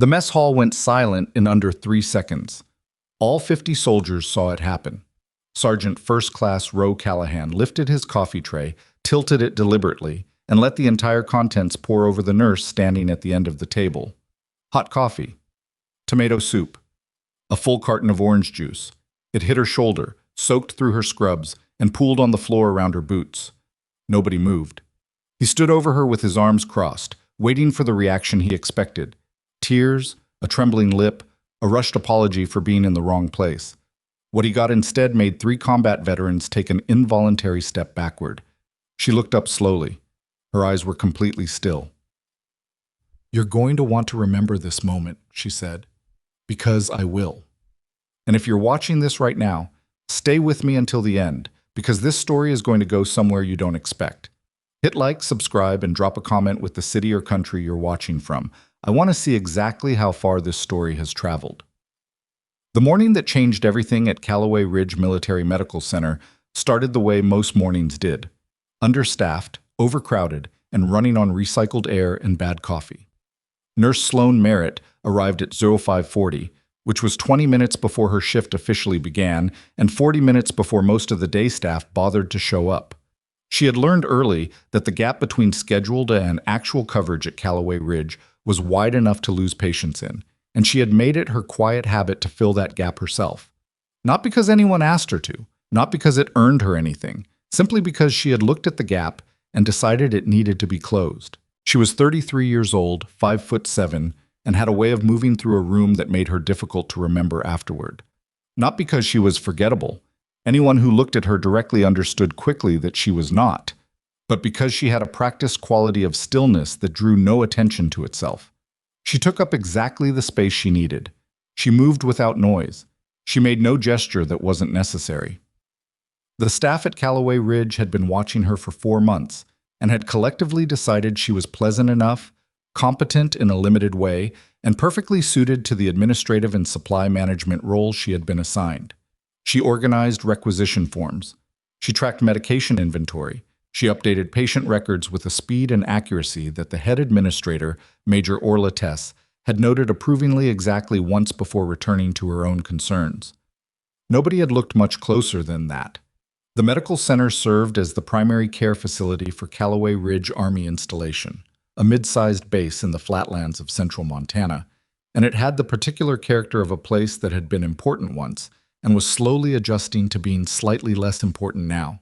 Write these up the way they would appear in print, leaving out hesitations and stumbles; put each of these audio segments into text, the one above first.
The mess hall went silent in under 3 seconds. All 50 soldiers saw it happen. Sergeant First Class Rowe Callahan lifted his coffee tray, tilted it deliberately, and let the entire contents pour over the nurse standing at the end of the table. Hot coffee. Tomato soup. A full carton of orange juice. It hit her shoulder, soaked through her scrubs, and pooled on the floor around her boots. Nobody moved. He stood over her with his arms crossed, waiting for the reaction he expected. Tears, a trembling lip, a rushed apology for being in the wrong place. What he got instead made 3 combat veterans take an involuntary step backward. She looked up slowly. Her eyes were completely still. "You're going to want to remember this moment," she said, "because I will. And if you're watching this right now, stay with me until the end, because this story is going to go somewhere you don't expect. Hit like, subscribe, and drop a comment with the city or country you're watching from. I want to see exactly how far this story has traveled." The morning that changed everything at Calloway Ridge Military Medical Center started the way most mornings did. Understaffed, overcrowded, and running on recycled air and bad coffee. Nurse Sloane Merritt arrived at 0540, which was 20 minutes before her shift officially began and 40 minutes before most of the day staff bothered to show up. She had learned early that the gap between scheduled and actual coverage at Calloway Ridge was wide enough to lose patients in, and she had made it her quiet habit to fill that gap herself. Not because anyone asked her to, not because it earned her anything, simply because she had looked at the gap and decided it needed to be closed. She was 33 years old, 5'7", and had a way of moving through a room that made her difficult to remember afterward. Not because she was forgettable. Anyone who looked at her directly understood quickly that she was not, but because she had a practiced quality of stillness that drew no attention to itself. She took up exactly the space she needed. She moved without noise. She made no gesture that wasn't necessary. The staff at Calloway Ridge had been watching her for 4 months and had collectively decided she was pleasant enough, competent in a limited way, and perfectly suited to the administrative and supply management role she had been assigned. She organized requisition forms. She tracked medication inventory. She updated patient records with a speed and accuracy that the head administrator, Major Orla Tess, had noted approvingly exactly once before returning to her own concerns. Nobody had looked much closer than that. The medical center served as the primary care facility for Calloway Ridge Army Installation, a mid-sized base in the flatlands of central Montana, and it had the particular character of a place that had been important once and was slowly adjusting to being slightly less important now.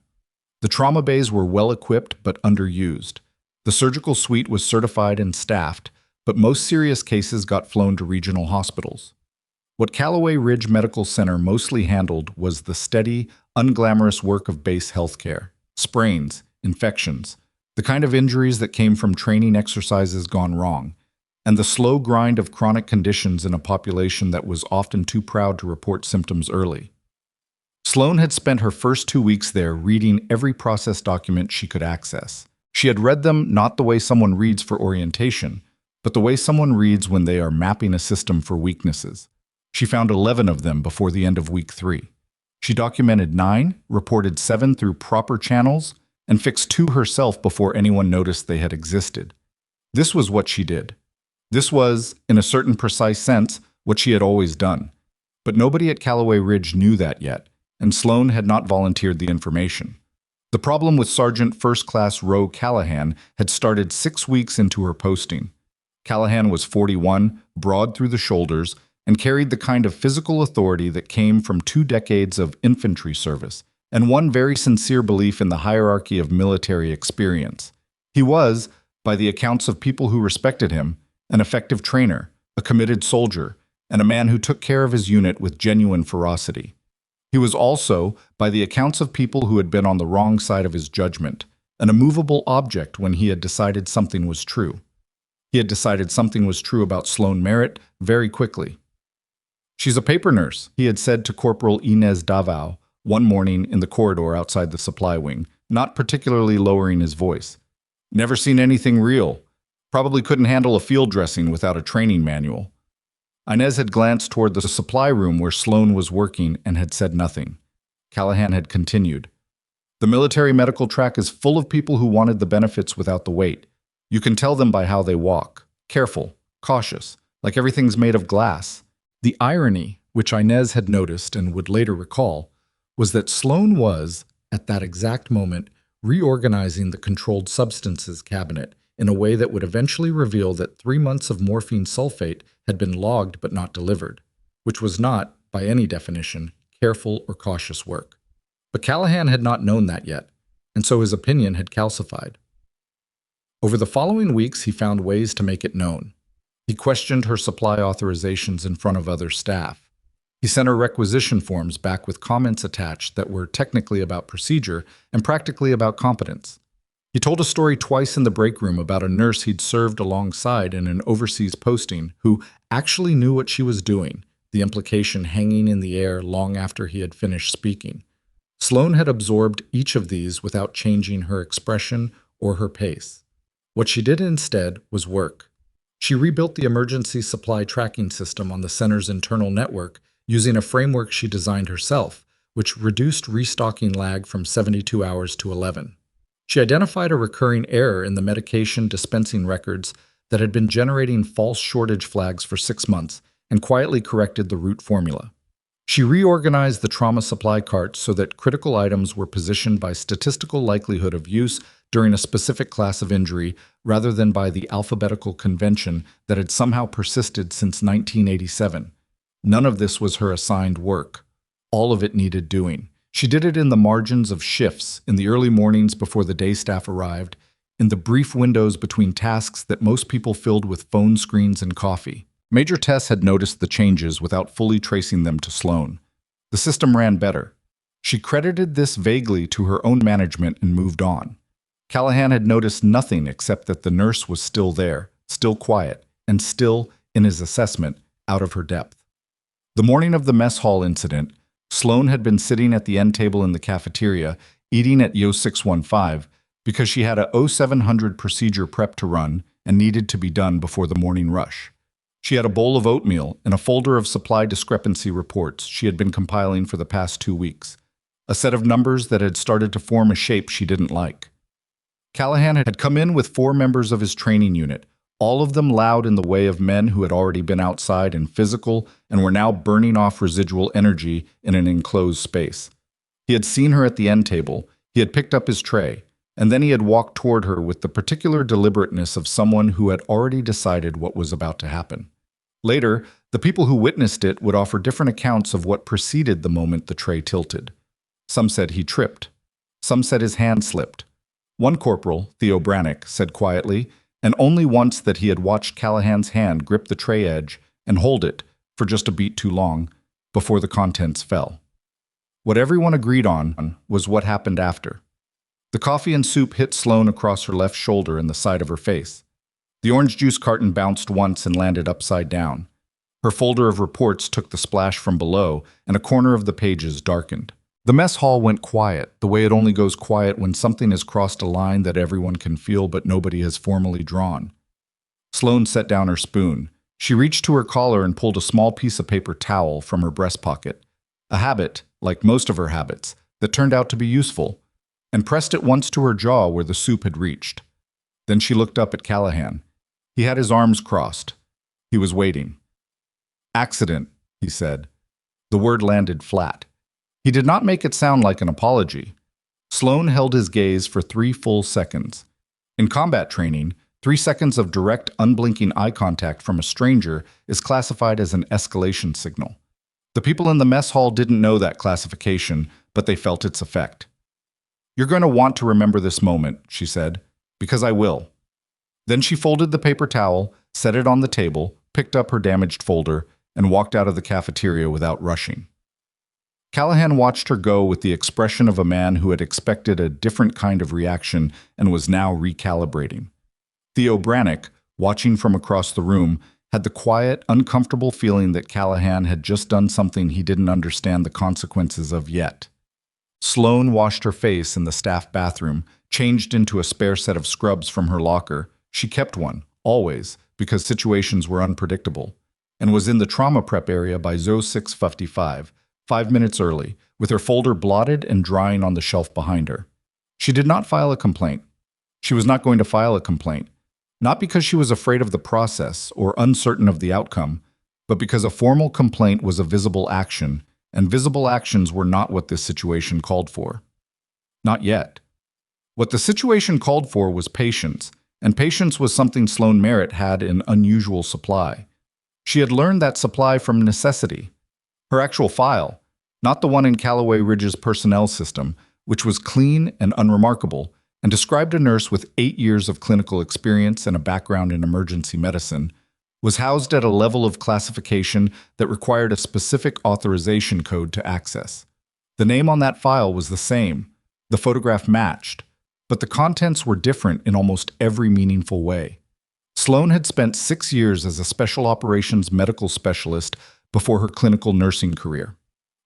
The trauma bays were well-equipped but underused. The surgical suite was certified and staffed, but most serious cases got flown to regional hospitals. What Calloway Ridge Medical Center mostly handled was the steady, unglamorous work of base healthcare, sprains, infections, the kind of injuries that came from training exercises gone wrong, and the slow grind of chronic conditions in a population that was often too proud to report symptoms early. Sloane had spent her first 2 weeks there reading every process document she could access. She had read them not the way someone reads for orientation, but the way someone reads when they are mapping a system for weaknesses. She found 11 of them before the end of week 3. She documented 9, reported 7 through proper channels, and fixed 2 herself before anyone noticed they had existed. This was what she did. This was, in a certain precise sense, what she had always done. But nobody at Calloway Ridge knew that yet, and Sloane had not volunteered the information. The problem with Sergeant First Class Rowe Callahan had started 6 weeks into her posting. Callahan was 41, broad through the shoulders, and carried the kind of physical authority that came from 2 decades of infantry service and one very sincere belief in the hierarchy of military experience. He was, by the accounts of people who respected him, an effective trainer, a committed soldier, and a man who took care of his unit with genuine ferocity. He was also, by the accounts of people who had been on the wrong side of his judgment, an immovable object when he had decided something was true. He had decided something was true about Sloane Merritt very quickly. "She's a paper nurse," he had said to Corporal Inez Davao one morning in the corridor outside the supply wing, not particularly lowering his voice. "Never seen anything real. Probably couldn't handle a field dressing without a training manual." Inez had glanced toward the supply room where Sloane was working and had said nothing. Callahan had continued. "The military medical track is full of people who wanted the benefits without the weight. You can tell them by how they walk. Careful, cautious, like everything's made of glass. The irony, which Inez had noticed and would later recall, was that Sloane was, at that exact moment, reorganizing the controlled substances cabinet in a way that would eventually reveal that 3 months of morphine sulfate had been logged but not delivered, which was not, by any definition, careful or cautious work. But Callahan had not known that yet, and so his opinion had calcified. Over the following weeks, he found ways to make it known. He questioned her supply authorizations in front of other staff. He sent her requisition forms back with comments attached that were technically about procedure and practically about competence. He told a story twice in the break room about a nurse he'd served alongside in an overseas posting who actually knew what she was doing, the implication hanging in the air long after he had finished speaking. Sloane had absorbed each of these without changing her expression or her pace. What she did instead was work. She rebuilt the emergency supply tracking system on the center's internal network using a framework she designed herself, which reduced restocking lag from 72 hours to 11. She identified a recurring error in the medication dispensing records that had been generating false shortage flags for 6 months and quietly corrected the root formula. She reorganized the trauma supply cart so that critical items were positioned by statistical likelihood of use during a specific class of injury rather than by the alphabetical convention that had somehow persisted since 1987. None of this was her assigned work. All of it needed doing. She did it in the margins of shifts, in the early mornings before the day staff arrived, in the brief windows between tasks that most people filled with phone screens and coffee. Major Tess had noticed the changes without fully tracing them to Sloane. The system ran better. She credited this vaguely to her own management and moved on. Callahan had noticed nothing except that the nurse was still there, still quiet, and still, in his assessment, out of her depth. The morning of the mess hall incident, Sloane had been sitting at the end table in the cafeteria, eating at Yo 615, because she had a 0700 procedure prep to run and needed to be done before the morning rush. She had a bowl of oatmeal and a folder of supply discrepancy reports she had been compiling for the past 2 weeks, a set of numbers that had started to form a shape she didn't like. Callahan had come in with 4 members of his training unit, all of them loud in the way of men who had already been outside and physical and were now burning off residual energy in an enclosed space. He had seen her at the end table, he had picked up his tray, and then he had walked toward her with the particular deliberateness of someone who had already decided what was about to happen. Later, the people who witnessed it would offer different accounts of what preceded the moment the tray tilted. Some said he tripped. Some said his hand slipped. One corporal, Theo Brannick, said quietly, and only once, that he had watched Callahan's hand grip the tray edge and hold it for just a beat too long before the contents fell. What everyone agreed on was what happened after. The coffee and soup hit Sloane across her left shoulder and the side of her face. The orange juice carton bounced once and landed upside down. Her folder of reports took the splash from below, and a corner of the pages darkened. The mess hall went quiet, the way it only goes quiet when something has crossed a line that everyone can feel but nobody has formally drawn. Sloane set down her spoon. She reached to her collar and pulled a small piece of paper towel from her breast pocket, a habit, like most of her habits, that turned out to be useful, and pressed it once to her jaw where the soup had reached. Then she looked up at Callahan. He had his arms crossed. He was waiting. "Accident," he said. The word landed flat. He did not make it sound like an apology. Sloane held his gaze for 3 full seconds. In combat training, 3 seconds of direct, unblinking eye contact from a stranger is classified as an escalation signal. The people in the mess hall didn't know that classification, but they felt its effect. "You're going to want to remember this moment," she said, "because I will." Then she folded the paper towel, set it on the table, picked up her damaged folder, and walked out of the cafeteria without rushing. Callahan watched her go with the expression of a man who had expected a different kind of reaction and was now recalibrating. Theo Brannick, watching from across the room, had the quiet, uncomfortable feeling that Callahan had just done something he didn't understand the consequences of yet. Sloane washed her face in the staff bathroom, changed into a spare set of scrubs from her locker. She kept one, always, because situations were unpredictable, and was in the trauma prep area by Zo 6:55, 5 minutes early, with her folder blotted and drying on the shelf behind her. She did not file a complaint. She was not going to file a complaint. Not because she was afraid of the process or uncertain of the outcome, but because a formal complaint was a visible action, and visible actions were not what this situation called for. Not yet. What the situation called for was patience, and patience was something Sloane Merritt had in unusual supply. She had learned that supply from necessity. Her actual file, not the one in Calloway Ridge's personnel system, which was clean and unremarkable, and described a nurse with 8 years of clinical experience and a background in emergency medicine, was housed at a level of classification that required a specific authorization code to access. The name on that file was the same, the photograph matched, but the contents were different in almost every meaningful way. Sloane had spent 6 years as a special operations medical specialist before her clinical nursing career.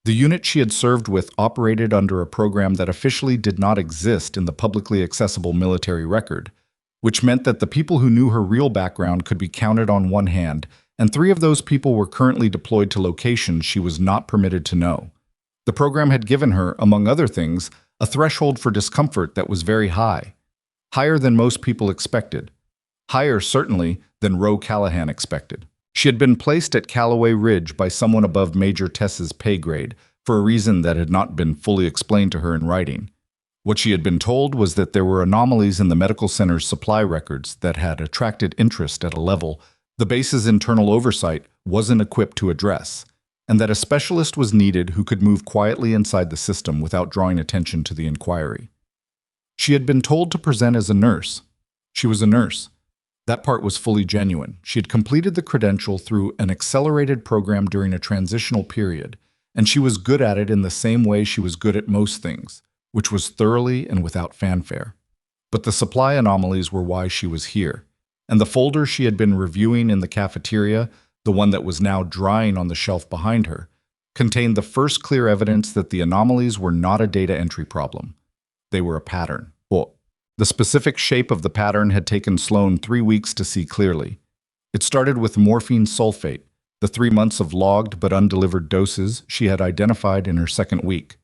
The unit she had served with operated under a program that officially did not exist in the publicly accessible military record, which meant that the people who knew her real background could be counted on one hand, and 3 of those people were currently deployed to locations she was not permitted to know. The program had given her, among other things, a threshold for discomfort that was very high, higher than most people expected, higher certainly than Rowe Callahan expected. She had been placed at Calloway Ridge by someone above Major Tess's pay grade for a reason that had not been fully explained to her in writing. What she had been told was that there were anomalies in the medical center's supply records that had attracted interest at a level the base's internal oversight wasn't equipped to address, and that a specialist was needed who could move quietly inside the system without drawing attention to the inquiry. She had been told to present as a nurse. She was a nurse. That part was fully genuine. She had completed the credential through an accelerated program during a transitional period, and she was good at it in the same way she was good at most things, which was thoroughly and without fanfare. But the supply anomalies were why she was here, and the folder she had been reviewing in the cafeteria, the one that was now drying on the shelf behind her, contained the first clear evidence that the anomalies were not a data entry problem. They were a pattern. The specific shape of the pattern had taken Sloane 3 weeks to see clearly. It started with morphine sulfate, the 3 months of logged but undelivered doses she had identified in her second week.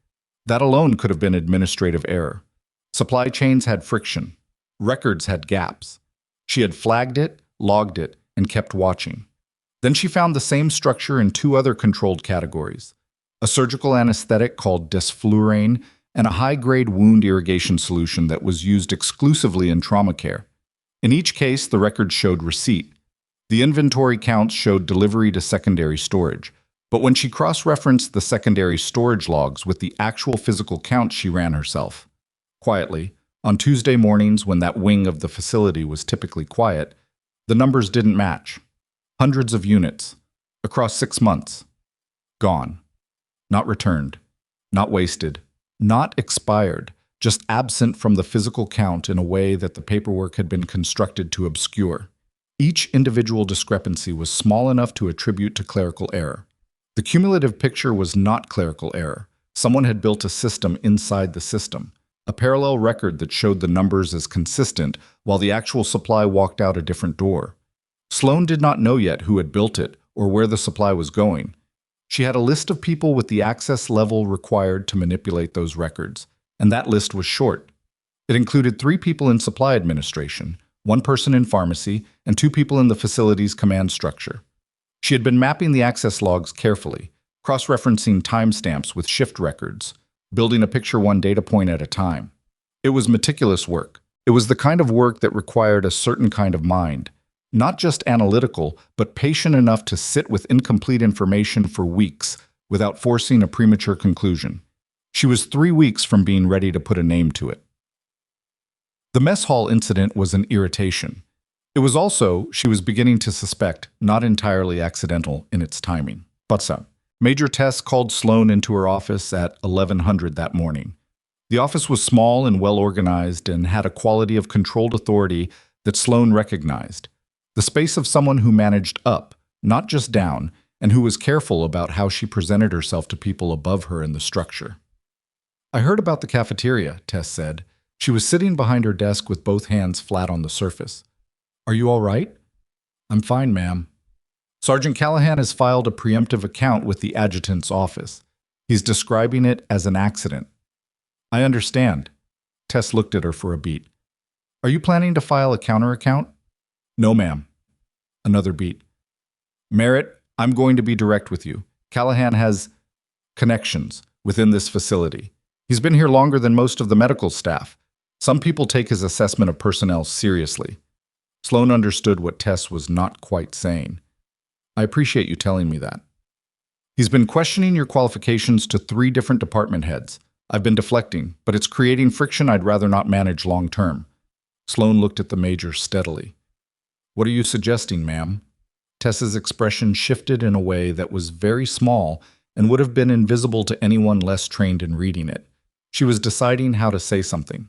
That alone could have been administrative error. Supply chains had friction. Records had gaps. She had flagged it, logged it, and kept watching. Then she found the same structure in 2 other controlled categories: a surgical anesthetic called desflurane and a high-grade wound irrigation solution that was used exclusively in trauma care. In each case, the records showed receipt. The inventory counts showed delivery to secondary storage. But when she cross-referenced the secondary storage logs with the actual physical counts she ran herself, quietly, on Tuesday mornings when that wing of the facility was typically quiet, the numbers didn't match. Hundreds of units, across 6 months. Gone. Not returned. Not wasted. Not expired, just absent from the physical count in a way that the paperwork had been constructed to obscure. Each individual discrepancy was small enough to attribute to clerical error. The cumulative picture was not clerical error. Someone had built a system inside the system, a parallel record that showed the numbers as consistent while the actual supply walked out a different door. Sloane did not know yet who had built it or where the supply was going. She had a list of people with the access level required to manipulate those records, and that list was short. It included 3 people in supply administration, 1 person in pharmacy, and 2 people in the facility's command structure. She had been mapping the access logs carefully, cross-referencing timestamps with shift records, building a picture one data point at a time. It was meticulous work. It was the kind of work that required a certain kind of mind, not just analytical, but patient enough to sit with incomplete information for weeks without forcing a premature conclusion. She was 3 weeks from being ready to put a name to it. The mess hall incident was an irritation. It was also, she was beginning to suspect, not entirely accidental in its timing. But Major Tess called Sloane into her office at 1100 that morning. The office was small and well-organized and had a quality of controlled authority that Sloane recognized. The space of someone who managed up, not just down, and who was careful about how she presented herself to people above her in the structure. "I heard about the cafeteria," Tess said. She was sitting behind her desk with both hands flat on the surface. "Are you all right?" "I'm fine, ma'am." "Sergeant Callahan has filed a preemptive account with the adjutant's office. He's describing it as an accident." "I understand." Tess looked at her for a beat. "Are you planning to file a counter-account?" No, ma'am. Another beat. Merritt, I'm going to be direct with you. Callahan has connections within this facility. He's been here longer than most of the medical staff. Some people take his assessment of personnel seriously. Sloane understood what Tess was not quite saying. I appreciate you telling me that. He's been questioning your qualifications to 3 different department heads. I've been deflecting, but it's creating friction I'd rather not manage long term. Sloane looked at the major steadily. What are you suggesting, ma'am? Tess's expression shifted in a way that was very small and would have been invisible to anyone less trained in reading it. She was deciding how to say something.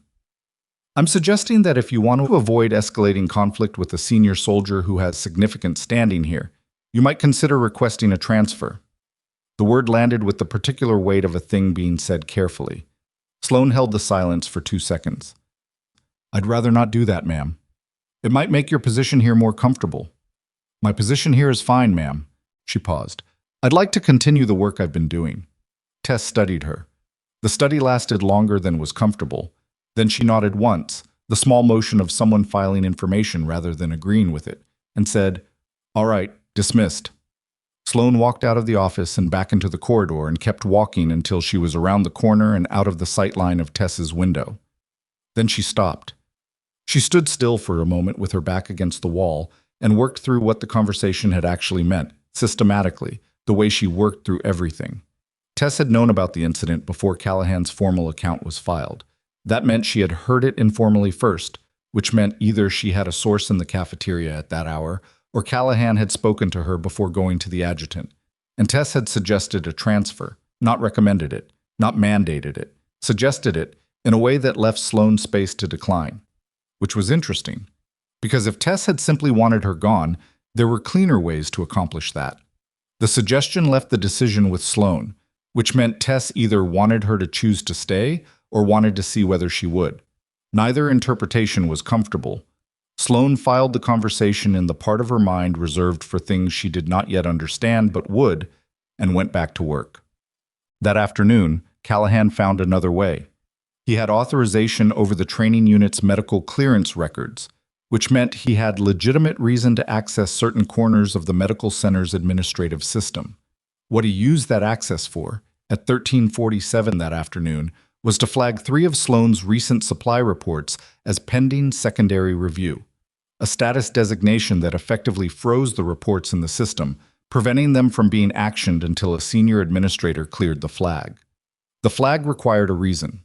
I'm suggesting that if you want to avoid escalating conflict with a senior soldier who has significant standing here, you might consider requesting a transfer. The word landed with the particular weight of a thing being said carefully. Sloane held the silence for 2 seconds. I'd rather not do that, ma'am. It might make your position here more comfortable. My position here is fine, ma'am. She paused. I'd like to continue the work I've been doing. Tess studied her. The study lasted longer than was comfortable. Then she nodded once, the small motion of someone filing information rather than agreeing with it, and said, All right, dismissed. Sloane walked out of the office and back into the corridor and kept walking until she was around the corner and out of the sight line of Tess's window. Then she stopped. She stood still for a moment with her back against the wall and worked through what the conversation had actually meant, systematically, the way she worked through everything. Tess had known about the incident before Callahan's formal account was filed. That meant she had heard it informally first, which meant either she had a source in the cafeteria at that hour, or Callahan had spoken to her before going to the adjutant. And Tess had suggested a transfer, not recommended it, not mandated it, suggested it in a way that left Sloane space to decline. Which was interesting, because if Tess had simply wanted her gone, there were cleaner ways to accomplish that. The suggestion left the decision with Sloane, which meant Tess either wanted her to choose to stay or wanted to see whether she would. Neither interpretation was comfortable. Sloane filed the conversation in the part of her mind reserved for things she did not yet understand but would, and went back to work. That afternoon, Callahan found another way. He had authorization over the training unit's medical clearance records, which meant he had legitimate reason to access certain corners of the medical center's administrative system. What he used that access for, at 13:47 that afternoon, was to flag 3 of Sloane's recent supply reports as pending secondary review, a status designation that effectively froze the reports in the system, preventing them from being actioned until a senior administrator cleared the flag. The flag required a reason.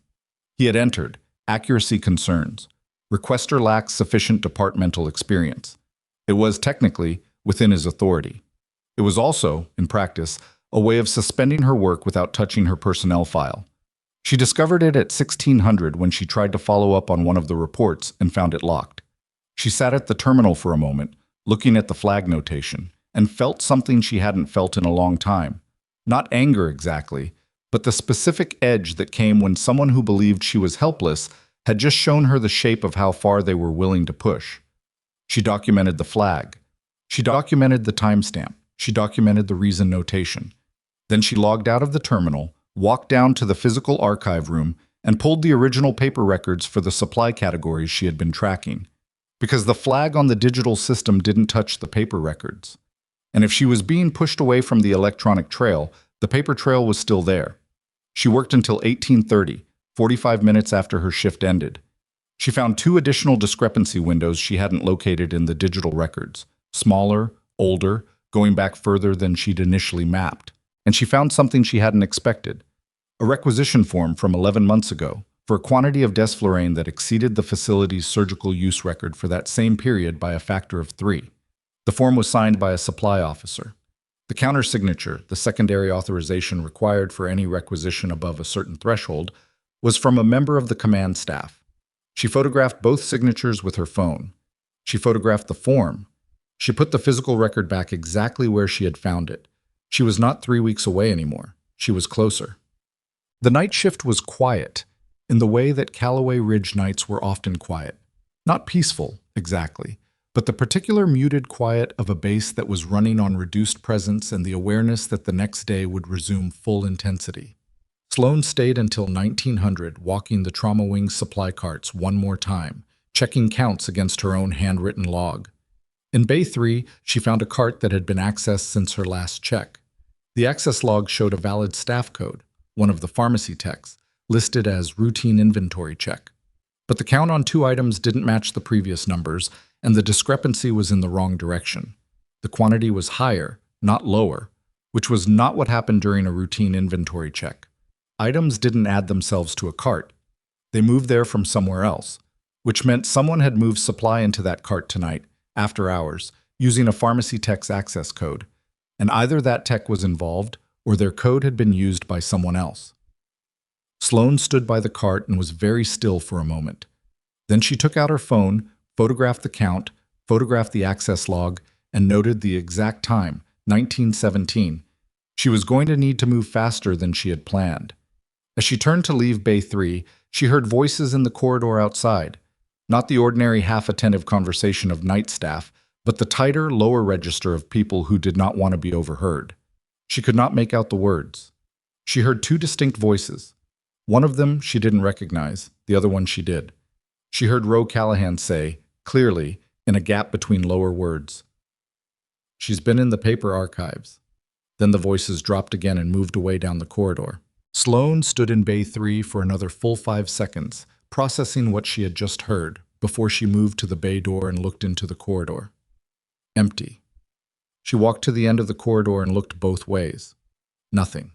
He had entered accuracy concerns. Requester lacks sufficient departmental experience. It was technically within his authority. It was also, in practice, a way of suspending her work without touching her personnel file. She discovered it at 1600 when she tried to follow up on one of the reports and found it locked. She sat at the terminal for a moment, looking at the flag notation, and felt something she hadn't felt in a long time. Not anger exactly, but the specific edge that came when someone who believed she was helpless had just shown her the shape of how far they were willing to push. She documented the flag. She documented the timestamp. She documented the reason notation. Then she logged out of the terminal, walked down to the physical archive room, and pulled the original paper records for the supply categories she had been tracking. Because the flag on the digital system didn't touch the paper records. And if she was being pushed away from the electronic trail, the paper trail was still there. She worked until 18:30, 45 minutes after her shift ended. She found 2 additional discrepancy windows she hadn't located in the digital records, smaller, older, going back further than she'd initially mapped. And she found something she hadn't expected, a requisition form from 11 months ago for a quantity of desflurane that exceeded the facility's surgical use record for that same period by a factor of 3. The form was signed by a supply officer. The countersignature, the secondary authorization required for any requisition above a certain threshold, was from a member of the command staff. She photographed both signatures with her phone. She photographed the form. She put the physical record back exactly where she had found it. She was not 3 weeks away anymore. She was closer. The night shift was quiet, in the way that Calloway Ridge nights were often quiet. Not peaceful, exactly, but the particular muted quiet of a base that was running on reduced presence and the awareness that the next day would resume full intensity. Sloane stayed until 1900, walking the trauma wing supply carts one more time, checking counts against her own handwritten log. In Bay 3, she found a cart that had been accessed since her last check. The access log showed a valid staff code, one of the pharmacy techs, listed as routine inventory check. But the count on 2 items didn't match the previous numbers, and the discrepancy was in the wrong direction. The quantity was higher, not lower, which was not what happened during a routine inventory check. Items didn't add themselves to a cart. They moved there from somewhere else, which meant someone had moved supply into that cart tonight, after hours, using a pharmacy tech's access code. And either that tech was involved, or their code had been used by someone else. Sloane stood by the cart and was very still for a moment. Then she took out her phone, photographed the count, photographed the access log, and noted the exact time, 1917. She was going to need to move faster than she had planned. As she turned to leave Bay 3, she heard voices in the corridor outside. Not the ordinary half-attentive conversation of night staff, but the tighter, lower register of people who did not want to be overheard. She could not make out the words. She heard 2 distinct voices. One of them she didn't recognize, the other one she did. She heard Rowe Callahan say, clearly, in a gap between lower words, "She's been in the paper archives." Then the voices dropped again and moved away down the corridor. Sloane stood in Bay 3 for another full 5 seconds, processing what she had just heard, before she moved to the bay door and looked into the corridor. Empty. She walked to the end of the corridor and looked both ways. Nothing.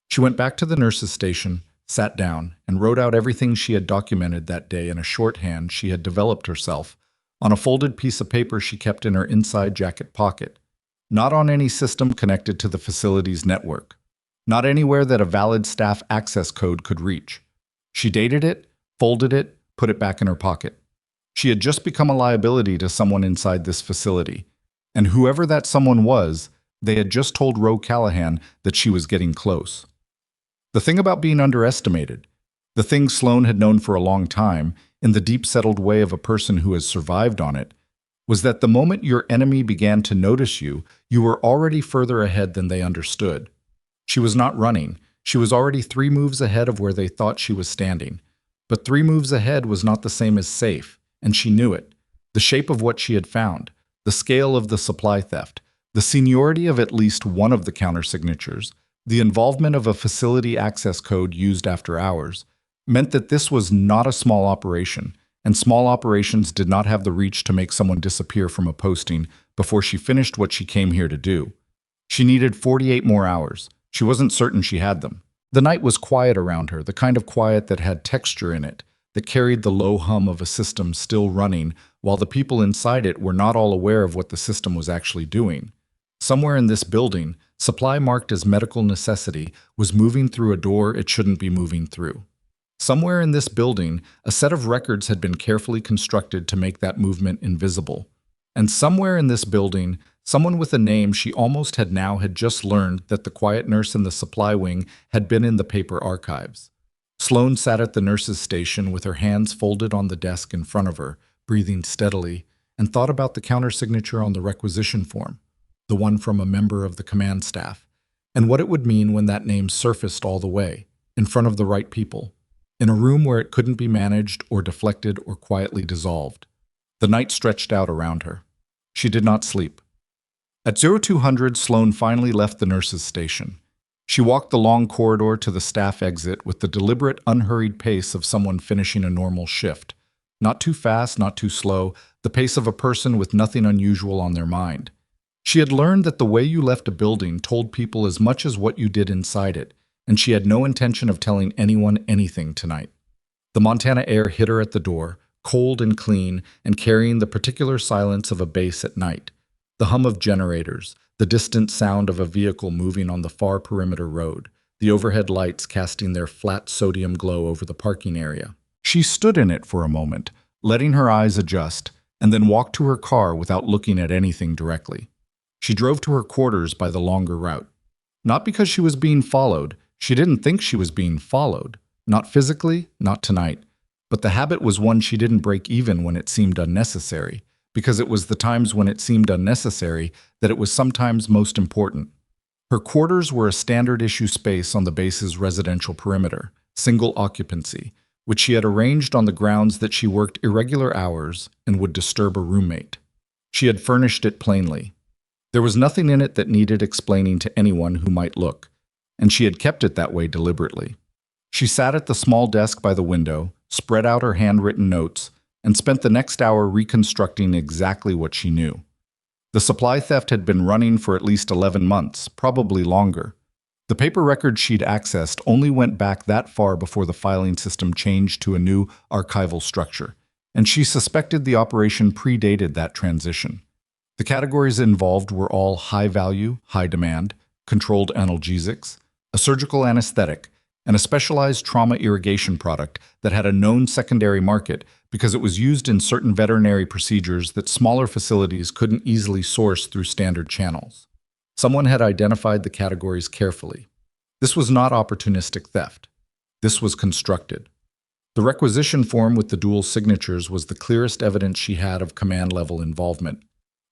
She went back to the nurse's station, sat down, and wrote out everything she had documented that day in a shorthand she had developed herself, on a folded piece of paper she kept in her inside jacket pocket. Not on any system connected to the facility's network. Not anywhere that a valid staff access code could reach. She dated it, folded it, put it back in her pocket. She had just become a liability to someone inside this facility. And whoever that someone was, they had just told Rowe Callahan that she was getting close. The thing about being underestimated, the thing Sloane had known for a long time, in the deep-settled way of a person who has survived on it, was that the moment your enemy began to notice you, you were already further ahead than they understood. She was not running. She was already 3 moves ahead of where they thought she was standing. But 3 moves ahead was not the same as safe, and she knew it. The shape of what she had found, the scale of the supply theft, the seniority of at least one of the countersignatures, the involvement of a facility access code used after hours, meant that this was not a small operation, and small operations did not have the reach to make someone disappear from a posting before she finished what she came here to do. She needed 48 more hours. She wasn't certain she had them. The night was quiet around her, the kind of quiet that had texture in it, that carried the low hum of a system still running, while the people inside it were not all aware of what the system was actually doing. Somewhere in this building, supply marked as medical necessity was moving through a door it shouldn't be moving through. Somewhere in this building, a set of records had been carefully constructed to make that movement invisible. And somewhere in this building, someone with a name she almost had just learned that the quiet nurse in the supply wing had been in the paper archives. Sloane sat at the nurse's station with her hands folded on the desk in front of her, breathing steadily, and thought about the countersignature on the requisition form, the one from a member of the command staff, and what it would mean when that name surfaced all the way, in front of the right people, in a room where it couldn't be managed or deflected or quietly dissolved. The night stretched out around her. She did not sleep. At 0200, Sloane finally left the nurse's station. She walked the long corridor to the staff exit with the deliberate, unhurried pace of someone finishing a normal shift. Not too fast, not too slow, the pace of a person with nothing unusual on their mind. She had learned that the way you left a building told people as much as what you did inside it, and she had no intention of telling anyone anything tonight. The Montana air hit her at the door, cold and clean, and carrying the particular silence of a base at night. The hum of generators, the distant sound of a vehicle moving on the far perimeter road, the overhead lights casting their flat sodium glow over the parking area. She stood in it for a moment, letting her eyes adjust, and then walked to her car without looking at anything directly. She drove to her quarters by the longer route. Not because she was being followed. She didn't think she was being followed. Not physically, not tonight. But the habit was one she didn't break even when it seemed unnecessary, because it was the times when it seemed unnecessary that it was sometimes most important. Her quarters were a standard-issue space on the base's residential perimeter, single occupancy, which she had arranged on the grounds that she worked irregular hours and would disturb a roommate. She had furnished it plainly. There was nothing in it that needed explaining to anyone who might look, and she had kept it that way deliberately. She sat at the small desk by the window, spread out her handwritten notes, and spent the next hour reconstructing exactly what she knew. The supply theft had been running for at least 11 months, probably longer. The paper records she'd accessed only went back that far before the filing system changed to a new archival structure, and she suspected the operation predated that transition. The categories involved were all high value, high demand, controlled analgesics, a surgical anesthetic, and a specialized trauma irrigation product that had a known secondary market because it was used in certain veterinary procedures that smaller facilities couldn't easily source through standard channels. Someone had identified the categories carefully. This was not opportunistic theft. This was constructed. The requisition form with the dual signatures was the clearest evidence she had of command-level involvement.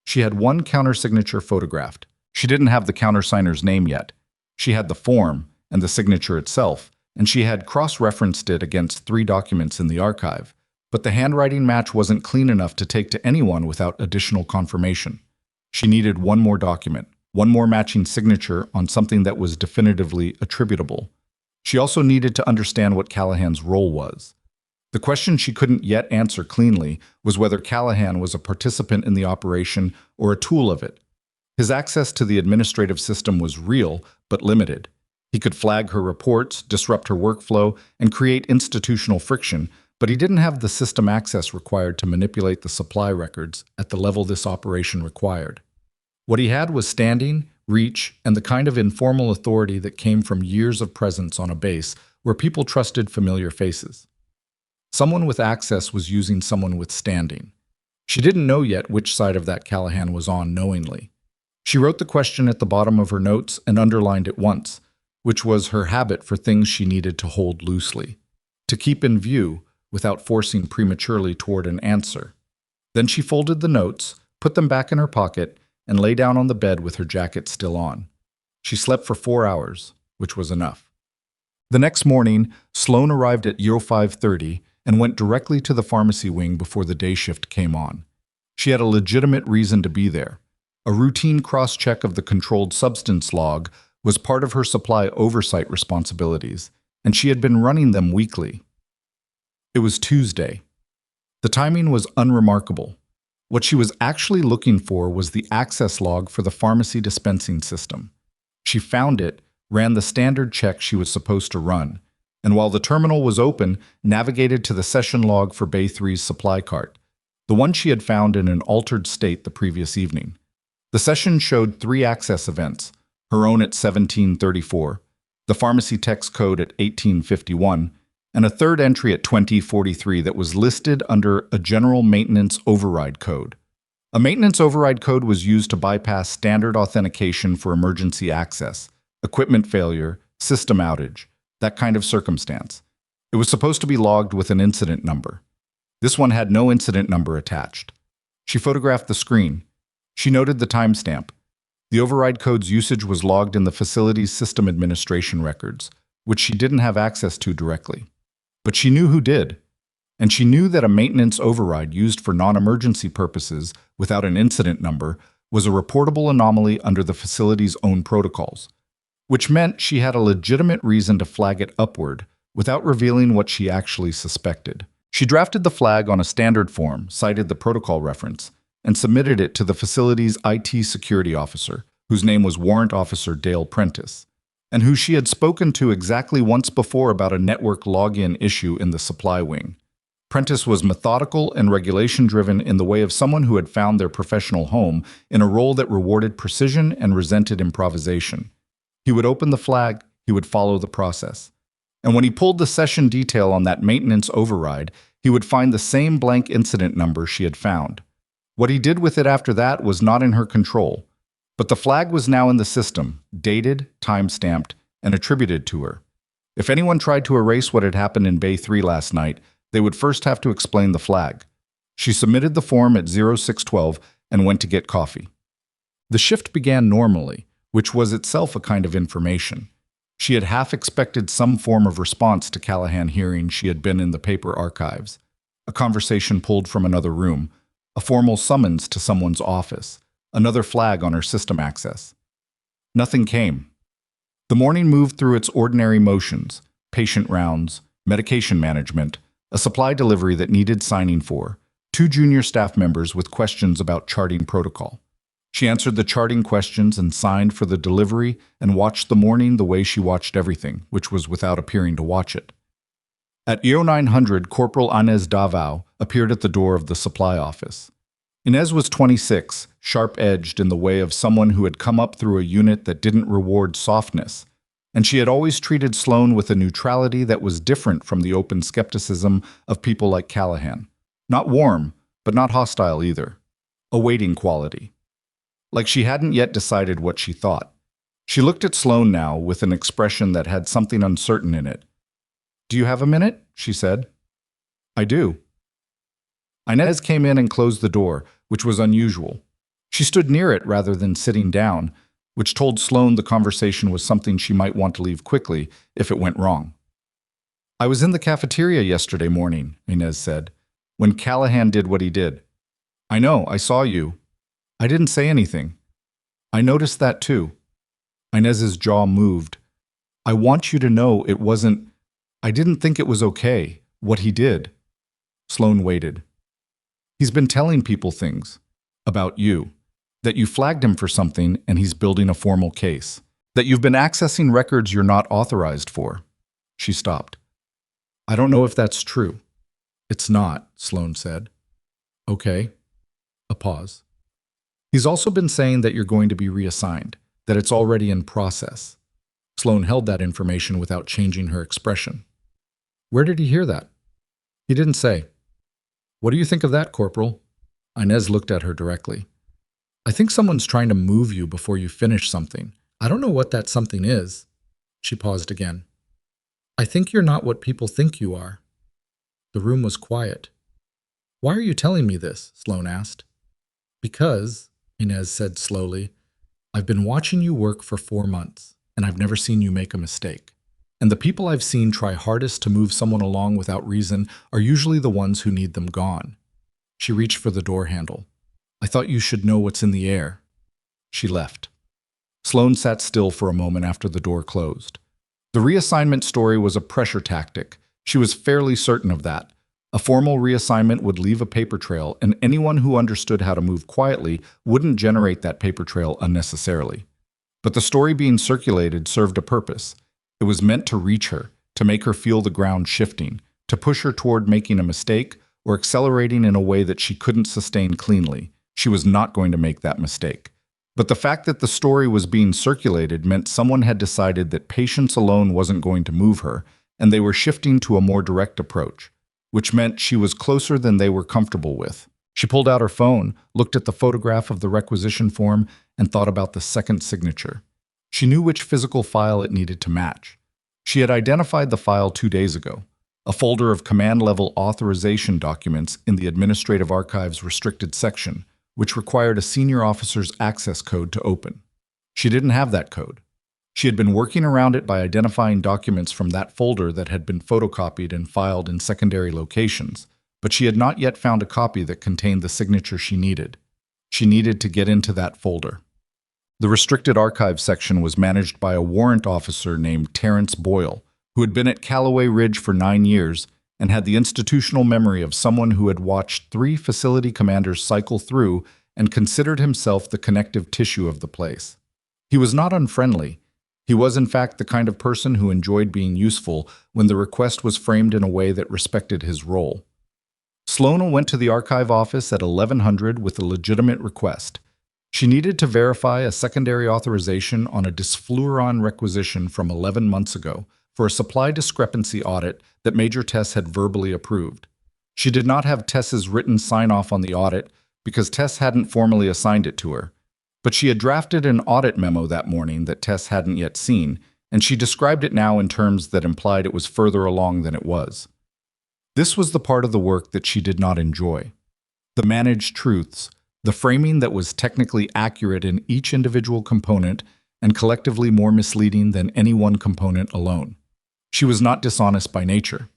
She had one countersignature photographed. She didn't have the countersigner's name yet. She had the form and the signature itself, and she had cross-referenced it against 3 documents in the archive, but the handwriting match wasn't clean enough to take to anyone without additional confirmation. She needed one more document, one more matching signature on something that was definitively attributable. She also needed to understand what Callahan's role was. The question she couldn't yet answer cleanly was whether Callahan was a participant in the operation or a tool of it. His access to the administrative system was real, but limited. He could flag her reports, disrupt her workflow, and create institutional friction, but he didn't have the system access required to manipulate the supply records at the level this operation required. What he had was standing, reach, and the kind of informal authority that came from years of presence on a base where people trusted familiar faces. Someone with access was using someone with standing. She didn't know yet which side of that Callahan was on knowingly. She wrote the question at the bottom of her notes and underlined it once, which was her habit for things she needed to hold loosely, to keep in view without forcing prematurely toward an answer. Then she folded the notes, put them back in her pocket, and lay down on the bed with her jacket still on. She slept for 4 hours, which was enough. The next morning, Sloane arrived at 05:30 and went directly to the pharmacy wing before the day shift came on. She had a legitimate reason to be there. A routine cross-check of the controlled substance log was part of her supply oversight responsibilities, and she had been running them weekly. It was Tuesday. The timing was unremarkable. What she was actually looking for was the access log for the pharmacy dispensing system. She found it, ran the standard check she was supposed to run, and while the terminal was open, navigated to the session log for Bay 3's supply cart, the one she had found in an altered state the previous evening. The session showed 3 access events, her own at 1734, the pharmacy text code at 1851, and a third entry at 2043 that was listed under a general maintenance override code. A maintenance override code was used to bypass standard authentication for emergency access, equipment failure, system outage, that kind of circumstance. It was supposed to be logged with an incident number. This one had no incident number attached. She photographed the screen. She noted the timestamp. The override code's usage was logged in the facility's system administration records, which she didn't have access to directly. But she knew who did, and she knew that a maintenance override used for non-emergency purposes without an incident number was a reportable anomaly under the facility's own protocols, which meant she had a legitimate reason to flag it upward without revealing what she actually suspected. She drafted the flag on a standard form, cited the protocol reference, and submitted it to the facility's IT security officer, whose name was Warrant Officer Dale Prentice, and who she had spoken to exactly once before about a network login issue in the supply wing. Prentice was methodical and regulation-driven in the way of someone who had found their professional home in a role that rewarded precision and resented improvisation. He would open the flag, he would follow the process. And when he pulled the session detail on that maintenance override, he would find the same blank incident number she had found. What he did with it after that was not in her control, but the flag was now in the system, dated, time-stamped, and attributed to her. If anyone tried to erase what had happened in Bay 3 last night, they would first have to explain the flag. She submitted the form at 0612 and went to get coffee. The shift began normally, which was itself a kind of information. She had half expected some form of response to Callahan hearing she had been in the paper archives. A conversation pulled from another room, a formal summons to someone's office, another flag on her system access. Nothing came. The morning moved through its ordinary motions: patient rounds, medication management, a supply delivery that needed signing for, two junior staff members with questions about charting protocol. She answered the charting questions and signed for the delivery and watched the morning the way she watched everything, which was without appearing to watch it. At 0900, Corporal Inez Davao appeared at the door of the supply office. Inez was 26, sharp-edged in the way of someone who had come up through a unit that didn't reward softness, and she had always treated Sloane with a neutrality that was different from the open skepticism of people like Callahan. Not warm, but not hostile either. A waiting quality. Like she hadn't yet decided what she thought. She looked at Sloane now with an expression that had something uncertain in it. "Do you have a minute?" she said. "I do." Inez came in and closed the door, which was unusual. She stood near it rather than sitting down, which told Sloane the conversation was something she might want to leave quickly if it went wrong. "I was in the cafeteria yesterday morning," Inez said, "when Callahan did what he did. I know, I saw you. I didn't say anything. I noticed that too." Inez's jaw moved. "I want you to know it wasn't— I didn't think it was okay, what he did." Sloane waited. "He's been telling people things. About you. That you flagged him for something and he's building a formal case. That you've been accessing records you're not authorized for." She stopped. "I don't know if that's true." "It's not," Sloane said. "Okay." A pause. "He's also been saying that you're going to be reassigned, that it's already in process." Sloane held that information without changing her expression. "Where did he hear that?" "He didn't say." "What do you think of that, Corporal?" Inez looked at her directly. "I think someone's trying to move you before you finish something. I don't know what that something is." She paused again. "I think you're not what people think you are." The room was quiet. "Why are you telling me this?" Sloane asked. "Because," Inez said slowly, "I've been watching you work for 4 months, and I've never seen you make a mistake. And the people I've seen try hardest to move someone along without reason are usually the ones who need them gone." She reached for the door handle. "I thought you should know what's in the air." She left. Sloane sat still for a moment after the door closed. The reassignment story was a pressure tactic. She was fairly certain of that. A formal reassignment would leave a paper trail, and anyone who understood how to move quietly wouldn't generate that paper trail unnecessarily. But the story being circulated served a purpose. It was meant to reach her, to make her feel the ground shifting, to push her toward making a mistake or accelerating in a way that she couldn't sustain cleanly. She was not going to make that mistake. But the fact that the story was being circulated meant someone had decided that patience alone wasn't going to move her, and they were shifting to a more direct approach, which meant she was closer than they were comfortable with. She pulled out her phone, looked at the photograph of the requisition form, and thought about the second signature. She knew which physical file it needed to match. She had identified the file 2 days ago, a folder of command-level authorization documents in the Administrative Archives restricted section, which required a senior officer's access code to open. She didn't have that code. She had been working around it by identifying documents from that folder that had been photocopied and filed in secondary locations, but she had not yet found a copy that contained the signature she needed. She needed to get into that folder. The restricted archives section was managed by a warrant officer named Terrence Boyle, who had been at Calloway Ridge for 9 years and had the institutional memory of someone who had watched 3 facility commanders cycle through and considered himself the connective tissue of the place. He was not unfriendly. He was in fact the kind of person who enjoyed being useful when the request was framed in a way that respected his role. Sloane went to the archive office at 1100 with a legitimate request. She needed to verify a secondary authorization on a disfluron requisition from 11 months ago for a supply discrepancy audit that Major Tess had verbally approved. She did not have Tess's written sign-off on the audit because Tess hadn't formally assigned it to her. But she had drafted an audit memo that morning that Tess hadn't yet seen, and she described it now in terms that implied it was further along than it was. This was the part of the work that she did not enjoy. The managed truths, the framing that was technically accurate in each individual component and collectively more misleading than any one component alone. She was not dishonest by nature,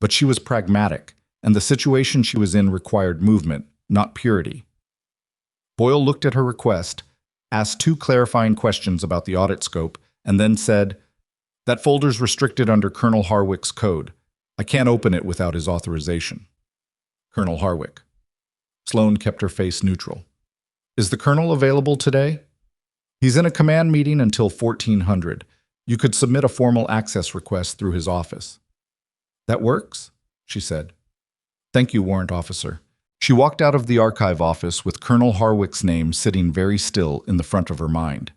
but she was pragmatic, and the situation she was in required movement, not purity. Boyle looked at her request, asked 2 clarifying questions about the audit scope, and then said, "That folder's restricted under Colonel Harwick's code. I can't open it without his authorization." Colonel Harwick. Sloane kept her face neutral. "Is the colonel available today?" "He's in a command meeting until 1400. You could submit a formal access request through his office." "That works," she said. "Thank you, warrant officer." She walked out of the archive office with Colonel Harwick's name sitting very still in the front of her mind.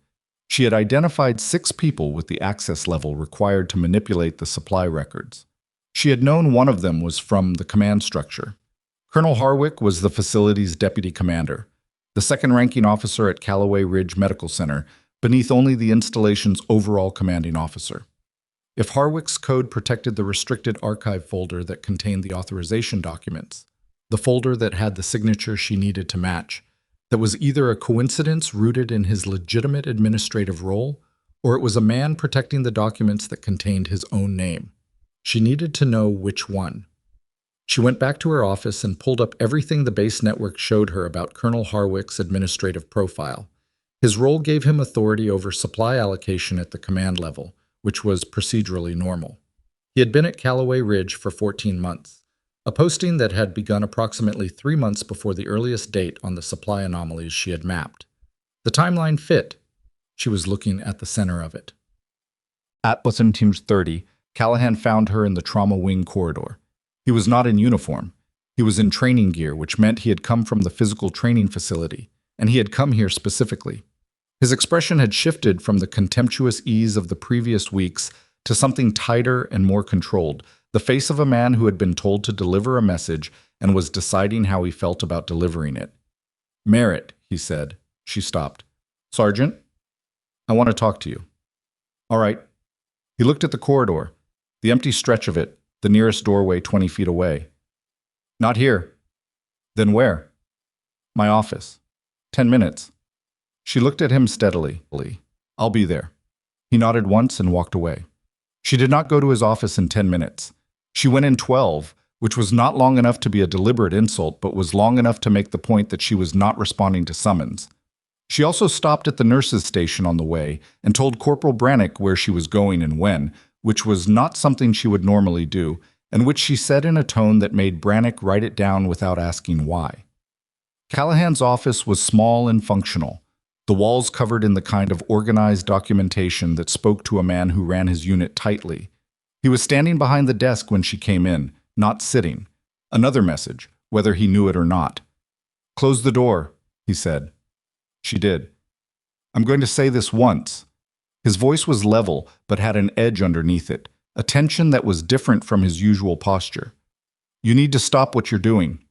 She had identified 6 people with the access level required to manipulate the supply records. She had known one of them was from the command structure. Colonel Harwick was the facility's deputy commander, the second-ranking officer at Calloway Ridge Medical Center, beneath only the installation's overall commanding officer. If Harwick's code protected the restricted archive folder that contained the authorization documents, the folder that had the signature she needed to match, that was either a coincidence rooted in his legitimate administrative role, or it was a man protecting the documents that contained his own name. She needed to know which one. She went back to her office and pulled up everything the base network showed her about Colonel Harwick's administrative profile. His role gave him authority over supply allocation at the command level, which was procedurally normal. He had been at Calloway Ridge for 14 months, a posting that had begun approximately 3 months before the earliest date on the supply anomalies she had mapped. The timeline fit. She was looking at the center of it. At 17:30, Callahan found her in the trauma wing corridor. He was not in uniform. He was in training gear, which meant he had come from the physical training facility, and he had come here specifically. His expression had shifted from the contemptuous ease of the previous weeks to something tighter and more controlled, the face of a man who had been told to deliver a message and was deciding how he felt about delivering it. "Merritt," he said. She stopped. "Sergeant, I want to talk to you." "All right." He looked at the corridor, the empty stretch of it, the nearest doorway 20 feet away. "Not here." "Then where?" "My office. 10 minutes." She looked at him steadily. "I'll be there." He nodded once and walked away. She did not go to his office in 10 minutes. She went in 12, which was not long enough to be a deliberate insult, but was long enough to make the point that she was not responding to summons. She also stopped at the nurse's station on the way and told Corporal Brannick where she was going and when, which was not something she would normally do, and which she said in a tone that made Brannick write it down without asking why. Callahan's office was small and functional, the walls covered in the kind of organized documentation that spoke to a man who ran his unit tightly. He was standing behind the desk when she came in, not sitting. Another message, whether he knew it or not. "Close the door," he said. She did. "I'm going to say this once." His voice was level, but had an edge underneath it, a tension that was different from his usual posture. "You need to stop what you're doing."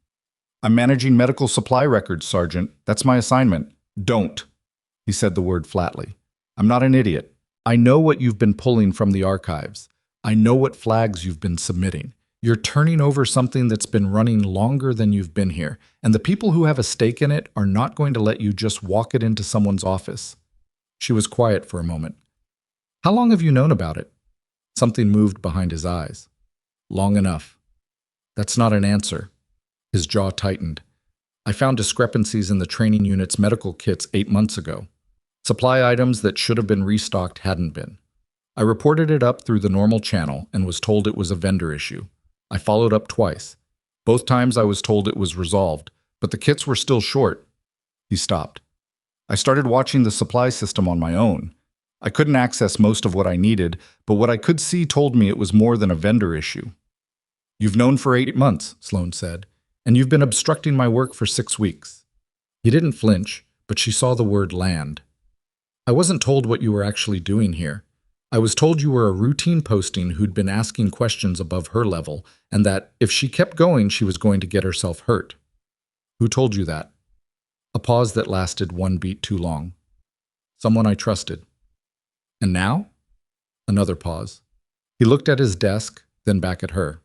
"I'm managing medical supply records, Sergeant. That's my assignment." "Don't." He said the word flatly. "I'm not an idiot. I know what you've been pulling from the archives. I know what flags you've been submitting. You're turning over something that's been running longer than you've been here, and the people who have a stake in it are not going to let you just walk it into someone's office." She was quiet for a moment. "How long have you known about it?" Something moved behind his eyes. "Long enough." "That's not an answer." His jaw tightened. "I found discrepancies in the training unit's medical kits 8 months ago. Supply items that should have been restocked hadn't been. I reported it up through the normal channel and was told it was a vendor issue. I followed up twice. Both times I was told it was resolved, but the kits were still short." He stopped. "I started watching the supply system on my own. I couldn't access most of what I needed, but what I could see told me it was more than a vendor issue." "You've known for 8 months," Sloane said, "and you've been obstructing my work for 6 weeks." He didn't flinch, but she saw the word land. "I wasn't told what you were actually doing here. I was told you were a routine posting who'd been asking questions above her level, and that if she kept going, she was going to get herself hurt." "Who told you that?" A pause that lasted 1 beat too long. "Someone I trusted." "And now?" Another pause. He looked at his desk, then back at her.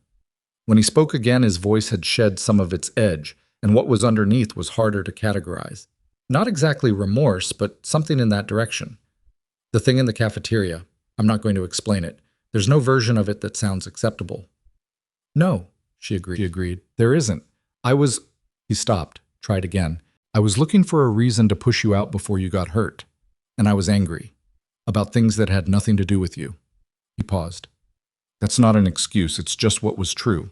When he spoke again, his voice had shed some of its edge, and what was underneath was harder to categorize. Not exactly remorse, but something in that direction. "The thing in the cafeteria. I'm not going to explain it. There's no version of it that sounds acceptable." "No," she agreed. "There isn't. I was—" He stopped, tried again. I was looking for a reason to push you out before you got hurt. And I was angry. About things that had nothing to do with you. He paused. That's not an excuse, it's just what was true.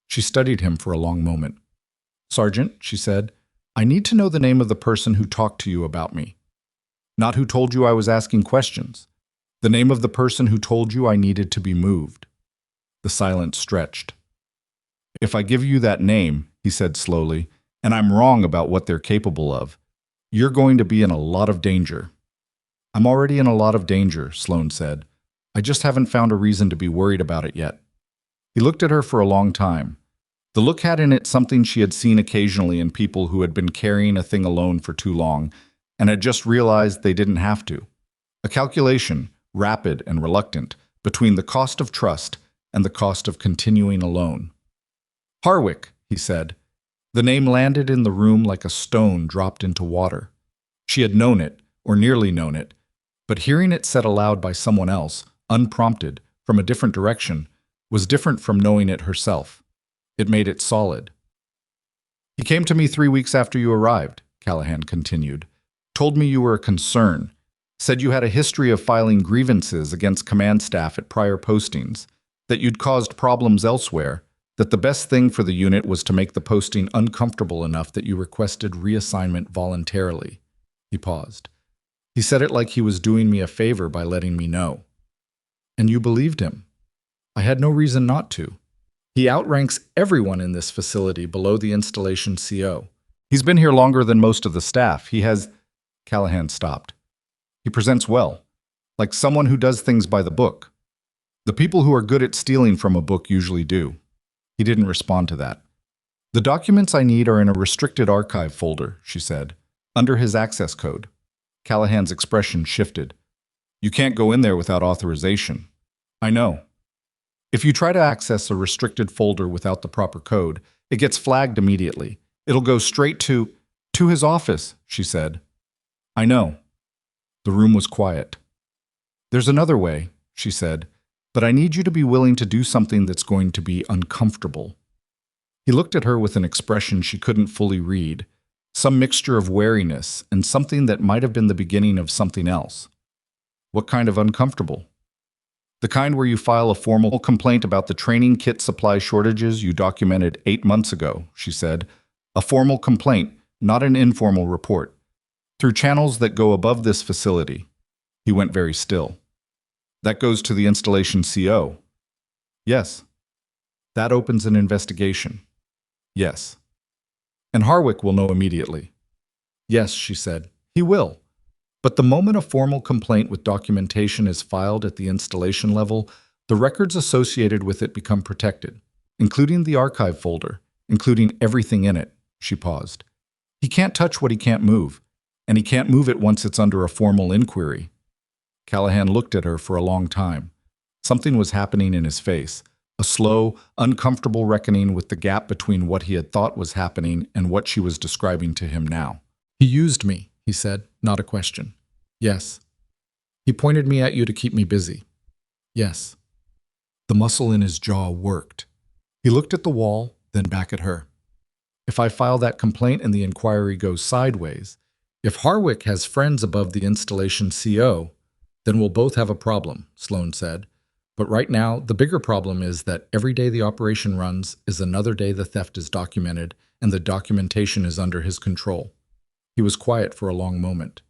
She studied him for a long moment. Sergeant, she said, I need to know the name of the person who talked to you about me. Not who told you I was asking questions. The name of the person who told you I needed to be moved. The silence stretched. If I give you that name, he said slowly, and I'm wrong about what they're capable of, you're going to be in a lot of danger. I'm already in a lot of danger, Sloane said. I just haven't found a reason to be worried about it yet. He looked at her for a long time. The look had in it something she had seen occasionally in people who had been carrying a thing alone for too long and had just realized they didn't have to. A calculation, rapid and reluctant, between the cost of trust and the cost of continuing alone. Harwick, he said. The name landed in the room like a stone dropped into water. She had known it, or nearly known it, but hearing it said aloud by someone else, unprompted, from a different direction, was different from knowing it herself. It made it solid. He came to me 3 weeks after you arrived, Callahan continued. Told me you were a concern. Said you had a history of filing grievances against command staff at prior postings, that you'd caused problems elsewhere, that the best thing for the unit was to make the posting uncomfortable enough that you requested reassignment voluntarily. He paused. He said it like he was doing me a favor by letting me know. And you believed him. I had no reason not to. He outranks everyone in this facility below the installation CO. He's been here longer than most of the staff. He has... Callahan stopped. He presents well, like someone who does things by the book. The people who are good at stealing from a book usually do. He didn't respond to that. The documents I need are in a restricted archive folder, she said, under his access code. Callahan's expression shifted. You can't go in there without authorization. I know. If you try to access a restricted folder without the proper code, it gets flagged immediately. It'll go straight to his office, she said. I know. The room was quiet. There's another way, she said, but I need you to be willing to do something that's going to be uncomfortable. He looked at her with an expression she couldn't fully read, some mixture of wariness and something that might have been the beginning of something else. What kind of uncomfortable? The kind where you file a formal complaint about the training kit supply shortages you documented 8 months ago, she said. A formal complaint, not an informal report. Through channels that go above this facility. He went very still. That goes to the installation CO. Yes. That opens an investigation. Yes. And Harwick will know immediately. Yes, she said. He will. But the moment a formal complaint with documentation is filed at the installation level, the records associated with it become protected, including the archive folder, including everything in it. She paused. He can't touch what he can't move, and he can't move it once it's under a formal inquiry. Callahan looked at her for a long time. Something was happening in his face, a slow, uncomfortable reckoning with the gap between what he had thought was happening and what she was describing to him now. He used me, he said, not a question. Yes. He pointed me at you to keep me busy. Yes. The muscle in his jaw worked. He looked at the wall, then back at her. If I file that complaint and the inquiry goes sideways, if Harwick has friends above the installation CO, then we'll both have a problem, Sloane said. But right now, the bigger problem is that every day the operation runs is another day the theft is documented and the documentation is under his control. He was quiet for a long moment.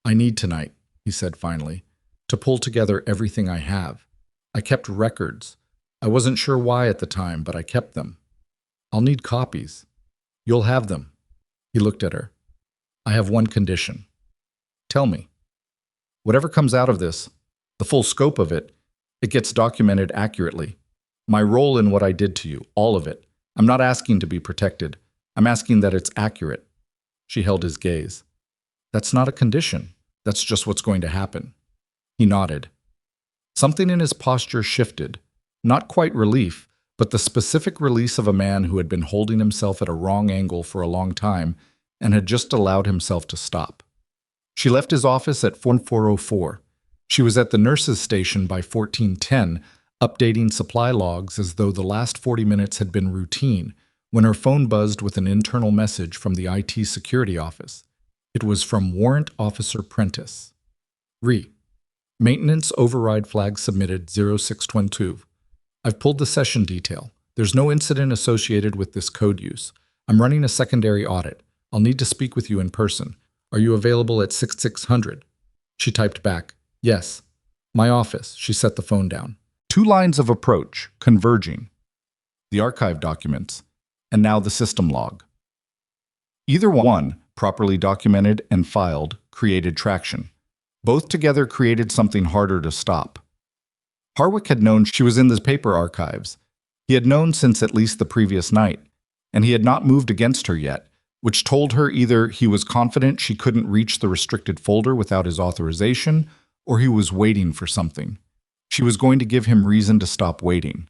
I need tonight, he said finally, to pull together everything I have. I kept records. I wasn't sure why at the time, but I kept them. I'll need copies. You'll have them. He looked at her. I have one condition. Tell me. Whatever comes out of this, the full scope of it, it gets documented accurately. My role in what I did to you, all of it. I'm not asking to be protected. I'm asking that it's accurate. She held his gaze. That's not a condition. That's just what's going to happen. He nodded. Something in his posture shifted. Not quite relief, but the specific release of a man who had been holding himself at a wrong angle for a long time and had just allowed himself to stop. She left his office at 1404. She was at the nurse's station by 1410, updating supply logs as though the last 40 minutes had been routine, when her phone buzzed with an internal message from the IT security office. It was from Warrant Officer Prentice. Maintenance override flag submitted 0612. I've pulled the session detail. There's no incident associated with this code use. I'm running a secondary audit. I'll need to speak with you in person. Are you available at 6600? She typed back, yes. My office. She set the phone down. 2 lines of approach, converging. The archive documents, and now the system log. Either one, properly documented and filed, created traction. Both together created something harder to stop. Harwick had known she was in the paper archives. He had known since at least the previous night, and he had not moved against her yet, which told her either he was confident she couldn't reach the restricted folder without his authorization, or he was waiting for something. She was going to give him reason to stop waiting.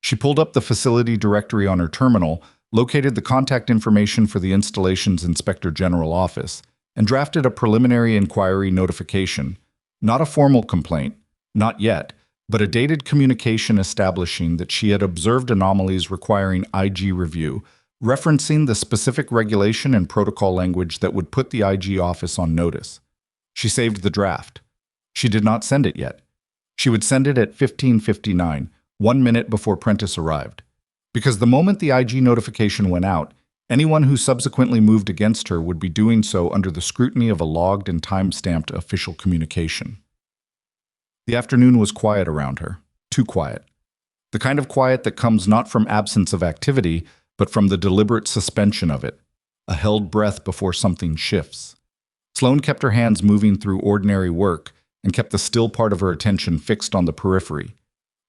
She pulled up the facility directory on her terminal, located the contact information for the installation's Inspector General office, and drafted a preliminary inquiry notification. Not a formal complaint, not yet, but a dated communication establishing that she had observed anomalies requiring IG review, referencing the specific regulation and protocol language that would put the IG office on notice. She saved the draft. She did not send it yet. She would send it at 15:59, 1 minute before Prentice arrived. Because the moment the IG notification went out, anyone who subsequently moved against her would be doing so under the scrutiny of a logged and time-stamped official communication. The afternoon was quiet around her, too quiet. The kind of quiet that comes not from absence of activity, but from the deliberate suspension of it, a held breath before something shifts. Sloane kept her hands moving through ordinary work and kept the still part of her attention fixed on the periphery.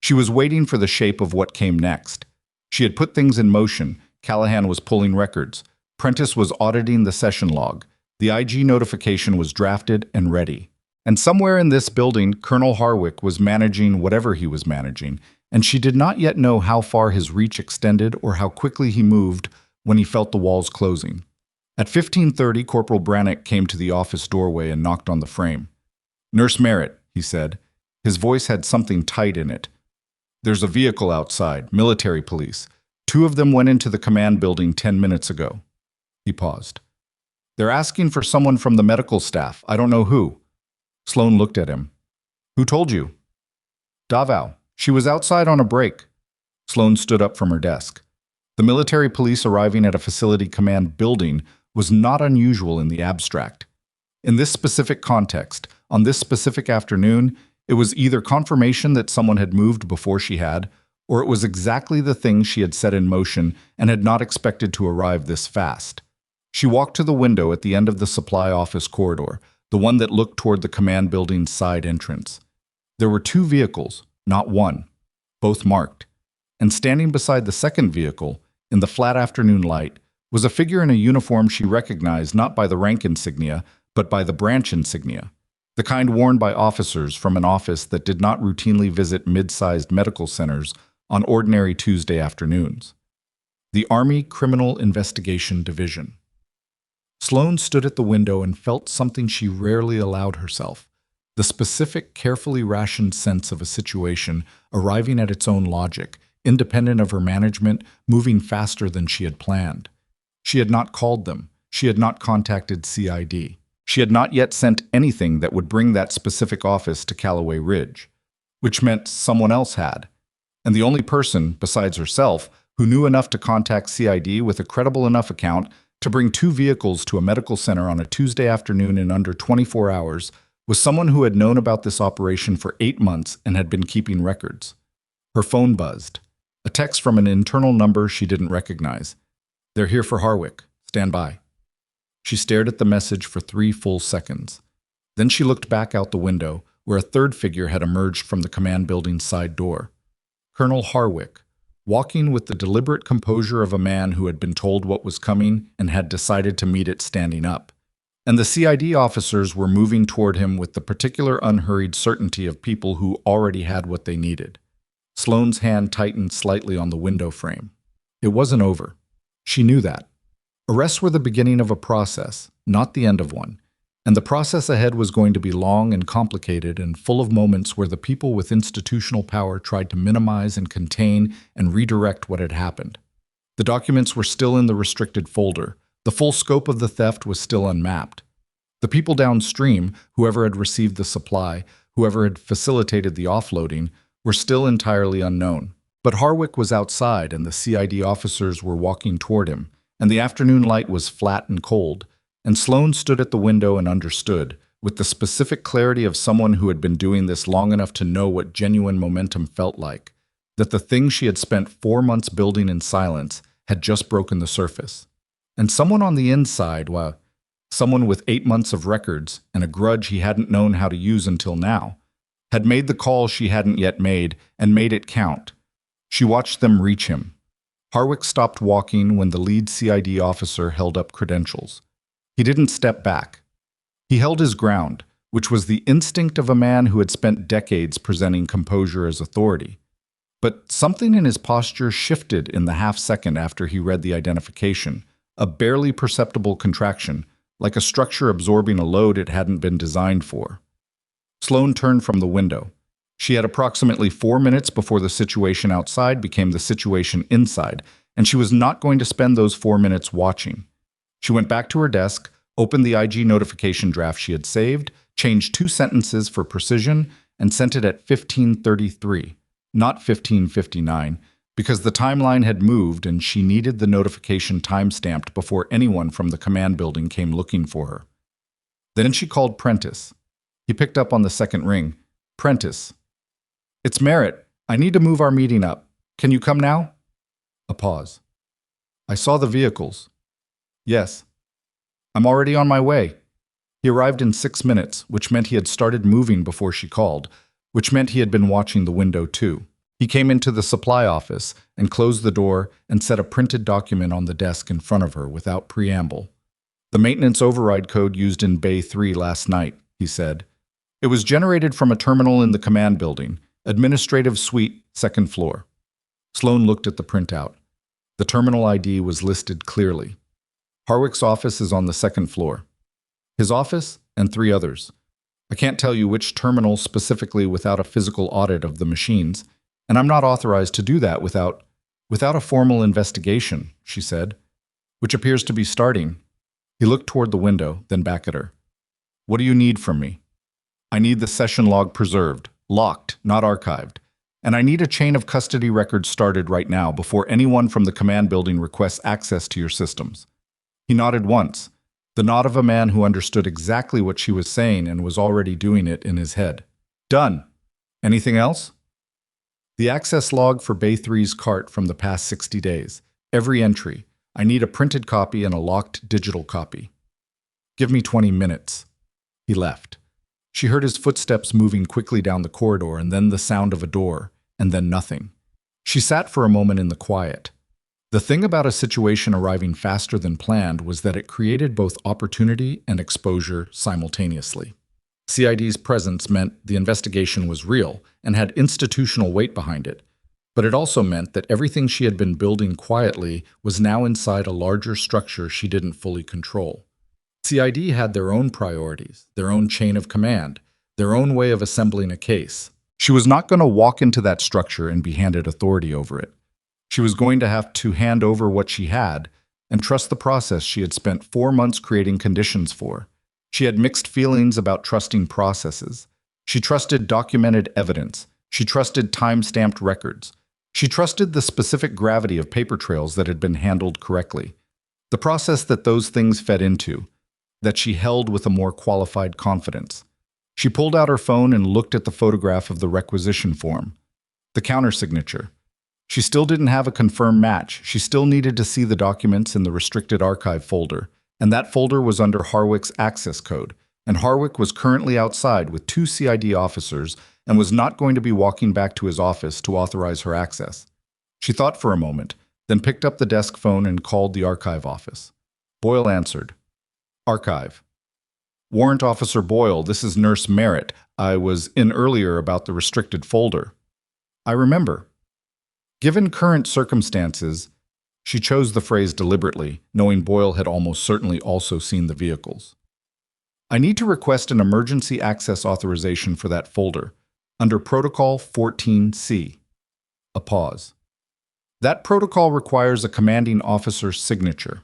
She was waiting for the shape of what came next. She had put things in motion. Callahan was pulling records. Prentice was auditing the session log. The IG notification was drafted and ready. And somewhere in this building, Colonel Harwick was managing whatever he was managing, and she did not yet know how far his reach extended or how quickly he moved when he felt the walls closing. At 15:30, Corporal Brannock came to the office doorway and knocked on the frame. "Nurse Merritt," he said. His voice had something tight in it. "There's a vehicle outside, military police. 2 of them went into the command building 10 minutes ago." He paused. "They're asking for someone from the medical staff. I don't know who." Sloane looked at him. "Who told you?" "Davao. She was outside on a break." Sloane stood up from her desk. The military police arriving at a facility command building was not unusual in the abstract. In this specific context, on this specific afternoon, it was either confirmation that someone had moved before she had, or it was exactly the thing she had set in motion and had not expected to arrive this fast. She walked to the window at the end of the supply office corridor, the one that looked toward the command building's side entrance. There were 2 vehicles, not one, both marked. And standing beside the second vehicle, in the flat afternoon light, was a figure in a uniform she recognized not by the rank insignia, but by the branch insignia, the kind worn by officers from an office that did not routinely visit mid-sized medical centers on ordinary Tuesday afternoons. The Army Criminal Investigation Division. Sloane stood at the window and felt something she rarely allowed herself, the specific, carefully rationed sense of a situation arriving at its own logic, independent of her management, moving faster than she had planned. She had not called them. She had not contacted CID. She had not yet sent anything that would bring that specific office to Calloway Ridge, which meant someone else had. And the only person, besides herself, who knew enough to contact CID with a credible enough account to bring 2 vehicles to a medical center on a Tuesday afternoon in under 24 hours was someone who had known about this operation for 8 months and had been keeping records. Her phone buzzed. A text from an internal number she didn't recognize. "They're here for Harwick. Stand by." She stared at the message for 3 full seconds. Then she looked back out the window, where a third figure had emerged from the command building's side door. Colonel Harwick, walking with the deliberate composure of a man who had been told what was coming and had decided to meet it standing up. And the CID officers were moving toward him with the particular unhurried certainty of people who already had what they needed. Sloane's hand tightened slightly on the window frame. It wasn't over. She knew that. Arrests were the beginning of a process, not the end of one. And the process ahead was going to be long and complicated and full of moments where the people with institutional power tried to minimize and contain and redirect what had happened. The documents were still in the restricted folder. The full scope of the theft was still unmapped. The people downstream, whoever had received the supply, whoever had facilitated the offloading, were still entirely unknown. But Harwick was outside, and the CID officers were walking toward him, and the afternoon light was flat and cold, and Sloane stood at the window and understood, with the specific clarity of someone who had been doing this long enough to know what genuine momentum felt like, that the thing she had spent 4 months building in silence had just broken the surface. And someone on the inside, well, someone with 8 months of records and a grudge he hadn't known how to use until now, had made the call she hadn't yet made and made it count. She watched them reach him. Harwick stopped walking when the lead CID officer held up credentials. He didn't step back. He held his ground, which was the instinct of a man who had spent decades presenting composure as authority. But something in his posture shifted in the half-second after he read the identification, a barely perceptible contraction, like a structure absorbing a load it hadn't been designed for. Sloane turned from the window. She had approximately 4 minutes before the situation outside became the situation inside, and she was not going to spend those 4 minutes watching. She went back to her desk, opened the IG notification draft she had saved, changed 2 sentences for precision, and sent it at 15:33, not 15:59, because the timeline had moved and she needed the notification time-stamped before anyone from the command building came looking for her. Then she called Prentice. He picked up on the second ring. "Prentice. It's Merritt. I need to move our meeting up. Can you come now?" A pause. "I saw the vehicles." "Yes. I'm already on my way." He arrived in 6 minutes, which meant he had started moving before she called, which meant he had been watching the window too. He came into the supply office and closed the door and set a printed document on the desk in front of her without preamble. "The maintenance override code used in Bay 3 last night," he said. "It was generated from a terminal in the command building, administrative suite, 2nd floor." Sloane looked at the printout. The terminal ID was listed clearly. "Harwick's office is on the 2nd floor. His office and 3 others. I can't tell you which terminal specifically without a physical audit of the machines, and I'm not authorized to do that without a formal investigation," she said, "which appears to be starting." He looked toward the window, then back at her. "What do you need from me?" "I need the session log preserved, locked, not archived. And I need a chain of custody records started right now before anyone from the command building requests access to your systems." He nodded once, the nod of a man who understood exactly what she was saying and was already doing it in his head. "Done. Anything else?" "The access log for Bay 3's cart from the past 60 days. Every entry. I need a printed copy and a locked digital copy." "Give me 20 minutes." He left. She heard his footsteps moving quickly down the corridor, and then the sound of a door, and then nothing. She sat for a moment in the quiet. The thing about a situation arriving faster than planned was that it created both opportunity and exposure simultaneously. CID's presence meant the investigation was real and had institutional weight behind it, but it also meant that everything she had been building quietly was now inside a larger structure she didn't fully control. CID had their own priorities, their own chain of command, their own way of assembling a case. She was not going to walk into that structure and be handed authority over it. She was going to have to hand over what she had and trust the process she had spent 4 months creating conditions for. She had mixed feelings about trusting processes. She trusted documented evidence. She trusted time-stamped records. She trusted the specific gravity of paper trails that had been handled correctly. The process that those things fed into, that she held with a more qualified confidence. She pulled out her phone and looked at the photograph of the requisition form, the countersignature. She still didn't have a confirmed match. She still needed to see the documents in the restricted archive folder, and that folder was under Harwick's access code, and Harwick was currently outside with 2 CID officers and was not going to be walking back to his office to authorize her access. She thought for a moment, then picked up the desk phone and called the archive office. Boyle answered. "Archive. Warrant Officer Boyle, this is Nurse Merritt. I was in earlier about the restricted folder." "I remember." Given current circumstances, she chose the phrase deliberately, knowing Boyle had almost certainly also seen the vehicles. "I need to request an emergency access authorization for that folder, under Protocol 14C. A pause. That protocol requires a commanding officer's signature.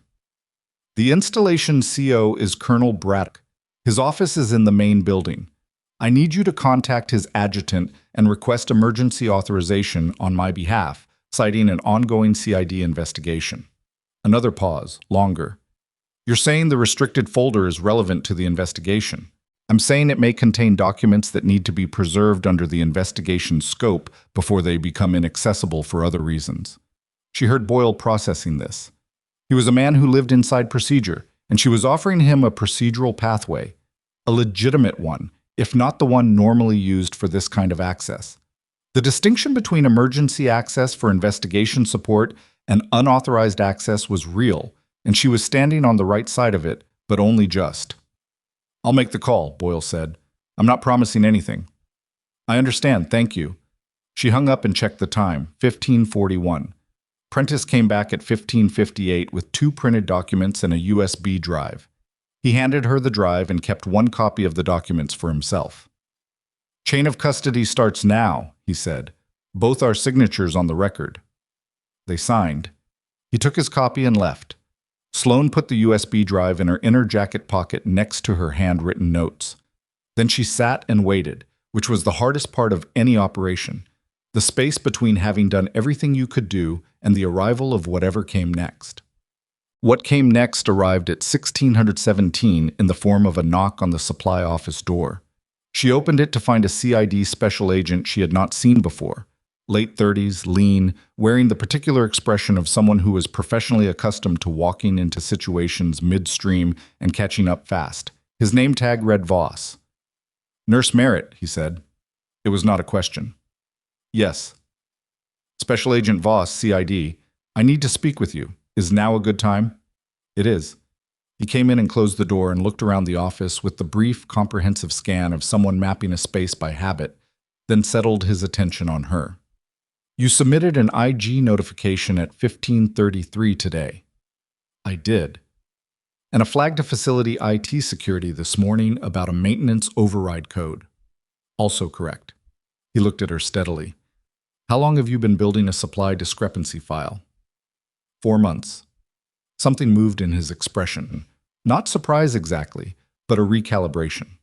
The installation CO is Colonel Braddock. His office is in the main building. I need you to contact his adjutant and request emergency authorization on my behalf, citing an ongoing CID investigation. Another pause, longer. You're saying the restricted folder is relevant to the investigation. I'm saying it may contain documents that need to be preserved under the investigation's scope before they become inaccessible for other reasons. She heard Boyle processing this. He was a man who lived inside procedure, and she was offering him a procedural pathway, a legitimate one, if not the one normally used for this kind of access. The distinction between emergency access for investigation support and unauthorized access was real, and she was standing on the right side of it, but only just. I'll make the call, Boyle said. I'm not promising anything. I understand, thank you. She hung up and checked the time, 15:41. Prentice came back at 15:58 with 2 printed documents and a USB drive. He handed her the drive and kept 1 copy of the documents for himself. Chain of custody starts now, he said. Both our signatures on the record. They signed. He took his copy and left. Sloane put the USB drive in her inner jacket pocket next to her handwritten notes. Then she sat and waited, which was the hardest part of any operation. The space between having done everything you could do and the arrival of whatever came next. What came next arrived at 1617 in the form of a knock on the supply office door. She opened it to find a CID special agent she had not seen before. Late 30s, lean, wearing the particular expression of someone who was professionally accustomed to walking into situations midstream and catching up fast. His name tag read Voss. Nurse Merritt, he said. It was not a question. Yes. Special Agent Voss, CID. I need to speak with you. Is now a good time? It is. He came in and closed the door and looked around the office with the brief, comprehensive scan of someone mapping a space by habit, then settled his attention on her. You submitted an IG notification at 15:33 today. I did. And a flag to facility IT security this morning about a maintenance override code. Also correct. He looked at her steadily. How long have you been building a supply discrepancy file? 4 months. Something moved in his expression. Not surprise exactly, but a recalibration.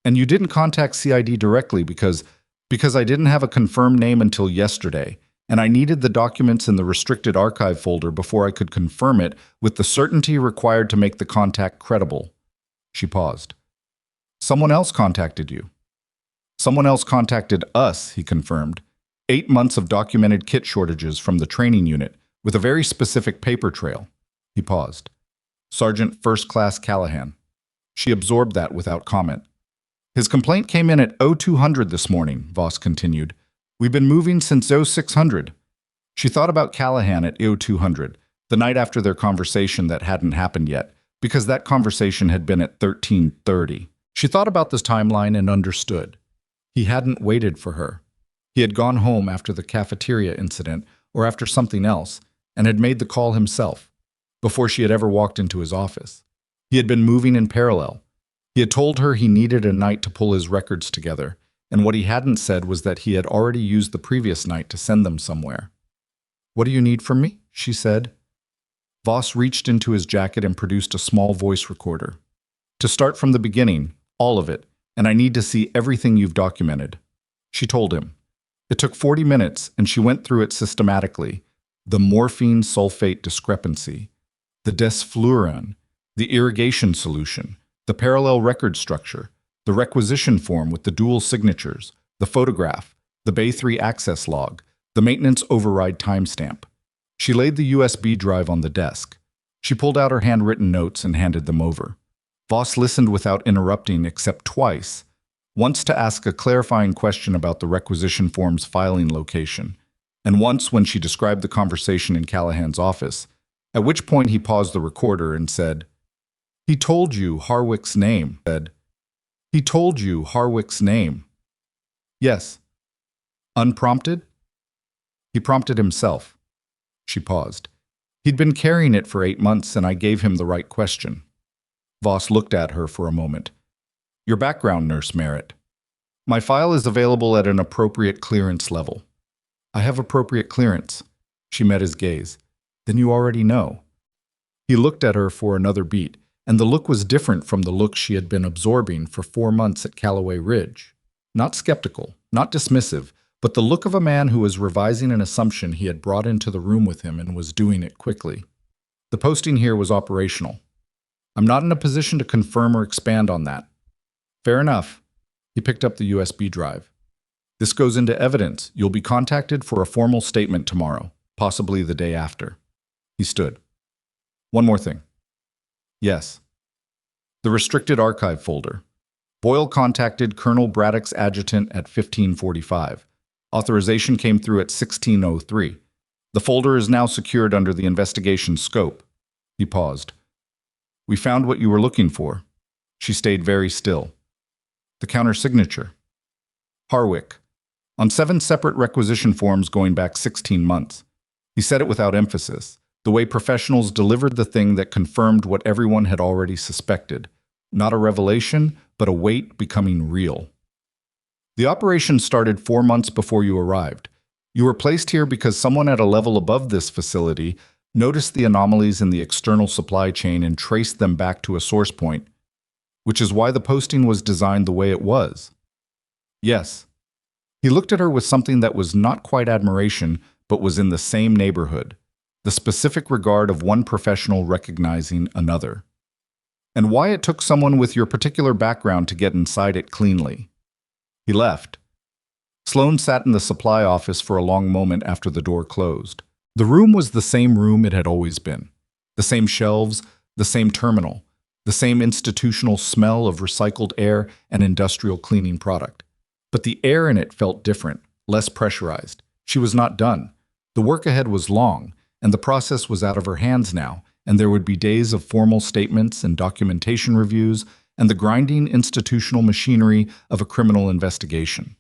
And you didn't contact CID directly because I didn't have a confirmed name until yesterday, and I needed the documents in the restricted archive folder before I could confirm it with the certainty required to make the contact credible. She paused. Someone else contacted you. Someone else contacted us, he confirmed. 8 months of documented kit shortages from the training unit, with a very specific paper trail. He paused. Sergeant First Class Callahan. She absorbed that without comment. His complaint came in at 0200 this morning, Voss continued. We've been moving since 0600. She thought about Callahan at 0200, the night after their conversation that hadn't happened yet, because that conversation had been at 13:30. She thought about this timeline and understood. He hadn't waited for her. He had gone home after the cafeteria incident or after something else and had made the call himself, before she had ever walked into his office. He had been moving in parallel. He had told her he needed a night to pull his records together, and what he hadn't said was that he had already used the previous night to send them somewhere. What do you need from me? She said. Voss reached into his jacket and produced a small voice recorder. To start from the beginning, all of it, and I need to see everything you've documented. She told him. It took 40 minutes, and she went through it systematically. The morphine sulfate discrepancy, the desfluran, the irrigation solution, the parallel record structure, the requisition form with the dual signatures, the photograph, the Bay 3 access log, the maintenance override timestamp. She laid the USB drive on the desk. She pulled out her handwritten notes and handed them over. Voss listened without interrupting except twice, once to ask a clarifying question about the requisition form's filing location, and once when she described the conversation in Callahan's office, at which point he paused the recorder and said, He told you Harwick's name, He told you Harwick's name. Yes. Unprompted? He prompted himself. She paused. He'd been carrying it for 8 months, and I gave him the right question. Voss looked at her for a moment. Your background, Nurse Merritt. My file is available at an appropriate clearance level. I have appropriate clearance. She met his gaze. Then you already know. He looked at her for another beat, and the look was different from the look she had been absorbing for 4 months at Calloway Ridge. Not skeptical, not dismissive, but the look of a man who was revising an assumption he had brought into the room with him and was doing it quickly. The posting here was operational. I'm not in a position to confirm or expand on that. Fair enough. He picked up the USB drive. This goes into evidence. You'll be contacted for a formal statement tomorrow, possibly the day after. He stood. One more thing. Yes. The restricted archive folder. Boyle contacted Colonel Braddock's adjutant at 1545. Authorization came through at 1603. The folder is now secured under the investigation scope. He paused. We found what you were looking for. She stayed very still. The counter-signature. Harwick. On 7 separate requisition forms going back 16 months. He said it without emphasis, the way professionals delivered the thing that confirmed what everyone had already suspected. Not a revelation, but a weight becoming real. The operation started 4 months before you arrived. You were placed here because someone at a level above this facility noticed the anomalies in the external supply chain and traced them back to a source point, which is why the posting was designed the way it was. Yes. He looked at her with something that was not quite admiration, but was in the same neighborhood, the specific regard of one professional recognizing another. And why it took someone with your particular background to get inside it cleanly. He left. Sloane sat in the supply office for a long moment after the door closed. The room was the same room it had always been. The same shelves, the same terminal, the same institutional smell of recycled air and industrial cleaning product. But the air in it felt different, less pressurized. She was not done. The work ahead was long, and the process was out of her hands now, and there would be days of formal statements and documentation reviews and the grinding institutional machinery of a criminal investigation.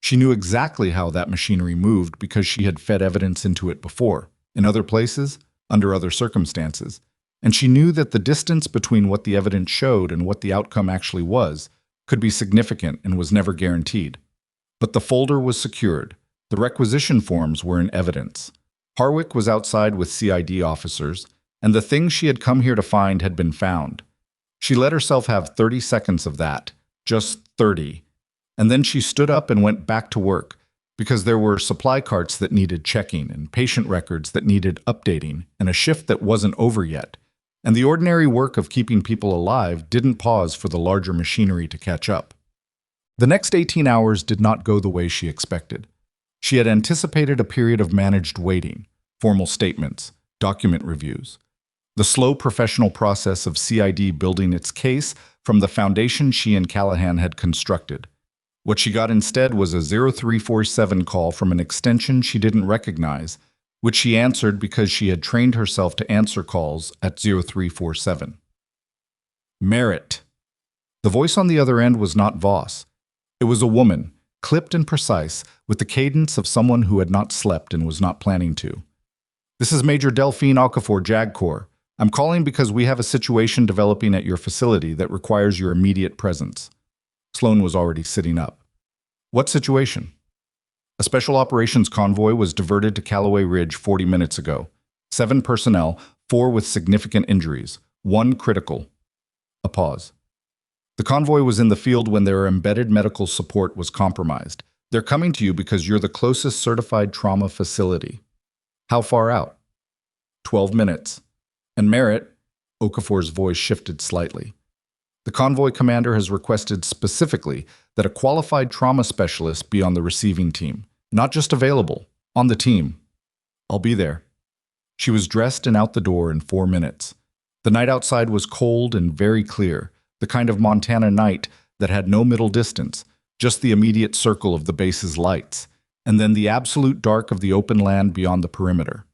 She knew exactly how that machinery moved because she had fed evidence into it before, in other places, under other circumstances, and she knew that the distance between what the evidence showed and what the outcome actually was could be significant and was never guaranteed. But the folder was secured. The requisition forms were in evidence. Harwick was outside with CID officers, and the thing she had come here to find had been found. She let herself have 30 seconds of that, just 30. And then she stood up and went back to work, because there were supply carts that needed checking and patient records that needed updating and a shift that wasn't over yet. And the ordinary work of keeping people alive didn't pause for the larger machinery to catch up. The next 18 hours did not go the way she expected. She had anticipated a period of managed waiting, formal statements, document reviews. The slow professional process of CID building its case from the foundation she and Callahan had constructed. What she got instead was a 0347 call from an extension she didn't recognize, which she answered because she had trained herself to answer calls at 0347. Merritt. The voice on the other end was not Voss. It was a woman, clipped and precise, with the cadence of someone who had not slept and was not planning to. This is Major Delphine Okafor, JAG Corps. I'm calling because we have a situation developing at your facility that requires your immediate presence. Sloane was already sitting up. What situation? A special operations convoy was diverted to Calloway Ridge 40 minutes ago. 7 personnel, 4 with significant injuries, 1 critical. A pause. The convoy was in the field when their embedded medical support was compromised. They're coming to you because you're the closest certified trauma facility. How far out? 12 minutes. And Merritt, Okafor's voice shifted slightly. The convoy commander has requested specifically that a qualified trauma specialist be on the receiving team. Not just available, on the team. I'll be there. She was dressed and out the door in 4 minutes. The night outside was cold and very clear, the kind of Montana night that had no middle distance, just the immediate circle of the base's lights, and then the absolute dark of the open land beyond the perimeter.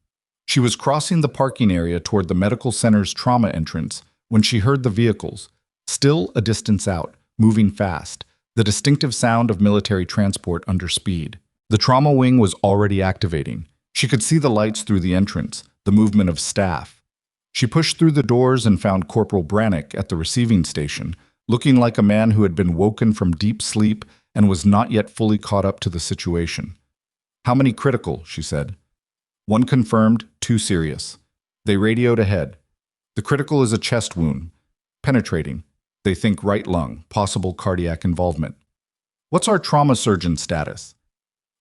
She was crossing the parking area toward the medical center's trauma entrance when she heard the vehicles, still a distance out, moving fast, the distinctive sound of military transport under speed. The trauma wing was already activating. She could see the lights through the entrance, the movement of staff. She pushed through the doors and found Corporal Brannick at the receiving station, looking like a man who had been woken from deep sleep and was not yet fully caught up to the situation. How many critical? She said. One confirmed, two serious. They radioed ahead. The critical is a chest wound. Penetrating. They think right lung, possible cardiac involvement. What's our trauma surgeon status?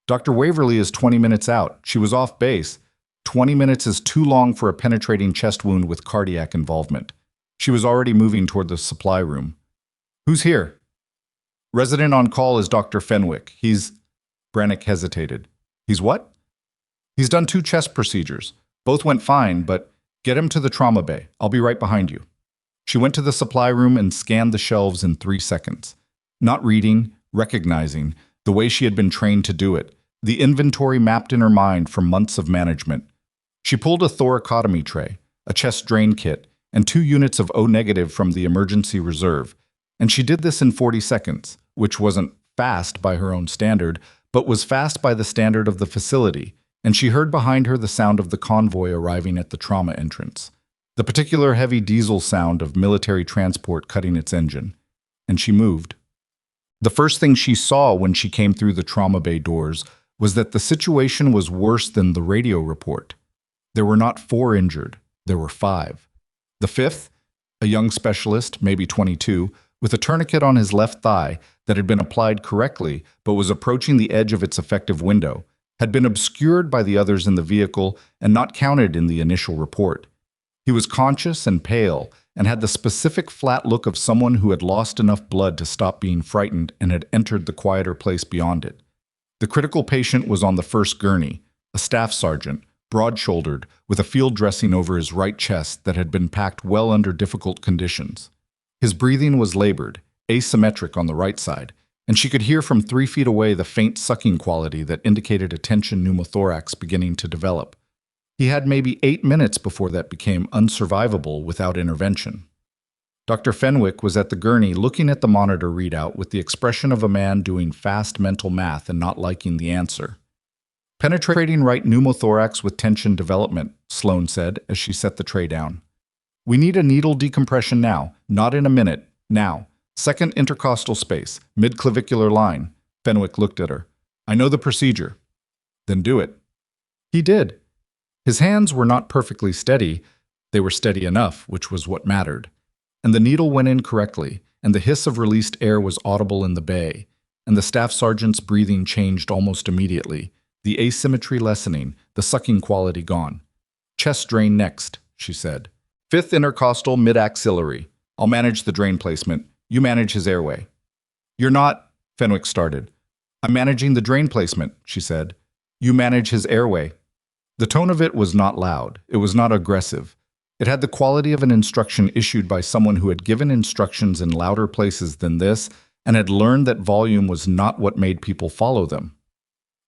Dr. Waverly is 20 minutes out. She was off base. 20 minutes is too long for a penetrating chest wound with cardiac involvement. She was already moving toward the supply room. Who's here? Resident on call is Dr. Fenwick. Brannick hesitated. He's what? He's done 2 chest procedures. Both went fine, but get him to the trauma bay. I'll be right behind you. She went to the supply room and scanned the shelves in 3 seconds. Not reading, recognizing, the way she had been trained to do it. The inventory mapped in her mind from months of management. She pulled a thoracotomy tray, a chest drain kit, and 2 units of O- from the emergency reserve. And she did this in 40 seconds, which wasn't fast by her own standard, but was fast by the standard of the facility, and she heard behind her the sound of the convoy arriving at the trauma entrance. The particular heavy diesel sound of military transport cutting its engine. And she moved. The first thing she saw when she came through the trauma bay doors was that the situation was worse than the radio report. There were not 4 injured, there were 5. The 5th, a young specialist, maybe 22, with a tourniquet on his left thigh that had been applied correctly but was approaching the edge of its effective window, had been obscured by the others in the vehicle and not counted in the initial report. He was conscious and pale and had the specific flat look of someone who had lost enough blood to stop being frightened and had entered the quieter place beyond it. The critical patient was on the first gurney, a staff sergeant, broad-shouldered, with a field dressing over his right chest that had been packed well under difficult conditions. His breathing was labored, asymmetric on the right side, and she could hear from 3 feet away the faint sucking quality that indicated a tension pneumothorax beginning to develop. He had maybe 8 minutes before that became unsurvivable without intervention. Dr. Fenwick was at the gurney looking at the monitor readout with the expression of a man doing fast mental math and not liking the answer. Penetrating right pneumothorax with tension development, Sloane said as she set the tray down. We need a needle decompression now, not in a minute, now. Second intercostal space, mid-clavicular line. Fenwick looked at her. I know the procedure. Then do it. He did. His hands were not perfectly steady. They were steady enough, which was what mattered. And the needle went in correctly, and the hiss of released air was audible in the bay, and the staff sergeant's breathing changed almost immediately, the asymmetry lessening, the sucking quality gone. Chest drain next, she said. 5th intercostal mid-axillary. I'll manage the drain placement. You manage his airway. You're not, Fenwick started. I'm managing the drain placement, she said. You manage his airway. The tone of it was not loud. It was not aggressive. It had the quality of an instruction issued by someone who had given instructions in louder places than this and had learned that volume was not what made people follow them.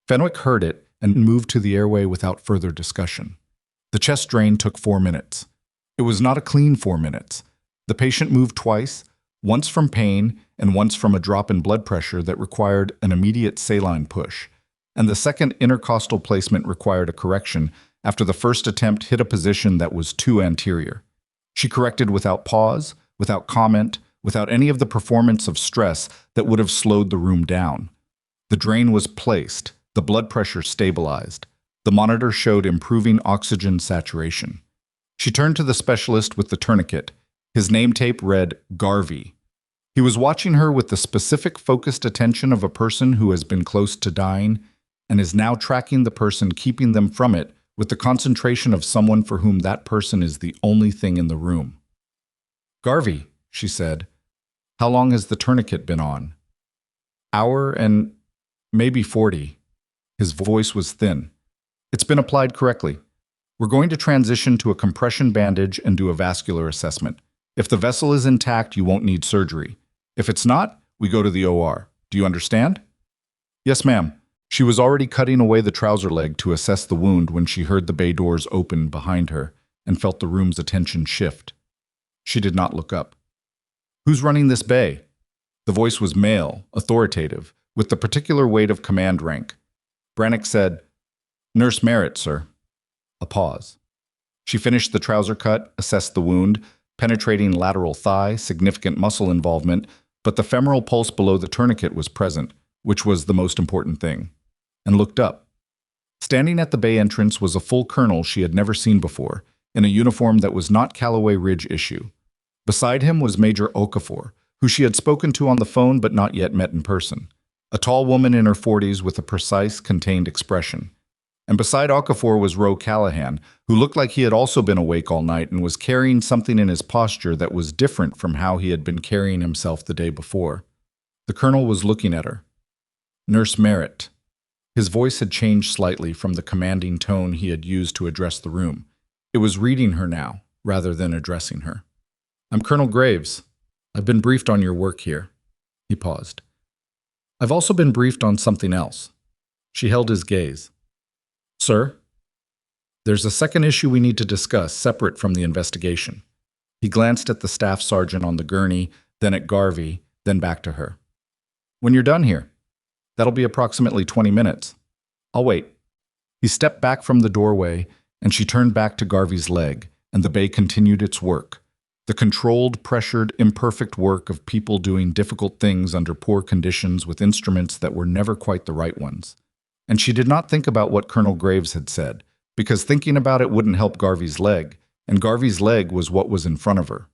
Fenwick heard it and moved to the airway without further discussion. The chest drain took 4 minutes. It was not a clean 4 minutes. The patient moved twice, once from pain and once from a drop in blood pressure that required an immediate saline push, and the second intercostal placement required a correction after the first attempt hit a position that was too anterior. She corrected without pause, without comment, without any of the performance of stress that would have slowed the room down. The drain was placed, the blood pressure stabilized. The monitor showed improving oxygen saturation. She turned to the specialist with the tourniquet. His name tape read Garvey. He was watching her with the specific focused attention of a person who has been close to dying and is now tracking the person keeping them from it with the concentration of someone for whom that person is the only thing in the room. Garvey, she said, how long has the tourniquet been on? Hour and maybe 40. His voice was thin. It's been applied correctly. We're going to transition to a compression bandage and do a vascular assessment. If the vessel is intact, you won't need surgery. If it's not, we go to the OR. Do you understand? Yes, ma'am. She was already cutting away the trouser leg to assess the wound when she heard the bay doors open behind her and felt the room's attention shift. She did not look up. Who's running this bay? The voice was male, authoritative, with the particular weight of command rank. Brannick said, Nurse Merritt, sir. A pause. She finished the trouser cut, assessed the wound, penetrating lateral thigh, significant muscle involvement, but the femoral pulse below the tourniquet was present, which was the most important thing, and looked up. Standing at the bay entrance was a full colonel she had never seen before, in a uniform that was not Calloway Ridge issue. Beside him was Major Okafor, who she had spoken to on the phone but not yet met in person. A tall woman in her 40s with a precise, contained expression. And beside Okafor was Rowe Callahan, who looked like he had also been awake all night and was carrying something in his posture that was different from how he had been carrying himself the day before. The colonel was looking at her. Nurse Merritt. His voice had changed slightly from the commanding tone he had used to address the room. It was reading her now, rather than addressing her. "I'm Colonel Graves. I've been briefed on your work here." He paused. "I've also been briefed on something else." She held his gaze. "Sir? There's a second issue we need to discuss, separate from the investigation." He glanced at the staff sergeant on the gurney, then at Garvey, then back to her. "When you're done here. That'll be approximately 20 minutes. I'll wait." He stepped back from the doorway, and she turned back to Garvey's leg, and the bay continued its work. The controlled, pressured, imperfect work of people doing difficult things under poor conditions with instruments that were never quite the right ones. And she did not think about what Colonel Graves had said, because thinking about it wouldn't help Garvey's leg, and Garvey's leg was what was in front of her.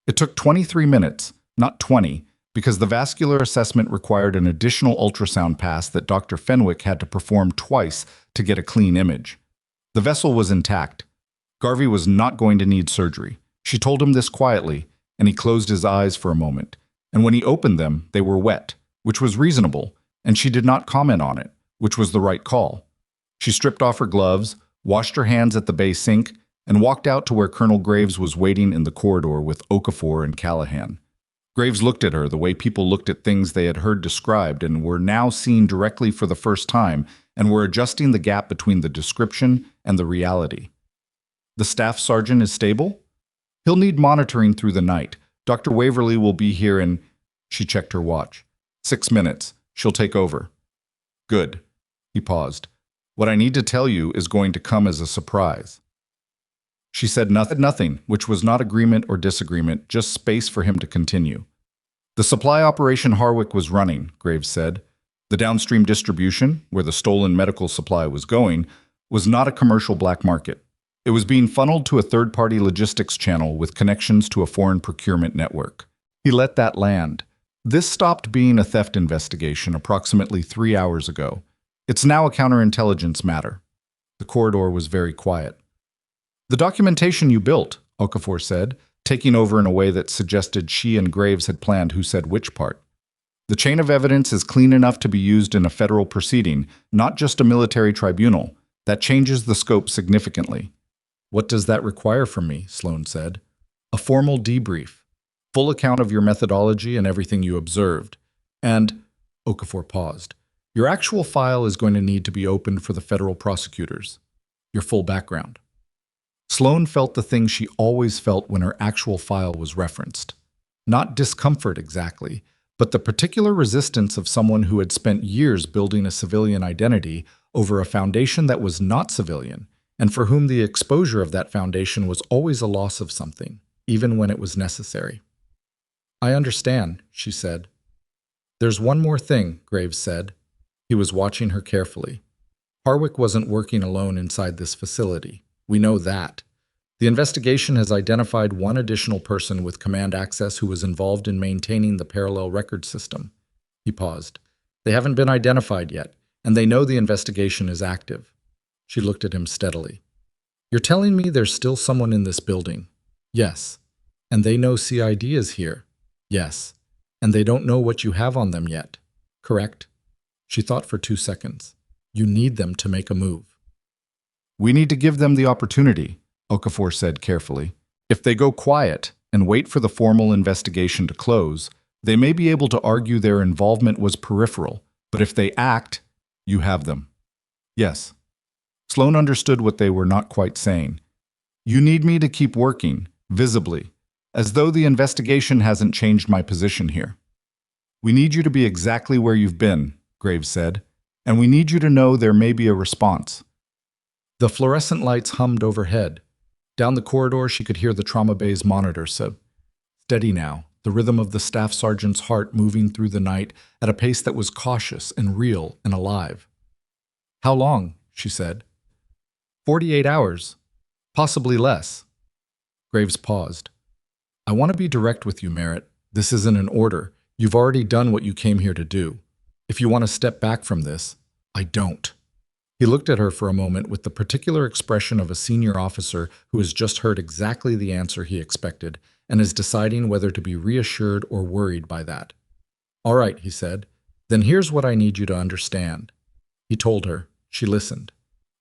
It took 23 minutes, not 20, because the vascular assessment required an additional ultrasound pass that Dr. Fenwick had to perform twice to get a clean image. The vessel was intact. Garvey was not going to need surgery. She told him this quietly, and he closed his eyes for a moment. And when he opened them, they were wet, which was reasonable, and she did not comment on it, which was the right call. She stripped off her gloves, washed her hands at the bay sink, and walked out to where Colonel Graves was waiting in the corridor with Okafor and Callahan. Graves looked at her the way people looked at things they had heard described and were now seen directly for the first time and were adjusting the gap between the description and the reality. "The staff sergeant is stable? He'll need monitoring through the night. Dr. Waverly will be here in..." She checked her watch. 6 minutes. She'll take over." "Good." He paused. "What I need to tell you is going to come as a surprise." She said nothing, which was not agreement or disagreement, just space for him to continue. "The supply operation Harwick was running," Graves said. "The downstream distribution, where the stolen medical supply was going, was not a commercial black market. It was being funneled to a third-party logistics channel with connections to a foreign procurement network." He let that land. "This stopped being a theft investigation approximately 3 hours ago. It's now a counterintelligence matter." The corridor was very quiet. "The documentation you built," Okafor said, taking over in a way that suggested she and Graves had planned who said which part. "The chain of evidence is clean enough to be used in a federal proceeding, not just a military tribunal. That changes the scope significantly." "What does that require from me?" Sloane said. "A formal debrief. Full account of your methodology and everything you observed. And," Okafor paused, "your actual file is going to need to be opened for the federal prosecutors. Your full background." Sloane felt the thing she always felt when her actual file was referenced. Not discomfort exactly, but the particular resistance of someone who had spent years building a civilian identity over a foundation that was not civilian, and for whom the exposure of that foundation was always a loss of something, even when it was necessary. "I understand," she said. "There's one more thing," Graves said. He was watching her carefully. "Harwick wasn't working alone inside this facility. We know that. The investigation has identified one additional person with command access who was involved in maintaining the parallel record system." He paused. "They haven't been identified yet, and they know the investigation is active." She looked at him steadily. "You're telling me there's still someone in this building?" "Yes." "And they know CID is here?" "Yes." "And they don't know what you have on them yet?" "Correct." She thought for 2 seconds. "You need them to make a move." "We need to give them the opportunity," Okafor said carefully. "If they go quiet and wait for the formal investigation to close, they may be able to argue their involvement was peripheral, but if they act, you have them." "Yes." Sloane understood what they were not quite saying. "You need me to keep working, visibly, as though the investigation hasn't changed my position here." "We need you to be exactly where you've been," Graves said, "and we need you to know there may be a response." The fluorescent lights hummed overhead. Down the corridor, she could hear the trauma bay's monitor say, "Steady now," the rhythm of the staff sergeant's heart moving through the night at a pace that was cautious and real and alive. "How long?" she said. 48 hours. Possibly less. Graves paused. I want to be direct with you, Merritt. This isn't an order. You've already done what you came here to do. If you want to step back from this, I don't. He looked at her for a moment with the particular expression of a senior officer who has just heard exactly the answer he expected and is deciding whether to be reassured or worried by that. All right, he said. Then here's what I need you to understand. He told her. She listened.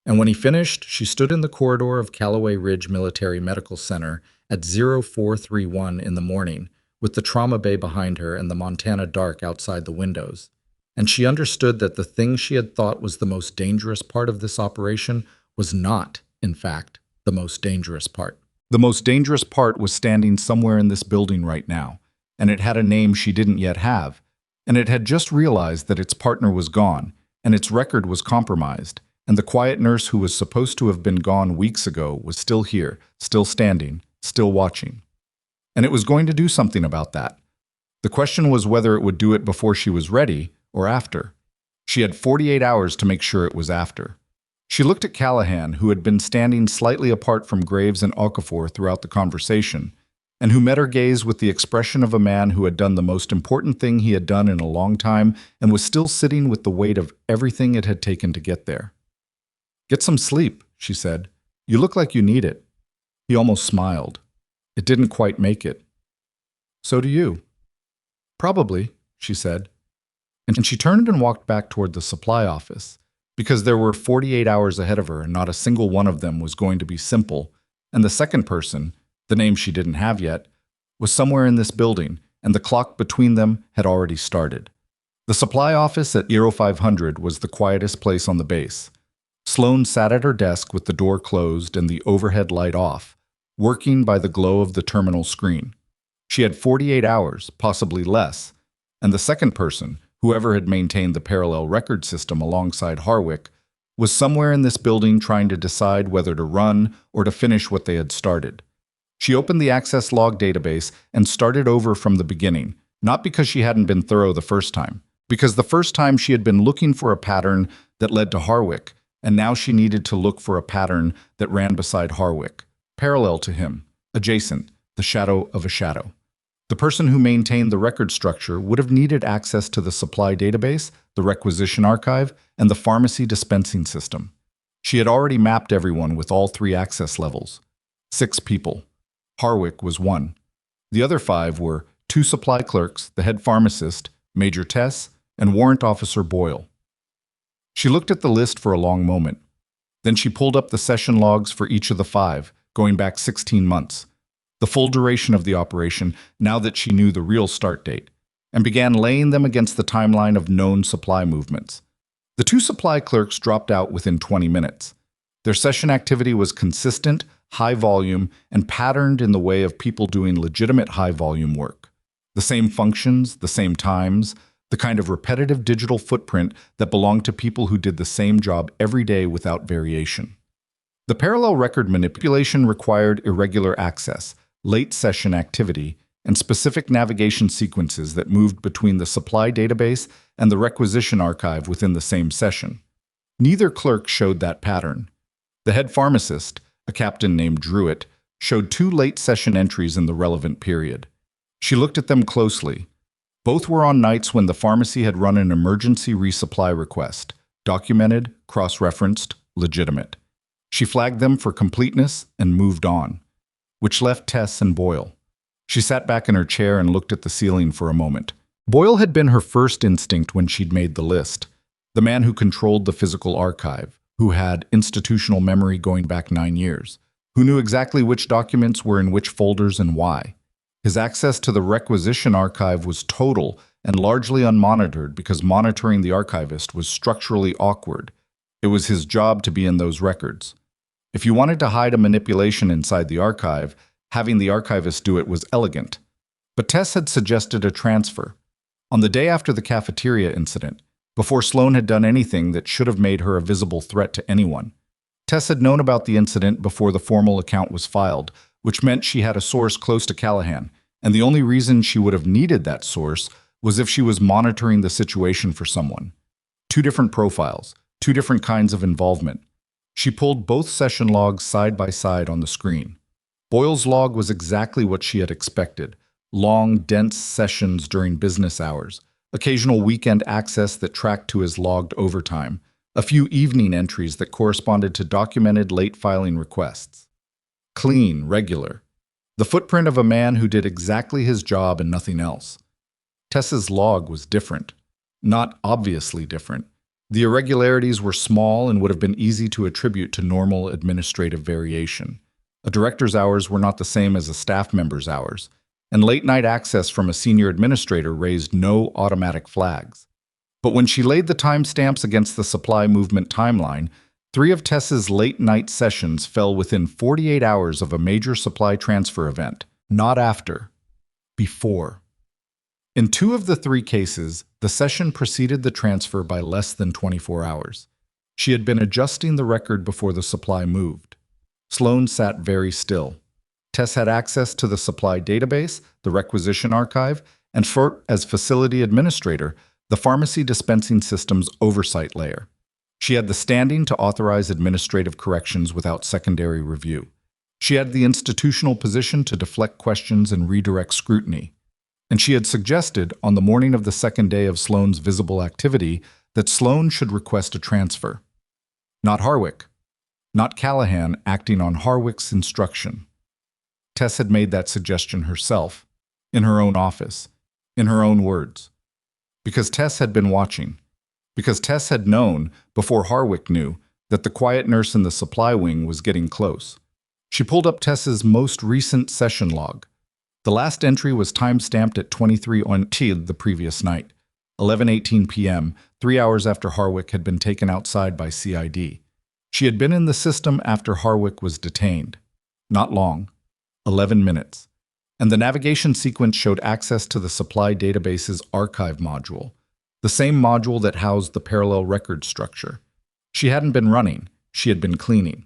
And when he finished, she stood in the corridor of Calloway Ridge Military Medical Center at 0431 in the morning, with the trauma bay behind her and the Montana dark outside the windows. And she understood that the thing she had thought was the most dangerous part of this operation was not, in fact, the most dangerous part. The most dangerous part was standing somewhere in this building right now, and it had a name she didn't yet have, and it had just realized that its partner was gone, and its record was compromised, and the quiet nurse who was supposed to have been gone weeks ago was still here, still standing, still watching. And it was going to do something about that. The question was whether it would do it before she was ready or after. She had 48 hours to make sure it was after. She looked at Callahan, who had been standing slightly apart from Graves and Okafor throughout the conversation, and who met her gaze with the expression of a man who had done the most important thing he had done in a long time and was still sitting with the weight of everything it had taken to get there. Get some sleep, she said. You look like you need it. He almost smiled. It didn't quite make it. So do you. Probably, she said. And she turned and walked back toward the supply office, because there were 48 hours ahead of her and not a single one of them was going to be simple, and the second person, the name she didn't have yet, was somewhere in this building, and the clock between them had already started. The supply office at 0500 was the quietest place on the base. Sloane sat at her desk with the door closed and the overhead light off, working by the glow of the terminal screen. She had 48 hours, possibly less, and the second person, whoever had maintained the parallel record system alongside Harwick, was somewhere in this building trying to decide whether to run or to finish what they had started. She opened the access log database and started over from the beginning, not because she hadn't been thorough the first time, because the first time she had been looking for a pattern that led to Harwick, and now she needed to look for a pattern that ran beside Harwick, parallel to him, adjacent, the shadow of a shadow. The person who maintained the record structure would have needed access to the supply database, the requisition archive, and the pharmacy dispensing system. She had already mapped everyone with all 3 access levels. 6 people. Harwick was 1. The other 5 were 2 supply clerks, the head pharmacist, Major Tess, and Warrant Officer Boyle. She looked at the list for a long moment. Then she pulled up the session logs for each of the 5, going back 16 months. The full duration of the operation, now that she knew the real start date, and began laying them against the timeline of known supply movements. The 2 supply clerks dropped out within 20 minutes. Their session activity was consistent, high volume, and patterned in the way of people doing legitimate high volume work. The same functions, the same times, the kind of repetitive digital footprint that belonged to people who did the same job every day without variation. The parallel record manipulation required irregular access, late session activity, and specific navigation sequences that moved between the supply database and the requisition archive within the same session. Neither clerk showed that pattern. The head pharmacist, a captain named Druitt, showed 2 late session entries in the relevant period. She looked at them closely. Both were on nights when the pharmacy had run an emergency resupply request, documented, cross-referenced, legitimate. She flagged them for completeness and moved on, which left Tess and Boyle. She sat back in her chair and looked at the ceiling for a moment. Boyle had been her first instinct when she'd made the list, the man who controlled the physical archive, who had institutional memory going back 9 years, who knew exactly which documents were in which folders and why. His access to the requisition archive was total and largely unmonitored because monitoring the archivist was structurally awkward. It was his job to be in those records. If you wanted to hide a manipulation inside the archive, having the archivist do it was elegant. But Tess had suggested a transfer. On the day after the cafeteria incident, before Sloane had done anything that should have made her a visible threat to anyone, Tess had known about the incident before the formal account was filed, which meant she had a source close to Callahan, and the only reason she would have needed that source was if she was monitoring the situation for someone. 2 different profiles, Two different kinds of involvement. She pulled both session logs side by side on the screen. Boyle's log was exactly what she had expected. Long, dense sessions during business hours, occasional weekend access that tracked to his logged overtime, a few evening entries that corresponded to documented late filing requests. Clean, regular. The footprint of a man who did exactly his job and nothing else. Tess's log was different. Not obviously different. The irregularities were small and would have been easy to attribute to normal administrative variation. A director's hours were not the same as a staff member's hours, and late-night access from a senior administrator raised no automatic flags. But when she laid the timestamps against the supply movement timeline, 3 of Tess's late-night sessions fell within 48 hours of a major supply transfer event, not after, before. In 2 of the 3 cases, the session preceded the transfer by less than 24 hours. She had been adjusting the record before the supply moved. Sloane sat very still. Tess had access to the supply database, the requisition archive, and as facility administrator, the pharmacy dispensing system's oversight layer. She had the standing to authorize administrative corrections without secondary review. She had the institutional position to deflect questions and redirect scrutiny. And she had suggested, on the morning of the second day of Sloane's visible activity, that Sloane should request a transfer. Not Harwick. Not Callahan acting on Harwick's instruction. Tess had made that suggestion herself, in her own office, in her own words. Because Tess had been watching. Because Tess had known, before Harwick knew, that the quiet nurse in the supply wing was getting close. She pulled up Tess's most recent session log. The last entry was time-stamped at 23 on the previous night, 11:18 p.m., 3 hours after Harwick had been taken outside by CID. She had been in the system after Harwick was detained. Not long. 11 minutes. And the navigation sequence showed access to the supply database's archive module, the same module that housed the parallel record structure. She hadn't been running, she had been cleaning.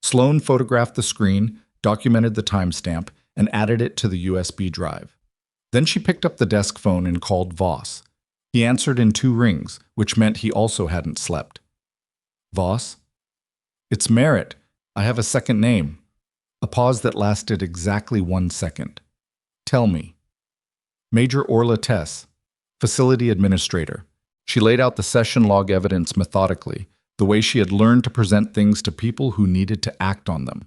Sloane photographed the screen, documented the timestamp, and added it to the USB drive. Then she picked up the desk phone and called Voss. He answered in 2 rings, which meant he also hadn't slept. Voss? It's Merritt. I have a second name. A pause that lasted exactly 1 second. Tell me. Major Orla Tess, facility administrator. She laid out the session log evidence methodically, the way she had learned to present things to people who needed to act on them.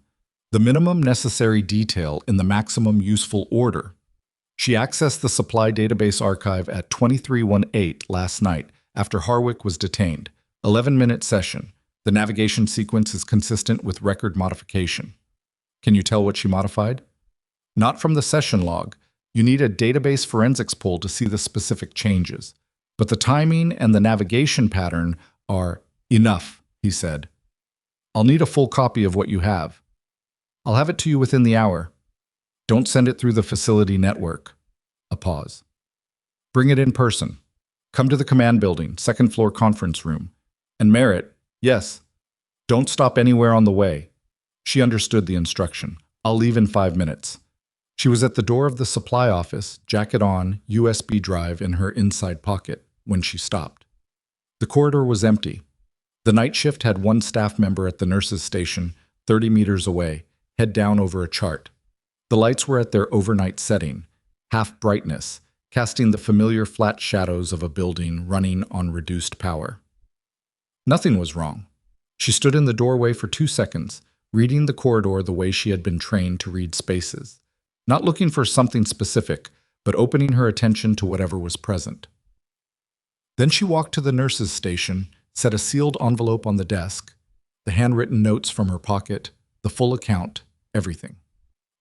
The minimum necessary detail in the maximum useful order. She accessed the supply database archive at 23:18 last night after Harwick was detained. 11-minute session. The navigation sequence is consistent with record modification. Can you tell what she modified? Not from the session log. You need a database forensics pull to see the specific changes. But the timing and the navigation pattern are enough, he said. I'll need a full copy of what you have. I'll have it to you within the hour. Don't send it through the facility network. A pause. Bring it in person. Come to the command building, 2nd floor conference room. And Merritt, yes. Don't stop anywhere on the way. She understood the instruction. I'll leave in 5 minutes. She was at the door of the supply office, jacket on, USB drive in her inside pocket, when she stopped. The corridor was empty. The night shift had 1 staff member at the nurse's station, 30 meters away, head down over a chart. The lights were at their overnight setting, half brightness, casting the familiar flat shadows of a building running on reduced power. Nothing was wrong. She stood in the doorway for 2 seconds, reading the corridor the way she had been trained to read spaces, not looking for something specific, but opening her attention to whatever was present. Then she walked to the nurse's station, set a sealed envelope on the desk, the handwritten notes from her pocket, the full account, everything,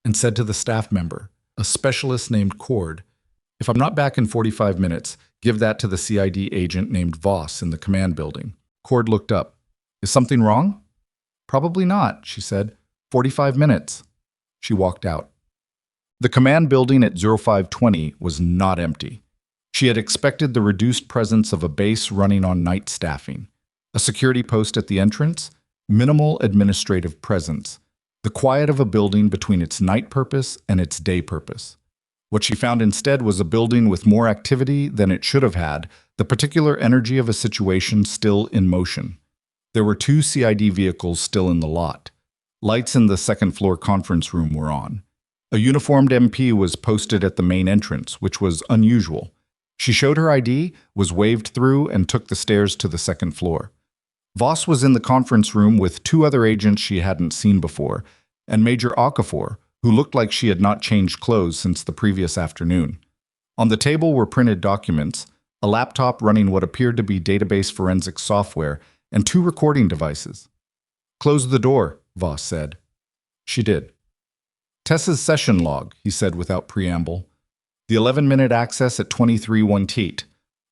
and said to the staff member, a specialist named Cord, if I'm not back in 45 minutes, give that to the CID agent named Voss in the command building. Cord looked up. Is something wrong? Probably not, she said. 45 minutes. She walked out. The command building at 0520 was not empty. She had expected the reduced presence of a base running on night staffing, a security post at the entrance, minimal administrative presence, the quiet of a building between its night purpose and its day purpose. What she found instead was a building with more activity than it should have had, the particular energy of a situation still in motion. There were 2 CID vehicles still in the lot. Lights in the second-floor conference room were on. A uniformed MP was posted at the main entrance, which was unusual. She showed her ID, was waved through, and took the stairs to the second floor. Voss was in the conference room with 2 other agents she hadn't seen before, and Major Okafor, who looked like she had not changed clothes since the previous afternoon. On the table were printed documents, a laptop running what appeared to be database forensic software, and 2 recording devices. "Close the door," Voss said. She did. "Tess's session log," he said without preamble. "The 11-minute access at 23:01 Teat.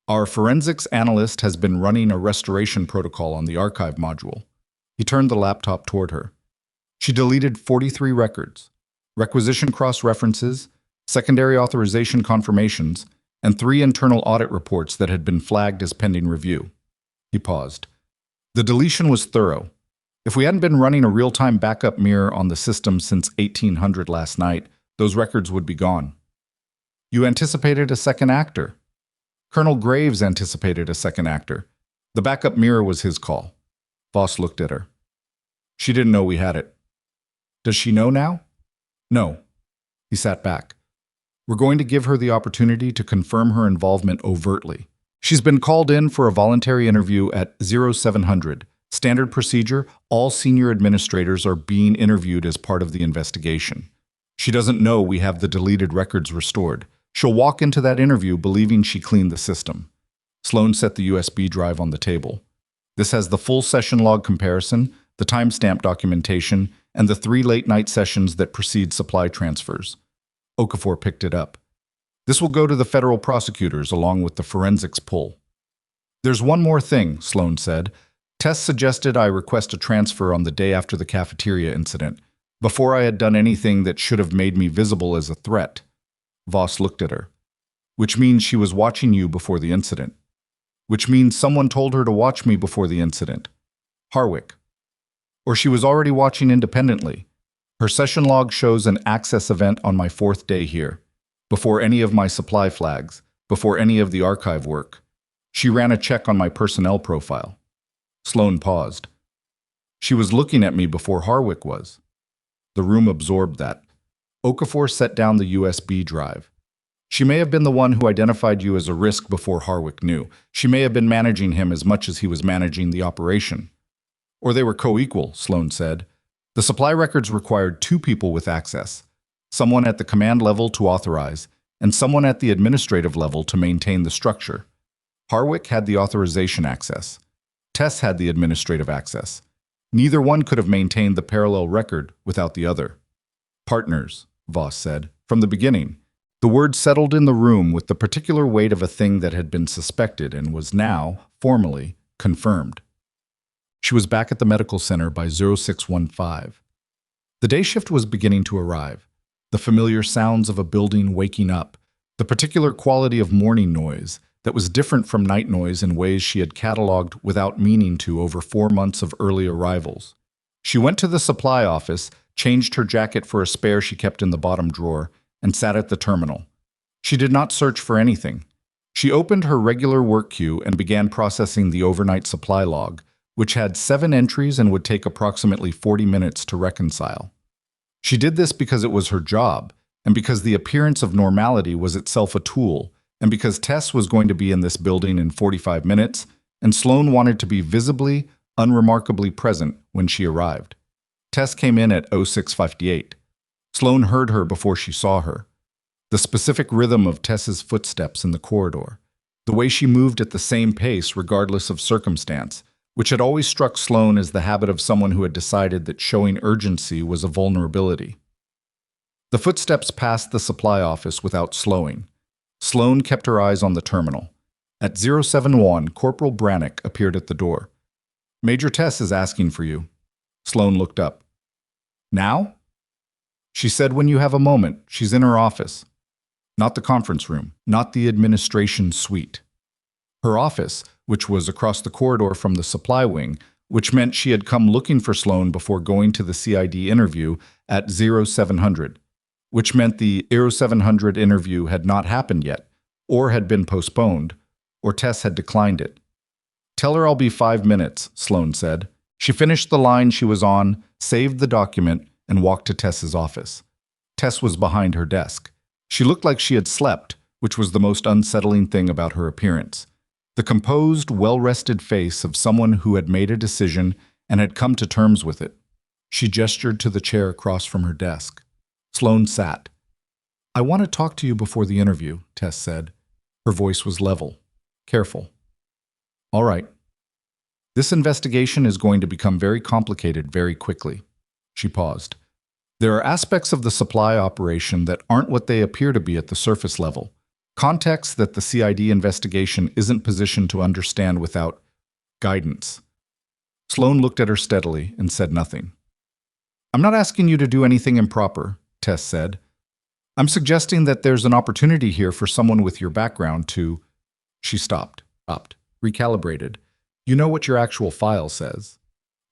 Our forensics analyst has been running a restoration protocol on the archive module." He turned the laptop toward her. She deleted 43 records, requisition cross-references, secondary authorization confirmations, and 3 internal audit reports that had been flagged as pending review. He paused. The deletion was thorough. If we hadn't been running a real-time backup mirror on the system since 1800 last night, those records would be gone. "You anticipated a second actor." Colonel Graves anticipated a second actor. The backup mirror was his call. Voss looked at her. "She didn't know we had it." "Does she know now?" "No." He sat back. "We're going to give her the opportunity to confirm her involvement overtly. She's been called in for a voluntary interview at 0700. Standard procedure, all senior administrators are being interviewed as part of the investigation. She doesn't know we have the deleted records restored. She'll walk into that interview believing she cleaned the system." Sloane set the USB drive on the table. "This has the full session log comparison, the timestamp documentation, and the 3 late-night sessions that precede supply transfers." Okafor picked it up. "This will go to the federal prosecutors along with the forensics pull." "There's one more thing," Sloane said. "Tess suggested I request a transfer on the day after the cafeteria incident, before I had done anything that should have made me visible as a threat." Voss looked at her. "Which means she was watching you before the incident." "Which means someone told her to watch me before the incident." "Harwick." "Or she was already watching independently. Her session log shows an access event on my 4th day here, before any of my supply flags, before any of the archive work. She ran a check on my personnel profile." Sloane paused. "She was looking at me before Harwick was." The room absorbed that. Okafor set down the USB drive. "She may have been the one who identified you as a risk before Harwick knew. She may have been managing him as much as he was managing the operation." "Or they were co-equal," Sloane said. "The supply records required 2 people with access, someone at the command level to authorize, and someone at the administrative level to maintain the structure. Harwick had the authorization access. Tess had the administrative access. Neither one could have maintained the parallel record without the other." "Partners," Voss said, "from the beginning." The word settled in the room with the particular weight of a thing that had been suspected and was now, formally, confirmed. She was back at the medical center by 0615. The day shift was beginning to arrive. The familiar sounds of a building waking up, the particular quality of morning noise that was different from night noise in ways she had catalogued without meaning to over 4 months of early arrivals. She went to the supply office, changed her jacket for a spare she kept in the bottom drawer, and sat at the terminal. She did not search for anything. She opened her regular work queue and began processing the overnight supply log, which had 7 entries and would take approximately 40 minutes to reconcile. She did this because it was her job, and because the appearance of normality was itself a tool, and because Tess was going to be in this building in 45 minutes, and Sloane wanted to be visibly, unremarkably present when she arrived. Tess came in at 0658. Sloane heard her before she saw her. The specific rhythm of Tess's footsteps in the corridor, the way she moved at the same pace regardless of circumstance, which had always struck Sloane as the habit of someone who had decided that showing urgency was a vulnerability. The footsteps passed the supply office without slowing. Sloane kept her eyes on the terminal. At 071, Corporal Brannock appeared at the door. "Major Tess is asking for you." Sloane looked up. "Now?" "She said when you have a moment. She's in her office." Not the conference room, not the administration suite. Her office, which was across the corridor from the supply wing, which meant she had come looking for Sloane before going to the CID interview at 0700, which meant the 0700 interview had not happened yet, or had been postponed, or Tess had declined it. Tell her I'll be 5 minutes, Sloane said. She finished the line she was on, saved the document, and walked to Tess's office. Tess was behind her desk. She looked like she had slept, which was the most unsettling thing about her appearance. The composed, well-rested face of someone who had made a decision and had come to terms with it. She gestured to the chair across from her desk. Sloane sat. I want to talk to you before the interview, Tess said. Her voice was level, careful. All right. This investigation is going to become very complicated very quickly. She paused. There are aspects of the supply operation that aren't what they appear to be at the surface level. Context that the CID investigation isn't positioned to understand without guidance. Sloane looked at her steadily and said nothing. I'm not asking you to do anything improper, Tess said. I'm suggesting that there's an opportunity here for someone with your background to… She stopped, recalibrated. You know what your actual file says.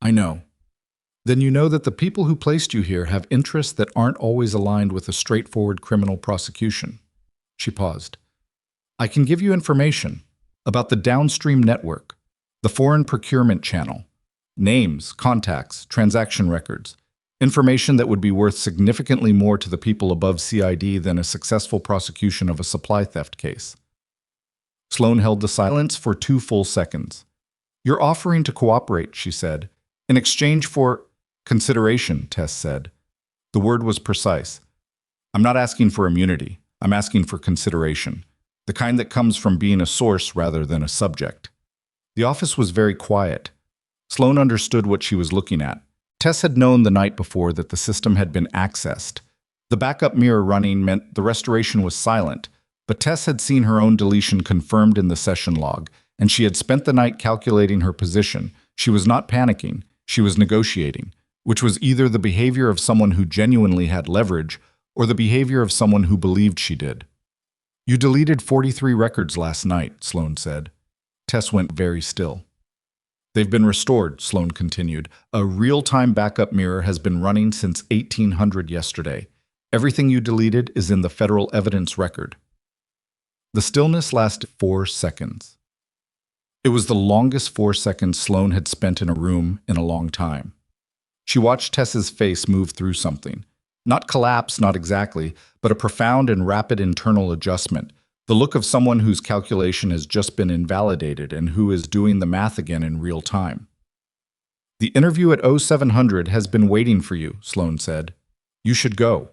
I know. Then you know that the people who placed you here have interests that aren't always aligned with a straightforward criminal prosecution. She paused. I can give you information about the downstream network, the foreign procurement channel, names, contacts, transaction records, information that would be worth significantly more to the people above CID than a successful prosecution of a supply theft case. Sloane held the silence for 2 full seconds. You're offering to cooperate, she said. In exchange for consideration, Tess said. The word was precise. I'm not asking for immunity. I'm asking for consideration, the kind that comes from being a source rather than a subject. The office was very quiet. Sloane understood what she was looking at. Tess had known the night before that the system had been accessed. The backup mirror running meant the restoration was silent, but Tess had seen her own deletion confirmed in the session log, and she had spent the night calculating her position. She was not panicking, she was negotiating, which was either the behavior of someone who genuinely had leverage or the behavior of someone who believed she did. You deleted 43 records last night, Sloane said. Tess went very still. They've been restored, Sloane continued. A real-time backup mirror has been running since 1800 yesterday. Everything you deleted is in the federal evidence record. The stillness lasted 4 seconds. It was the longest 4 seconds Sloane had spent in a room in a long time. She watched Tess's face move through something. Not collapse, not exactly, but a profound and rapid internal adjustment. The look of someone whose calculation has just been invalidated and who is doing the math again in real time. The interview at 0700 has been waiting for you, Sloane said. You should go.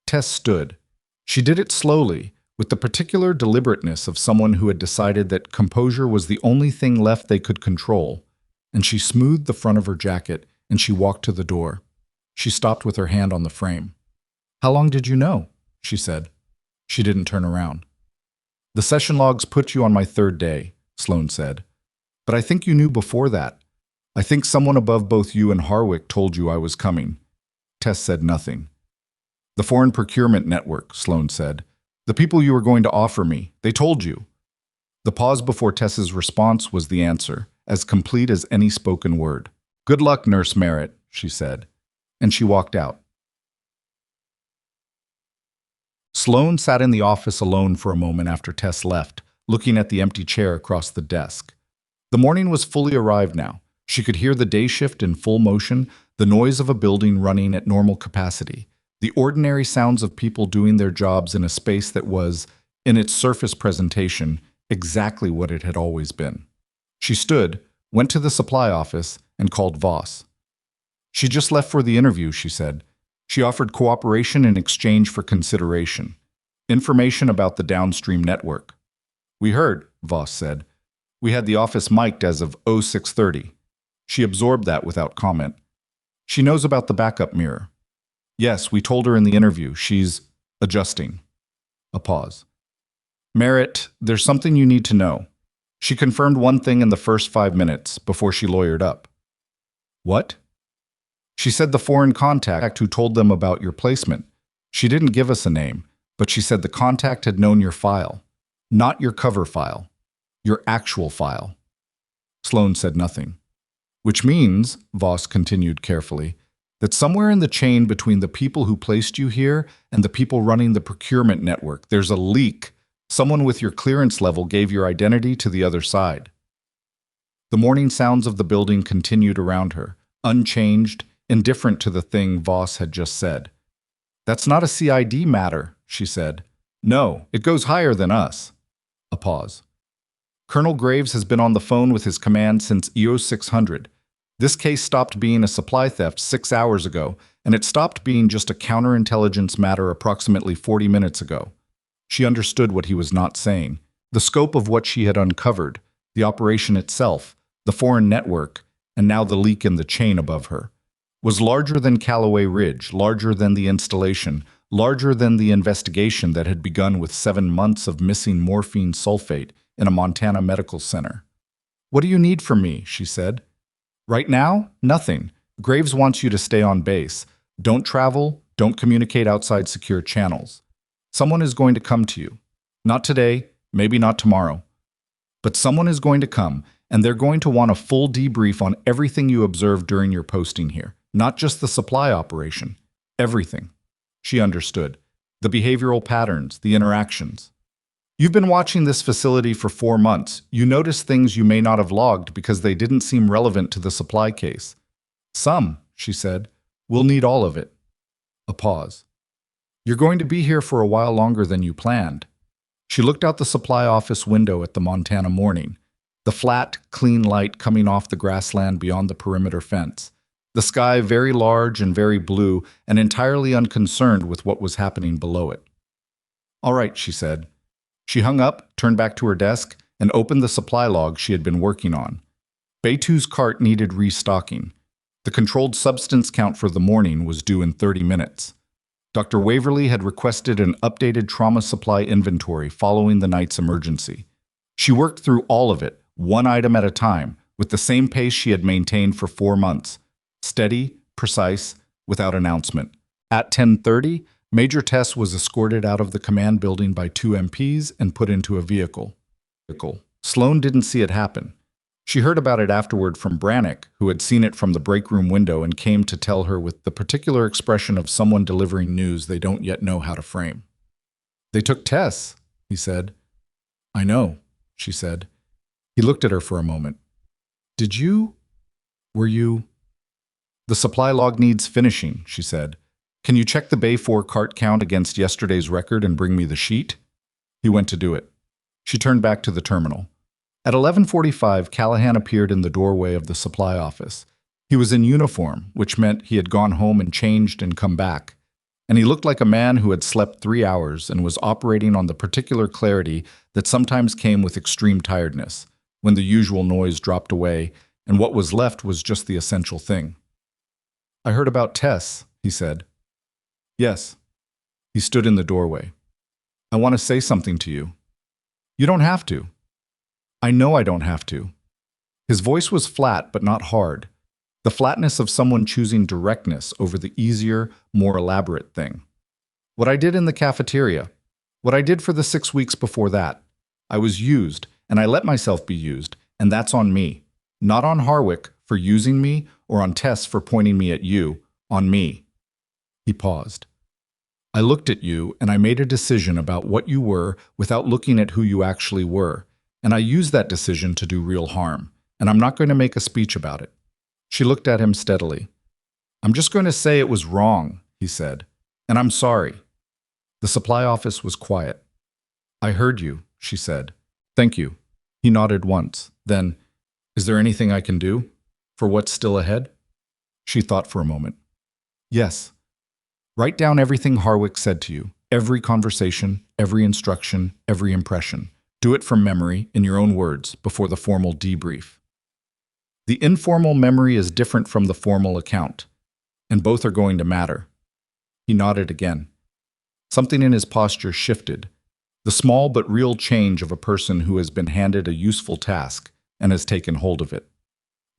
Tess stood. She did it slowly, with the particular deliberateness of someone who had decided that composure was the only thing left they could control, and she smoothed the front of her jacket and she walked to the door. She stopped with her hand on the frame. How long did you know? She said. She didn't turn around. The session logs put you on my 3rd day, Sloane said. But I think you knew before that. I think someone above both you and Harwick told you I was coming. Tess said nothing. The foreign procurement network, Sloane said. The people you were going to offer me, they told you. The pause before Tess's response was the answer, as complete as any spoken word. Good luck, Nurse Merritt, she said. And she walked out. Sloane sat in the office alone for a moment after Tess left, looking at the empty chair across the desk. The morning was fully arrived now. She could hear the day shift in full motion, the noise of a building running at normal capacity, the ordinary sounds of people doing their jobs in a space that was, in its surface presentation, exactly what it had always been. She stood, went to the supply office, and called Voss. She just left for the interview, she said. She offered cooperation in exchange for consideration. Information about the downstream network. We heard, Voss said. We had the office mic'd as of 0630. She absorbed that without comment. She knows about the backup mirror. Yes, we told her in the interview. She's adjusting. A pause. Merritt, there's something you need to know. She confirmed one thing in the first 5 minutes before she lawyered up. What? She said the foreign contact who told them about your placement. She didn't give us a name, but she said the contact had known your file. Not your cover file. Your actual file. Sloane said nothing. Which means, Voss continued carefully, that somewhere in the chain between the people who placed you here and the people running the procurement network, there's a leak. Someone with your clearance level gave your identity to the other side. The morning sounds of the building continued around her, unchanged, indifferent to the thing Voss had just said. "That's not a CID matter," she said. "No, it goes higher than us." A pause. "Colonel Graves has been on the phone with his command since EO 600. This case stopped being a supply theft 6 hours ago, and it stopped being just a counterintelligence matter approximately 40 minutes ago." She understood what he was not saying. The scope of what she had uncovered, the operation itself, the foreign network, and now the leak in the chain above her, was larger than Calloway Ridge, larger than the installation, larger than the investigation that had begun with 7 months of missing morphine sulfate in a Montana medical center. "What do you need from me?" she said. "Right now, nothing. Graves wants you to stay on base. Don't travel, don't communicate outside secure channels. Someone is going to come to you. Not today, maybe not tomorrow. But someone is going to come, and they're going to want a full debrief on everything you observed during your posting here. Not just the supply operation. Everything." She understood. The behavioral patterns, the interactions. "You've been watching this facility for 4 months. You notice things you may not have logged because they didn't seem relevant to the supply case." "Some," she said. "We'll need all of it." A pause. "You're going to be here for a while longer than you planned." She looked out the supply office window at the Montana morning, the flat, clean light coming off the grassland beyond the perimeter fence, the sky very large and very blue and entirely unconcerned with what was happening below it. "All right," she said. She hung up, turned back to her desk, and opened the supply log she had been working on. Bay 2's cart needed restocking. The controlled substance count for the morning was due in 30 minutes. Dr. Waverly had requested an updated trauma supply inventory following the night's emergency. She worked through all of it, one item at a time, with the same pace she had maintained for 4 months. Steady, precise, without announcement. At 10:30, Major Tess was escorted out of the command building by 2 MPs and put into a vehicle. Sloane didn't see it happen. She heard about it afterward from Brannick, who had seen it from the break room window and came to tell her with the particular expression of someone delivering news they don't yet know how to frame. "They took Tess," he said. "I know," she said. He looked at her for a moment. Were you? "The supply log needs finishing," she said. "Can you check the Bay 4 cart count against yesterday's record and bring me the sheet?" He went to do it. She turned back to the terminal. At 11:45, Callahan appeared in the doorway of the supply office. He was in uniform, which meant he had gone home and changed and come back. And he looked like a man who had slept 3 hours and was operating on the particular clarity that sometimes came with extreme tiredness, when the usual noise dropped away and what was left was just the essential thing. "I heard about Tess," he said. "Yes." He stood in the doorway. "I want to say something to you." "You don't have to." "I know I don't have to." His voice was flat but not hard, the flatness of someone choosing directness over the easier, more elaborate thing. "What I did in the cafeteria, what I did for the 6 weeks before that, I was used, and I let myself be used, and that's on me. Not on Harwick for using me or on Tess for pointing me at you, on me." He paused. "I looked at you and I made a decision about what you were without looking at who you actually were, and I used that decision to do real harm, and I'm not going to make a speech about it." She looked at him steadily. "I'm just going to say it was wrong," he said, "and I'm sorry." The supply office was quiet. "I heard you," she said. "Thank you." He nodded once. Then, "Is there anything I can do? For what's still ahead?" She thought for a moment. "Yes. Write down everything Harwick said to you, every conversation, every instruction, every impression. Do it from memory, in your own words, before the formal debrief. The informal memory is different from the formal account, and both are going to matter." He nodded again. Something in his posture shifted, the small but real change of a person who has been handed a useful task and has taken hold of it.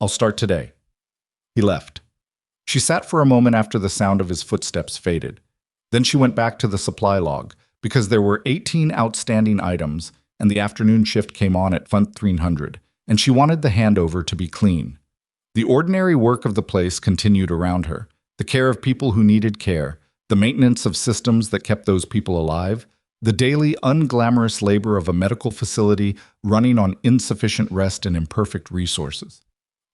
"I'll start today." He left. She sat for a moment after the sound of his footsteps faded. Then she went back to the supply log, because there were 18 outstanding items, and the afternoon shift came on at 1300, and she wanted the handover to be clean. The ordinary work of the place continued around her, the care of people who needed care, the maintenance of systems that kept those people alive, The daily, unglamorous labor of a medical facility running on insufficient rest and imperfect resources.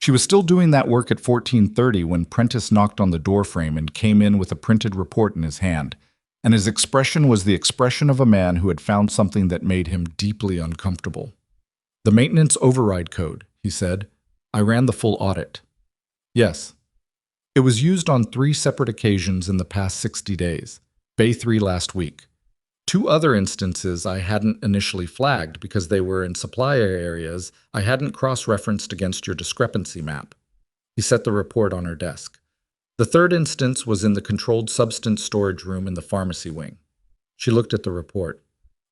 She was still doing that work at 14:30 when Prentice knocked on the doorframe and came in with a printed report in his hand, and his expression was the expression of a man who had found something that made him deeply uncomfortable. "The maintenance override code," he said. "I ran the full audit." "Yes. It was used on 3 separate occasions in the past 60 days. Bay 3 last week. 2 other instances I hadn't initially flagged because they were in supplier areas I hadn't cross-referenced against your discrepancy map." He set the report on her desk. "The 3rd instance was in the controlled substance storage room in the pharmacy wing." She looked at the report.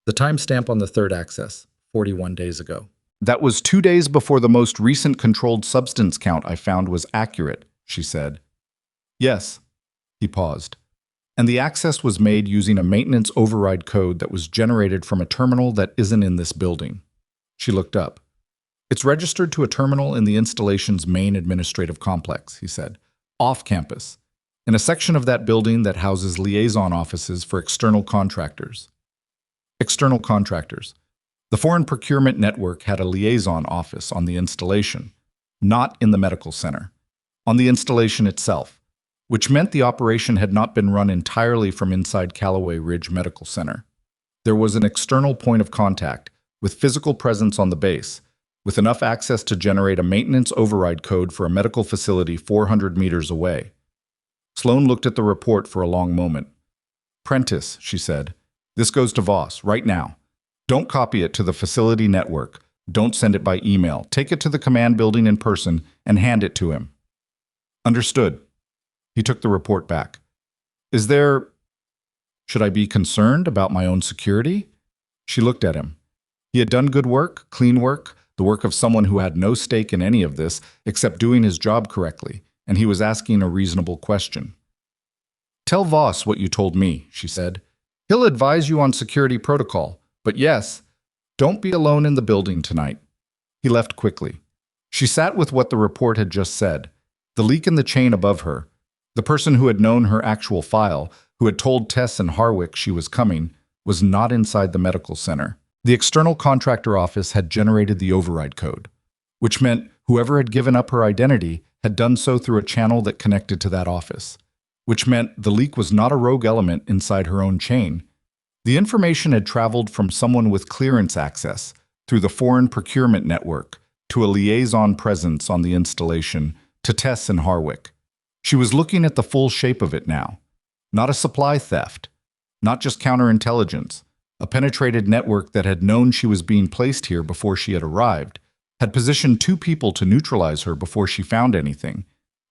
The timestamp on the 3rd access, 41 days ago. "That was 2 days before the most recent controlled substance count I found was accurate," she said. "Yes." He paused. "And the access was made using a maintenance override code that was generated from a terminal that isn't in this building." She looked up. "It's registered to a terminal in the installation's main administrative complex," he said, "off campus, in a section of that building that houses liaison offices for external contractors." External contractors. The Foreign Procurement Network had a liaison office on the installation, not in the medical center, on the installation itself, which meant the operation had not been run entirely from inside Calloway Ridge Medical Center. There was an external point of contact, with physical presence on the base, with enough access to generate a maintenance override code for a medical facility 400 meters away. Sloane looked at the report for a long moment. "Prentice," she said, "this goes to Voss, right now. Don't copy it to the facility network. Don't send it by email. Take it to the command building in person and hand it to him." "Understood." He took the report back. Should I be concerned about my own security?" She looked at him. He had done good work, clean work, the work of someone who had no stake in any of this except doing his job correctly, and he was asking a reasonable question. "Tell Voss what you told me," she said. "He'll advise you on security protocol, but yes, don't be alone in the building tonight." He left quickly. She sat with what the report had just said, the leak in the chain above her. The person who had known her actual file, who had told Tess and Harwick she was coming, was not inside the medical center. The external contractor office had generated the override code, which meant whoever had given up her identity had done so through a channel that connected to that office, which meant the leak was not a rogue element inside her own chain. The information had traveled from someone with clearance access through the Foreign Procurement Network to a liaison presence on the installation to Tess and Harwick. She was looking at the full shape of it now. Not a supply theft, not just counterintelligence. A penetrated network that had known she was being placed here before she had arrived, had positioned 2 people to neutralize her before she found anything,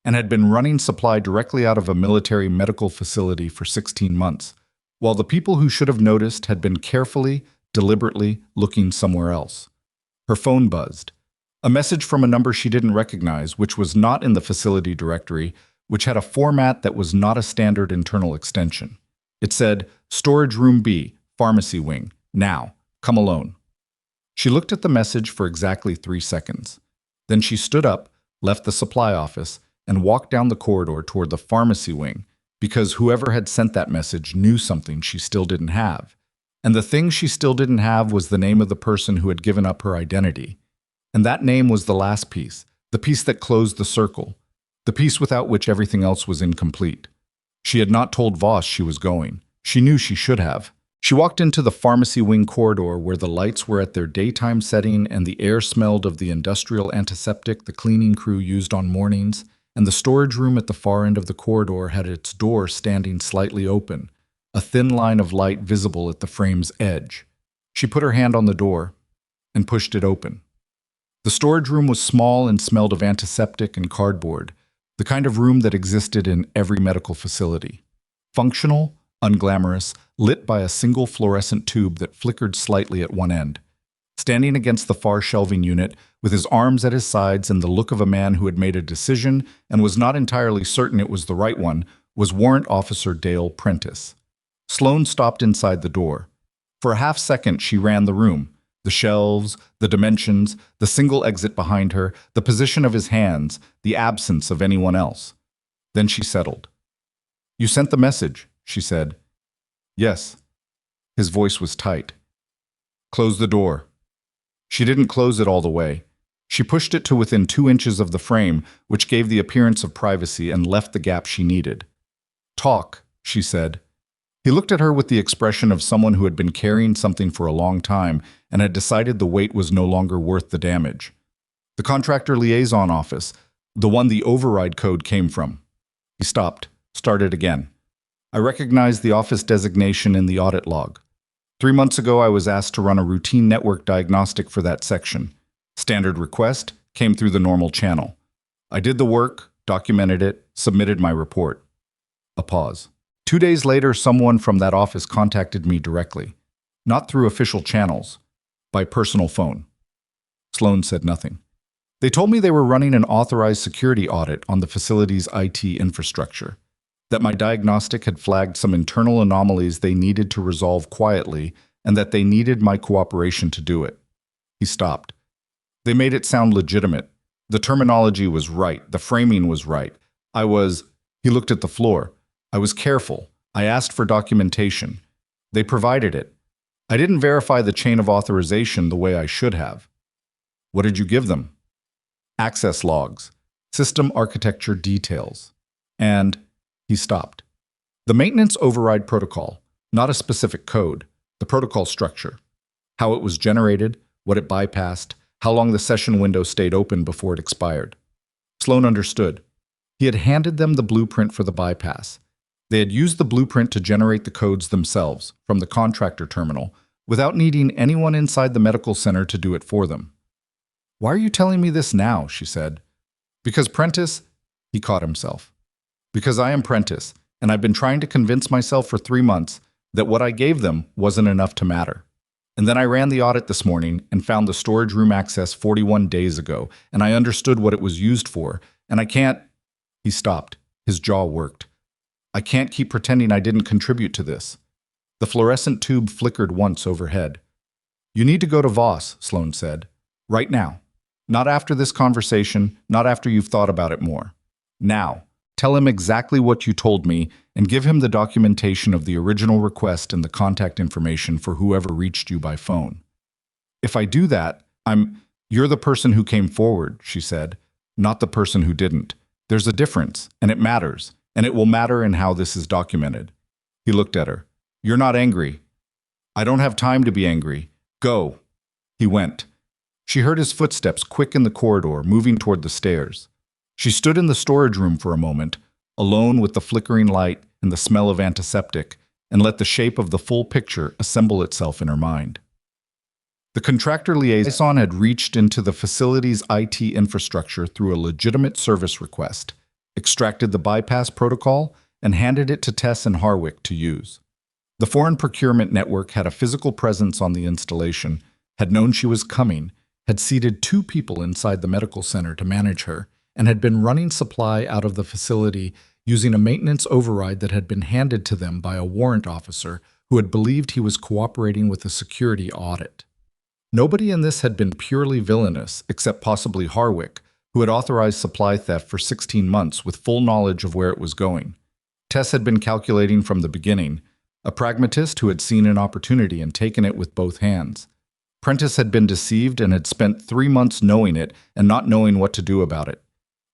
and had been running supply directly out of a military medical facility for 16 months, while the people who should have noticed had been carefully, deliberately looking somewhere else. Her phone buzzed. A message from a number she didn't recognize, which was not in the facility directory, which had a format that was not a standard internal extension. It said, "Storage Room B, Pharmacy Wing, now, come alone." She looked at the message for exactly 3 seconds. Then she stood up, left the supply office, and walked down the corridor toward the pharmacy wing, because whoever had sent that message knew something she still didn't have. And the thing she still didn't have was the name of the person who had given up her identity. And that name was the last piece, the piece that closed the circle, the piece without which everything else was incomplete. She had not told Voss she was going. She knew she should have. She walked into the pharmacy wing corridor where the lights were at their daytime setting and the air smelled of the industrial antiseptic the cleaning crew used on mornings, and the storage room at the far end of the corridor had its door standing slightly open, a thin line of light visible at the frame's edge. She put her hand on the door and pushed it open. The storage room was small and smelled of antiseptic and cardboard, the kind of room that existed in every medical facility. Functional, unglamorous, lit by a single fluorescent tube that flickered slightly at one end. Standing against the far shelving unit, with his arms at his sides and the look of a man who had made a decision and was not entirely certain it was the right one, was Warrant Officer Dale Prentice. Sloane stopped inside the door. For a half-second she ran the room. The shelves, the dimensions, the single exit behind her, the position of his hands, the absence of anyone else. Then she settled. "You sent the message," she said. "Yes." His voice was tight. Close the door. She didn't close it all the way. She pushed it to within 2 inches of the frame, which gave the appearance of privacy and left the gap she needed. Talk, she said. He looked at her with the expression of someone who had been carrying something for a long time and had decided the weight was no longer worth the damage. The contractor liaison office, the one the override code came from. He stopped, started again. I recognized the office designation in the audit log. 3 months ago, I was asked to run a routine network diagnostic for that section. Standard request came through the normal channel. I did the work, documented it, submitted my report. A pause. 2 days later, someone from that office contacted me directly. Not through official channels, by personal phone. Sloane said nothing. They told me they were running an authorized security audit on the facility's IT infrastructure, that my diagnostic had flagged some internal anomalies they needed to resolve quietly, and that they needed my cooperation to do it. He stopped. They made it sound legitimate. The terminology was right. The framing was right. He looked at the floor. I was careful. I asked for documentation. They provided it. I didn't verify the chain of authorization the way I should have. What did you give them? Access logs, system architecture details, and he stopped. The maintenance override protocol, not a specific code, the protocol structure, how it was generated, what it bypassed, how long the session window stayed open before it expired. Sloane understood. He had handed them the blueprint for the bypass. They had used the blueprint to generate the codes themselves from the contractor terminal without needing anyone inside the medical center to do it for them. Why are you telling me this now? She said. Because Prentice, he caught himself. Because I am Prentice, and I've been trying to convince myself for 3 months that what I gave them wasn't enough to matter. And then I ran the audit this morning and found the storage room access 41 days ago, and I understood what it was used for, and I can't... He stopped. His jaw worked. I can't keep pretending I didn't contribute to this. The fluorescent tube flickered once overhead. You need to go to Voss, Sloane said. Right now. Not after this conversation, not after you've thought about it more. Now. Tell him exactly what you told me and give him the documentation of the original request and the contact information for whoever reached you by phone. If I do that, You're the person who came forward, she said, not the person who didn't. There's a difference, and it matters, and it will matter in how this is documented. He looked at her. You're not angry. I don't have time to be angry. Go. He went. She heard his footsteps quick in the corridor, moving toward the stairs. She stood in the storage room for a moment, alone with the flickering light and the smell of antiseptic, and let the shape of the full picture assemble itself in her mind. The contractor liaison had reached into the facility's IT infrastructure through a legitimate service request, extracted the bypass protocol, and handed it to Tess and Harwick to use. The foreign procurement network had a physical presence on the installation, had known she was coming, had seated 2 people inside the medical center to manage her, and had been running supply out of the facility using a maintenance override that had been handed to them by a warrant officer who had believed he was cooperating with a security audit. Nobody in this had been purely villainous, except possibly Harwick, who had authorized supply theft for 16 months with full knowledge of where it was going. Tess had been calculating from the beginning, a pragmatist who had seen an opportunity and taken it with both hands. Prentice had been deceived and had spent 3 months knowing it and not knowing what to do about it.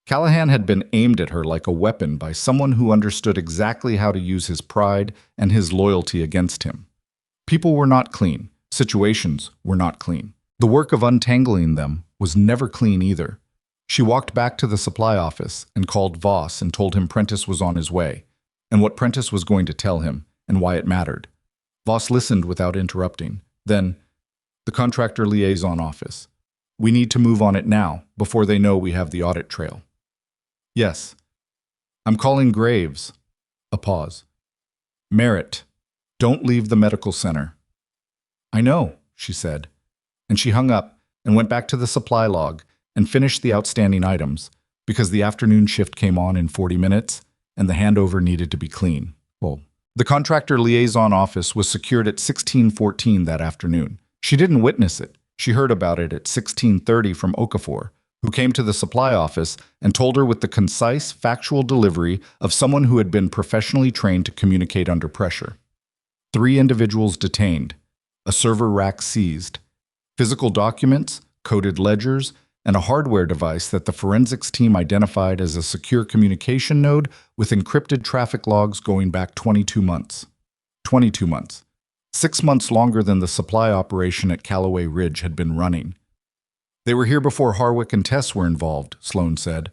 Callahan had been aimed at her like a weapon by someone who understood exactly how to use his pride and his loyalty against him. People were not clean. Situations were not clean. The work of untangling them was never clean either. She walked back to the supply office and called Voss and told him Prentice was on his way, and what Prentice was going to tell him, and why it mattered. Voss listened without interrupting. Then, the contractor liaison office. We need to move on it now, before they know we have the audit trail. Yes. I'm calling Graves. A pause. Merritt. Don't leave the medical center. I know, she said, and she hung up and went back to the supply log and finished the outstanding items, because the afternoon shift came on in 40 minutes and the handover needed to be clean. Well, the contractor liaison office was secured at 16:14 that afternoon. She didn't witness it. She heard about it at 16:30 from Okafor, who came to the supply office and told her with the concise, factual delivery of someone who had been professionally trained to communicate under pressure. 3 individuals detained, a server rack seized, physical documents, coded ledgers, and a hardware device that the forensics team identified as a secure communication node with encrypted traffic logs going back 22 months. 22 months. 6 months longer than the supply operation at Calloway Ridge had been running. They were here before Harwick and Tess were involved, Sloane said.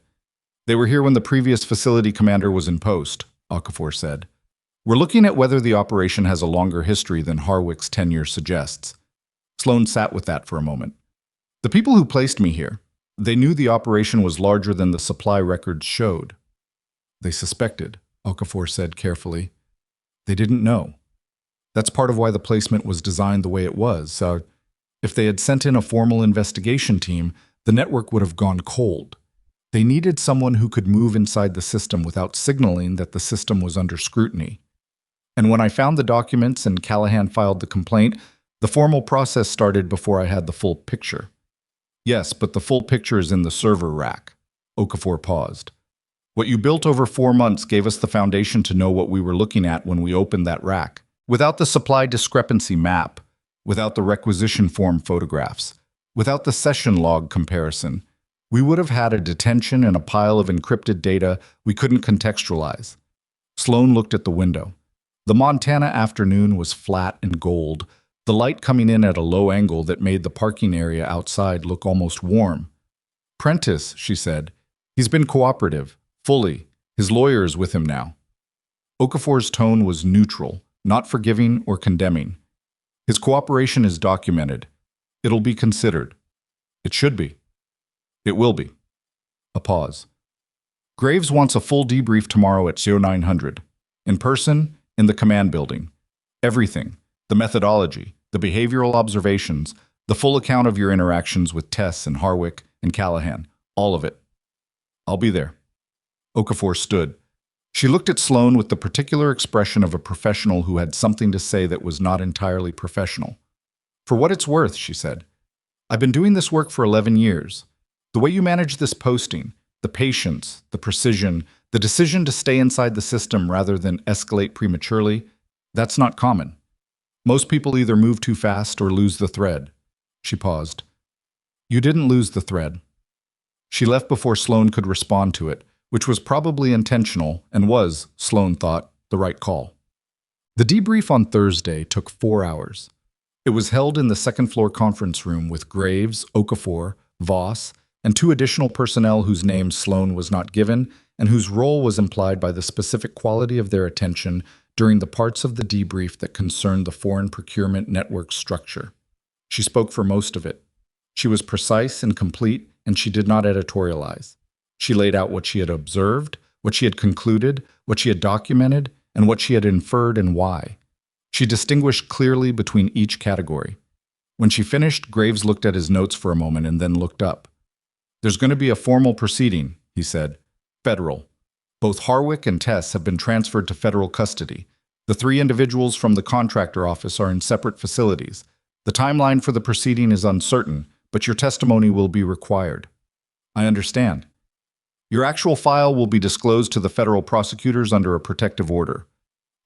They were here when the previous facility commander was in post, Okafor said. We're looking at whether the operation has a longer history than Harwick's tenure suggests. Sloane sat with that for a moment. The people who placed me here, they knew the operation was larger than the supply records showed. They suspected, Okafor said carefully. They didn't know. That's part of why the placement was designed the way it was. If they had sent in a formal investigation team, the network would have gone cold. They needed someone who could move inside the system without signaling that the system was under scrutiny. And when I found the documents and Callahan filed the complaint, the formal process started before I had the full picture. Yes, but the full picture is in the server rack. Okafor paused. What you built over 4 months gave us the foundation to know what we were looking at when we opened that rack. Without the supply discrepancy map, without the requisition form photographs, without the session log comparison, we would have had a detention and a pile of encrypted data we couldn't contextualize. Sloane looked at the window. The Montana afternoon was flat and gold, the light coming in at a low angle that made the parking area outside look almost warm. Prentice, she said. He's been cooperative, fully. His lawyer is with him now. Okafor's tone was neutral, not forgiving or condemning. His cooperation is documented. It'll be considered. It should be. It will be. A pause. Graves wants a full debrief tomorrow at 0900. In person, in the command building. Everything. The methodology, the behavioral observations, the full account of your interactions with Tess and Harwick and Callahan. All of it. I'll be there. Okafor stood. She looked at Sloane with the particular expression of a professional who had something to say that was not entirely professional. For what it's worth, she said. I've been doing this work for 11 years. The way you manage this posting, the patience, the precision, the decision to stay inside the system rather than escalate prematurely, that's not common. Most people either move too fast or lose the thread. She paused. You didn't lose the thread. She left before Sloane could respond to it, which was probably intentional and was, Sloane thought, the right call. The debrief on Thursday took 4 hours. It was held in the second-floor conference room with Graves, Okafor, Voss, and 2 additional personnel whose names Sloane was not given and whose role was implied by the specific quality of their attention during the parts of the debrief that concerned the foreign procurement network structure. She spoke for most of it. She was precise and complete, and she did not editorialize. She laid out what she had observed, what she had concluded, what she had documented, and what she had inferred and why. She distinguished clearly between each category. When she finished, Graves looked at his notes for a moment and then looked up. There's going to be a formal proceeding, he said. Federal. Both Harwick and Tess have been transferred to federal custody. The 3 individuals from the contractor office are in separate facilities. The timeline for the proceeding is uncertain, but your testimony will be required. I understand. Your actual file will be disclosed to the federal prosecutors under a protective order.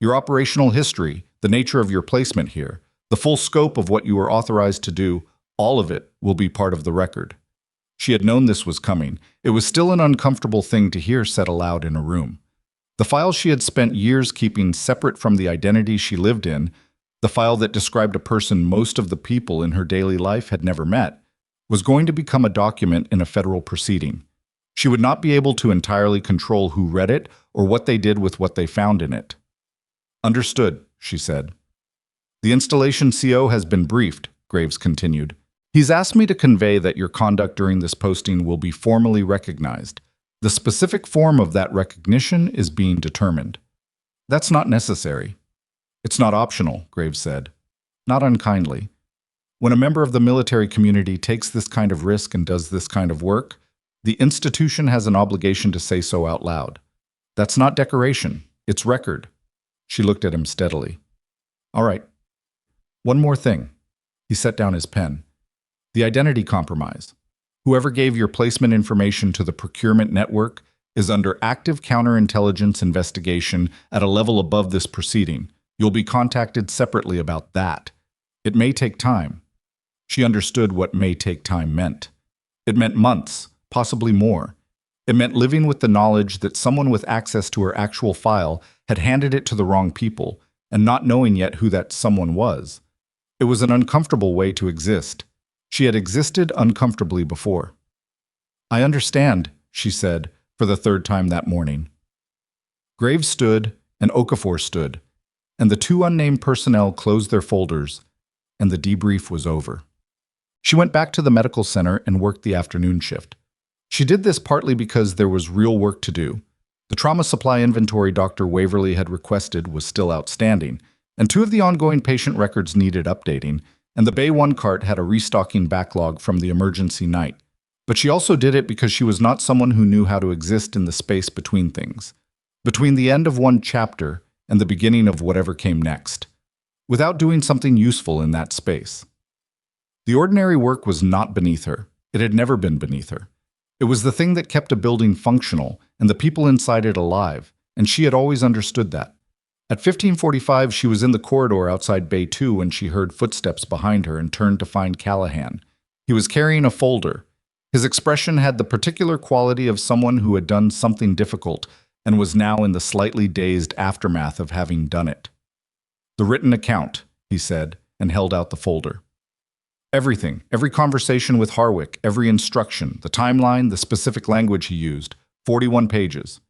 Your operational history, the nature of your placement here, the full scope of what you were authorized to do, all of it will be part of the record. She had known this was coming. It was still an uncomfortable thing to hear said aloud in a room. The file she had spent years keeping separate from the identity she lived in, the file that described a person most of the people in her daily life had never met, was going to become a document in a federal proceeding. She would not be able to entirely control who read it or what they did with what they found in it. Understood, she said. The installation CO has been briefed, Graves continued. He's asked me to convey that your conduct during this posting will be formally recognized. The specific form of that recognition is being determined. That's not necessary. It's not optional, Graves said. Not unkindly. When a member of the military community takes this kind of risk and does this kind of work, the institution has an obligation to say so out loud. That's not decoration. It's record. She looked at him steadily. All right. One more thing. He set down his pen. The identity compromise. Whoever gave your placement information to the procurement network is under active counterintelligence investigation at a level above this proceeding, You'll be contacted separately about that. It may take time. She understood what may take time meant. It meant months, possibly more. It meant living with the knowledge that someone with access to her actual file had handed it to the wrong people, and not knowing yet who that someone was. It was an uncomfortable way to exist. She had existed uncomfortably before. "I understand," she said, for the third time that morning. Graves stood, and Okafor stood, and the two unnamed personnel closed their folders, and the debrief was over. She went back to the medical center and worked the afternoon shift. She did this partly because there was real work to do. The trauma supply inventory Dr. Waverly had requested was still outstanding, and two of the ongoing patient records needed updating, and the Bay 1 cart had a restocking backlog from the emergency night. But she also did it because she was not someone who knew how to exist in the space between things, between the end of one chapter and the beginning of whatever came next, without doing something useful in that space. The ordinary work was not beneath her. It had never been beneath her. It was the thing that kept a building functional and the people inside it alive, and she had always understood that. At 15:45, she was in the corridor outside Bay 2 when she heard footsteps behind her and turned to find Callahan. He was carrying a folder. His expression had the particular quality of someone who had done something difficult and was now in the slightly dazed aftermath of having done it. "The written account," he said, and held out the folder. Everything, every conversation with Harwick, every instruction, the timeline, the specific language he used, 41 pages.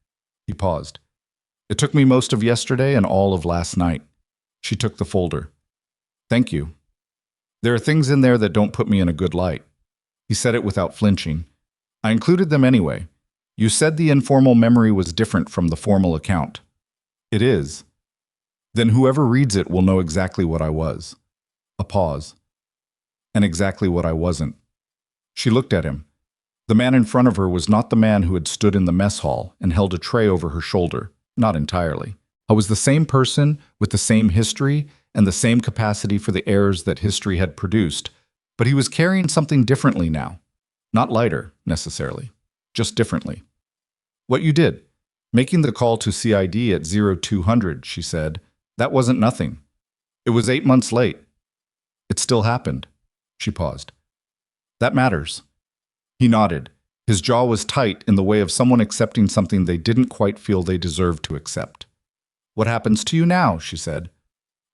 He paused. "It took me most of yesterday and all of last night." She took the folder. "Thank you. There are things in there that don't put me in a good light." He said it without flinching. "I included them anyway. You said the informal memory was different from the formal account." "It is." "Then whoever reads it will know exactly what I was." A pause. "And exactly what I wasn't." She looked at him. The man in front of her was not the man who had stood in the mess hall and held a tray over her shoulder. Not entirely. I was the same person with the same history and the same capacity for the errors that history had produced, but he was carrying something differently now. Not lighter, necessarily. Just differently. "What you did, making the call to CID at 0200, she said, that wasn't nothing. It was 8 months late. It still happened." She paused. "That matters." He nodded. His jaw was tight in the way of someone accepting something they didn't quite feel they deserved to accept. "What happens to you now?" she said.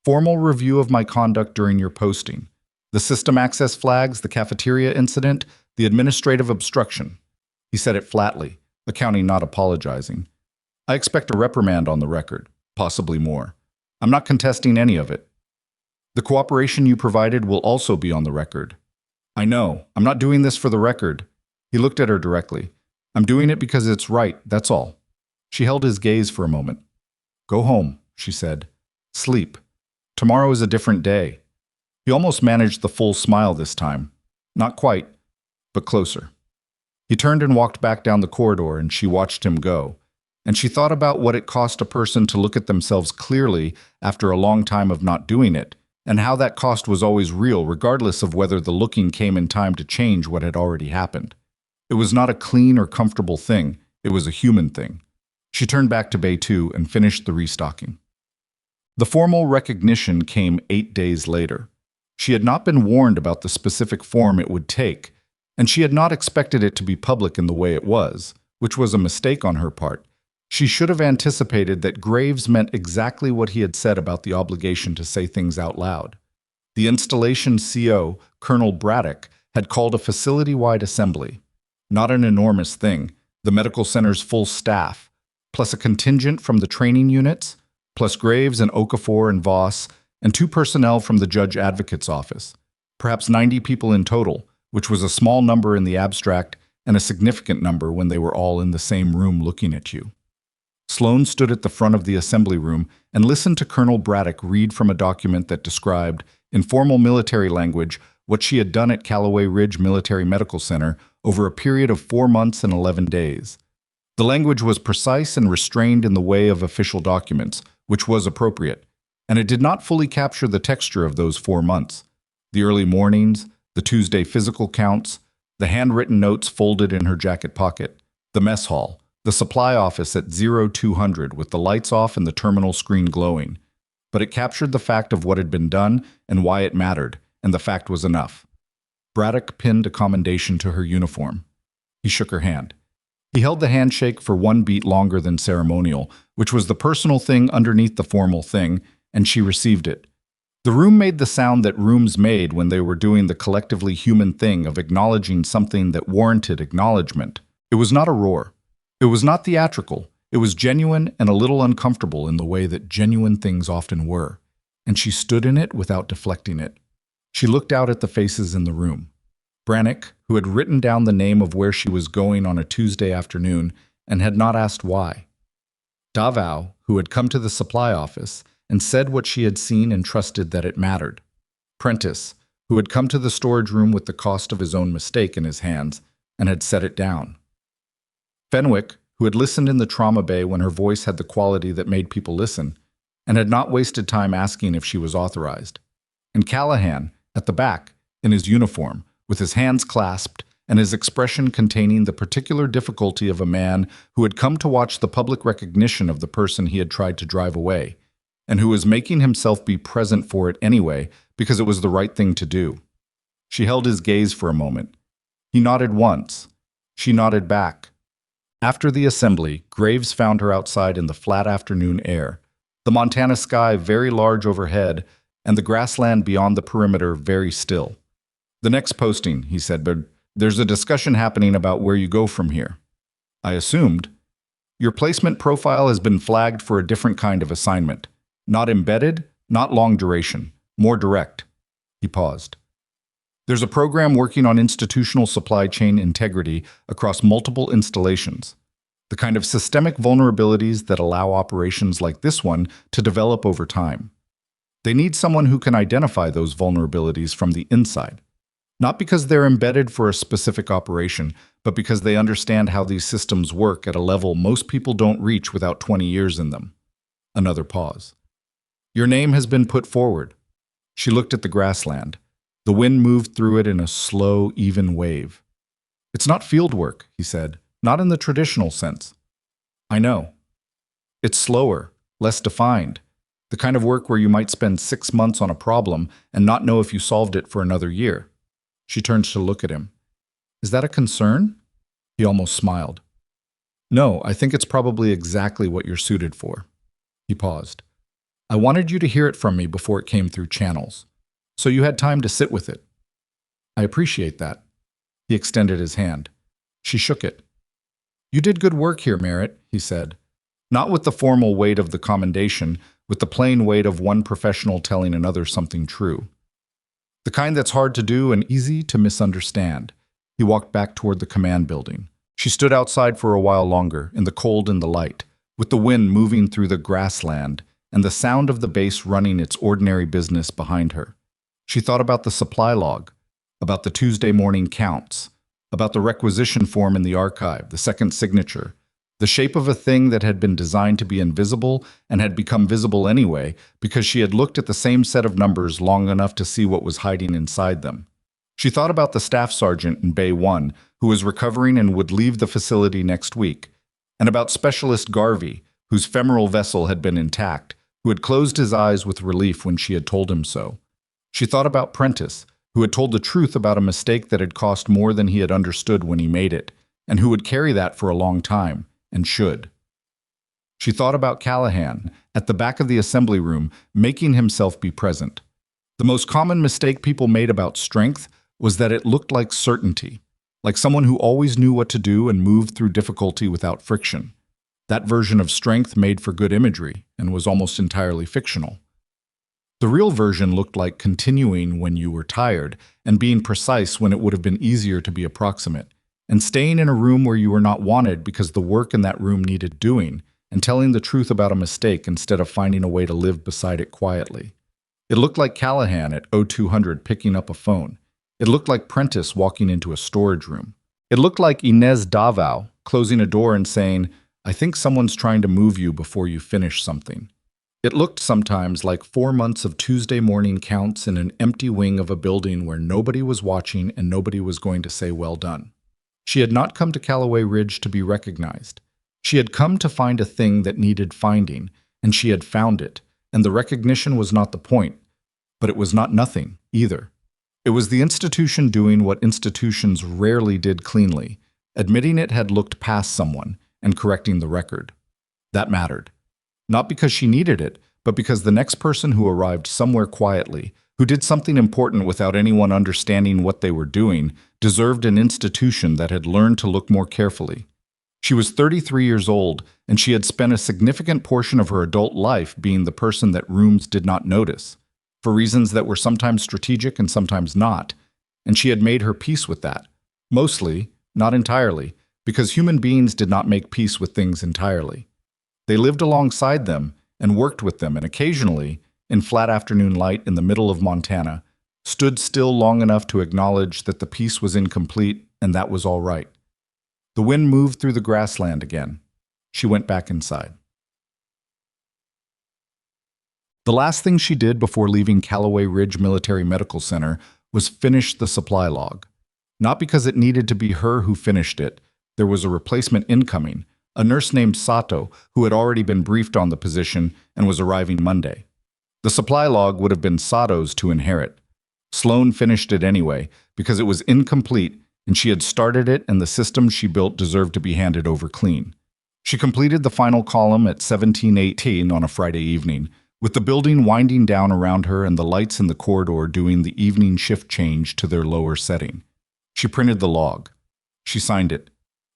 "Formal review of my conduct during your posting. The system access flags, the cafeteria incident, the administrative obstruction." He said it flatly, accounting not apologizing. "I expect a reprimand on the record, possibly more. I'm not contesting any of it. The cooperation you provided will also be on the record. I know, I'm not doing this for the record." He looked at her directly. "I'm doing it because it's right, that's all." She held his gaze for a moment. "Go home," she said. "Sleep. Tomorrow is a different day." He almost managed the full smile this time. Not quite, but closer. He turned and walked back down the corridor, and she watched him go. And she thought about what it cost a person to look at themselves clearly after a long time of not doing it, and how that cost was always real regardless of whether the looking came in time to change what had already happened. It was not a clean or comfortable thing, it was a human thing. She turned back to Bay 2 and finished the restocking. The formal recognition came 8 days later. She had not been warned about the specific form it would take, and she had not expected it to be public in the way it was, which was a mistake on her part. She should have anticipated that Graves meant exactly what he had said about the obligation to say things out loud. The installation CO, Colonel Braddock, had called a facility-wide assembly. Not an enormous thing, the medical center's full staff, plus a contingent from the training units, plus Graves and Okafor and Voss, and 2 personnel from the judge advocate's office. Perhaps 90 people in total, which was a small number in the abstract and a significant number when they were all in the same room looking at you. Sloane stood at the front of the assembly room and listened to Colonel Braddock read from a document that described, in formal military language, what she had done at Calloway Ridge Military Medical Center over a period of 4 months and 11 days. The language was precise and restrained in the way of official documents, which was appropriate, and it did not fully capture the texture of those 4 months. The early mornings, the Tuesday physical counts, the handwritten notes folded in her jacket pocket, the mess hall, the supply office at 0200 with the lights off and the terminal screen glowing. but it captured the fact of what had been done and why it mattered, and the fact was enough. Braddock pinned a commendation to her uniform. He shook her hand. He held the handshake for one beat longer than ceremonial, which was the personal thing underneath the formal thing, and she received it. The room made the sound that rooms made when they were doing the collectively human thing of acknowledging something that warranted acknowledgement. It was not a roar. It was not theatrical. It was genuine and a little uncomfortable in the way that genuine things often were, and she stood in it without deflecting it. She looked out at the faces in the room. Brannick, who had written down the name of where she was going on a Tuesday afternoon and had not asked why. Davao, who had come to the supply office and said what she had seen and trusted that it mattered. Prentice, who had come to the storage room with the cost of his own mistake in his hands and had set it down. Fenwick, who had listened in the trauma bay when her voice had the quality that made people listen, and had not wasted time asking if she was authorized. And Callahan, at the back, in his uniform, with his hands clasped and his expression containing the particular difficulty of a man who had come to watch the public recognition of the person he had tried to drive away, and who was making himself be present for it anyway because it was the right thing to do. She held his gaze for a moment. He nodded once. She nodded back. After the assembly, Graves found her outside in the flat afternoon air, the Montana sky very large overhead, and the grassland beyond the perimeter very still. "The next posting," he said, "but there's a discussion happening about where you go from here." I assumed. "Your placement profile has been flagged for a different kind of assignment. Not embedded, not long duration, more direct." He paused. "There's a program working on institutional supply chain integrity across multiple installations, the kind of systemic vulnerabilities that allow operations like this one to develop over time. They need someone who can identify those vulnerabilities from the inside, not because they're embedded for a specific operation, but because they understand how these systems work at a level most people don't reach without 20 years in them." Another pause. "Your name has been put forward." She looked at the grassland. The wind moved through it in a slow, even wave. "It's not field work," he said, "not in the traditional sense." "I know. It's slower, less defined, the kind of work where you might spend 6 months on a problem and not know if you solved it for another year." She turned to look at him. "Is that a concern?" He almost smiled. "No, I think it's probably exactly what you're suited for." He paused. "I wanted you to hear it from me before it came through channels, so you had time to sit with it." "I appreciate that." He extended his hand. She shook it. "You did good work here, Merritt," he said. Not with the formal weight of the commendation, with the plain weight of one professional telling another something true. The kind that's hard to do and easy to misunderstand. He walked back toward the command building. She stood outside for a while longer, in the cold and the light, with the wind moving through the grassland and the sound of the base running its ordinary business behind her. She thought about the supply log, about the Tuesday morning counts, about the requisition form in the archive, the second signature, the shape of a thing that had been designed to be invisible and had become visible anyway because she had looked at the same set of numbers long enough to see what was hiding inside them. She thought about the staff sergeant in Bay 1 who was recovering and would leave the facility next week, and about Specialist Garvey, whose femoral vessel had been intact, who had closed his eyes with relief when she had told him so. She thought about Prentice, who had told the truth about a mistake that had cost more than he had understood when he made it, and who would carry that for a long time, and should. She thought about Callahan, at the back of the assembly room, making himself be present. The most common mistake people made about strength was that it looked like certainty, like someone who always knew what to do and moved through difficulty without friction. That version of strength made for good imagery and was almost entirely fictional. The real version looked like continuing when you were tired and being precise when it would have been easier to be approximate, and staying in a room where you were not wanted because the work in that room needed doing, and telling the truth about a mistake instead of finding a way to live beside it quietly. It looked like Callahan at 0200 picking up a phone. It looked like Prentice walking into a storage room. It looked like Inez Davao closing a door and saying, "I think someone's trying to move you before you finish something." It looked sometimes like 4 months of Tuesday morning counts in an empty wing of a building where nobody was watching and nobody was going to say well done. She had not come to Calloway Ridge to be recognized. She had come to find a thing that needed finding, and she had found it, and the recognition was not the point, but it was not nothing either. It was the institution doing what institutions rarely did cleanly, admitting it had looked past someone and correcting the record. That mattered. Not because she needed it, but because the next person who arrived somewhere quietly, who did something important without anyone understanding what they were doing, deserved an institution that had learned to look more carefully. She was 33 years old, and she had spent a significant portion of her adult life being the person that rooms did not notice, for reasons that were sometimes strategic and sometimes not, and she had made her peace with that. Mostly, not entirely, because human beings did not make peace with things entirely. They lived alongside them and worked with them, and occasionally, in flat afternoon light in the middle of Montana, stood still long enough to acknowledge that the peace was incomplete and that was all right. The wind moved through the grassland again. She went back inside. The last thing she did before leaving Calloway Ridge Military Medical Center was finish the supply log. Not because it needed to be her who finished it. There was a replacement incoming, a nurse named Sato who had already been briefed on the position and was arriving Monday. The supply log would have been Sato's to inherit. Sloane finished it anyway because it was incomplete and she had started it and the system she built deserved to be handed over clean. She completed the final column at 17:18 on a Friday evening, with the building winding down around her and the lights in the corridor doing the evening shift change to their lower setting. She printed the log. She signed it.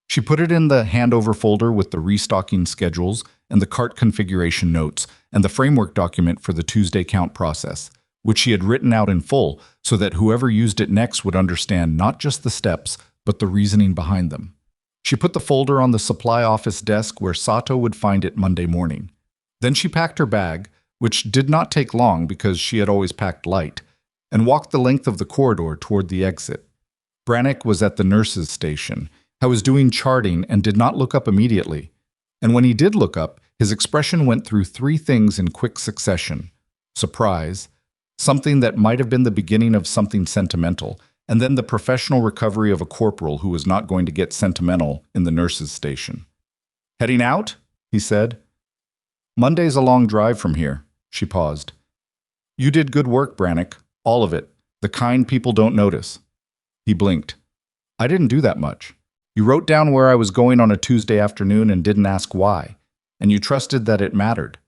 She put it in the handover folder with the restocking schedules and the cart configuration notes and the framework document for the Tuesday count process, which she had written out in full so that whoever used it next would understand not just the steps, but the reasoning behind them. She put the folder on the supply office desk where Sato would find it Monday morning. Then she packed her bag, which did not take long because she had always packed light, and walked the length of the corridor toward the exit. Brannick was at the nurse's station. I was doing charting and did not look up immediately. And when he did look up, his expression went through three things in quick succession. Surprise, something that might have been the beginning of something sentimental, and then the professional recovery of a corporal who was not going to get sentimental in the nurse's station. "Heading out?" he said. "Monday's a long drive from here." She paused. "You did good work, Brannick. All of it. The kind people don't notice." He blinked. "I didn't do that much. You wrote down where I was going on a Tuesday afternoon and didn't ask why, and you trusted that it mattered."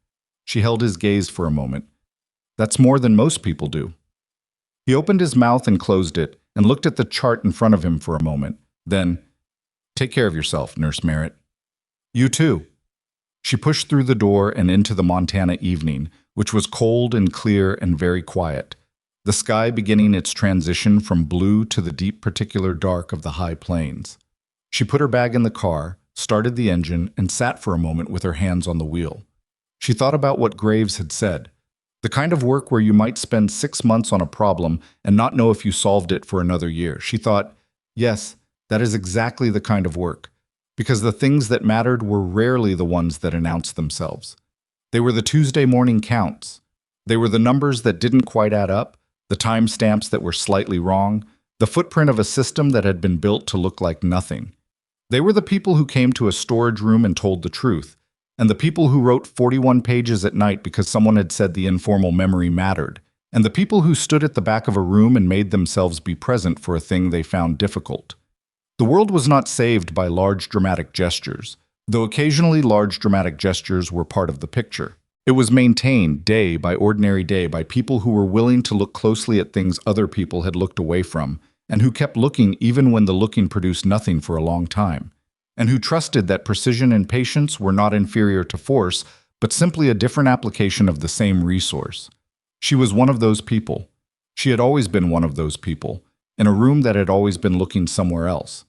She held his gaze for a moment. "That's more than most people do." He opened his mouth and closed it and looked at the chart in front of him for a moment. Then, "Take care of yourself, Nurse Merritt." "You too." She pushed through the door and into the Montana evening, which was cold and clear and very quiet, the sky beginning its transition from blue to the deep particular dark of the high plains. She put her bag in the car, started the engine, and sat for a moment with her hands on the wheel. She thought about what Graves had said, the kind of work where you might spend 6 months on a problem and not know if you solved it for another year. She thought, yes, that is exactly the kind of work, because the things that mattered were rarely the ones that announced themselves. They were the Tuesday morning counts. They were the numbers that didn't quite add up, the timestamps that were slightly wrong, the footprint of a system that had been built to look like nothing. They were the people who came to a storage room and told the truth, and the people who wrote 41 pages at night because someone had said the informal memory mattered, and the people who stood at the back of a room and made themselves be present for a thing they found difficult. The world was not saved by large dramatic gestures, though occasionally large dramatic gestures were part of the picture. It was maintained day by ordinary day by people who were willing to look closely at things other people had looked away from, and who kept looking even when the looking produced nothing for a long time, and who trusted that precision and patience were not inferior to force, but simply a different application of the same resource. She was one of those people. She had always been one of those people, in a room that had always been looking somewhere else.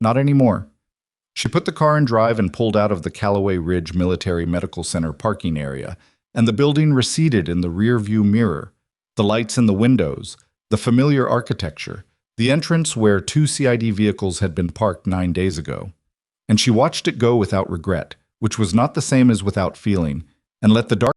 Not anymore. She put the car in drive and pulled out of the Calloway Ridge Military Medical Center parking area, and the building receded in the rear-view mirror, the lights in the windows, the familiar architecture, the entrance where 2 CID vehicles had been parked 9 days ago. And she watched it go without regret, which was not the same as without feeling, and let the dark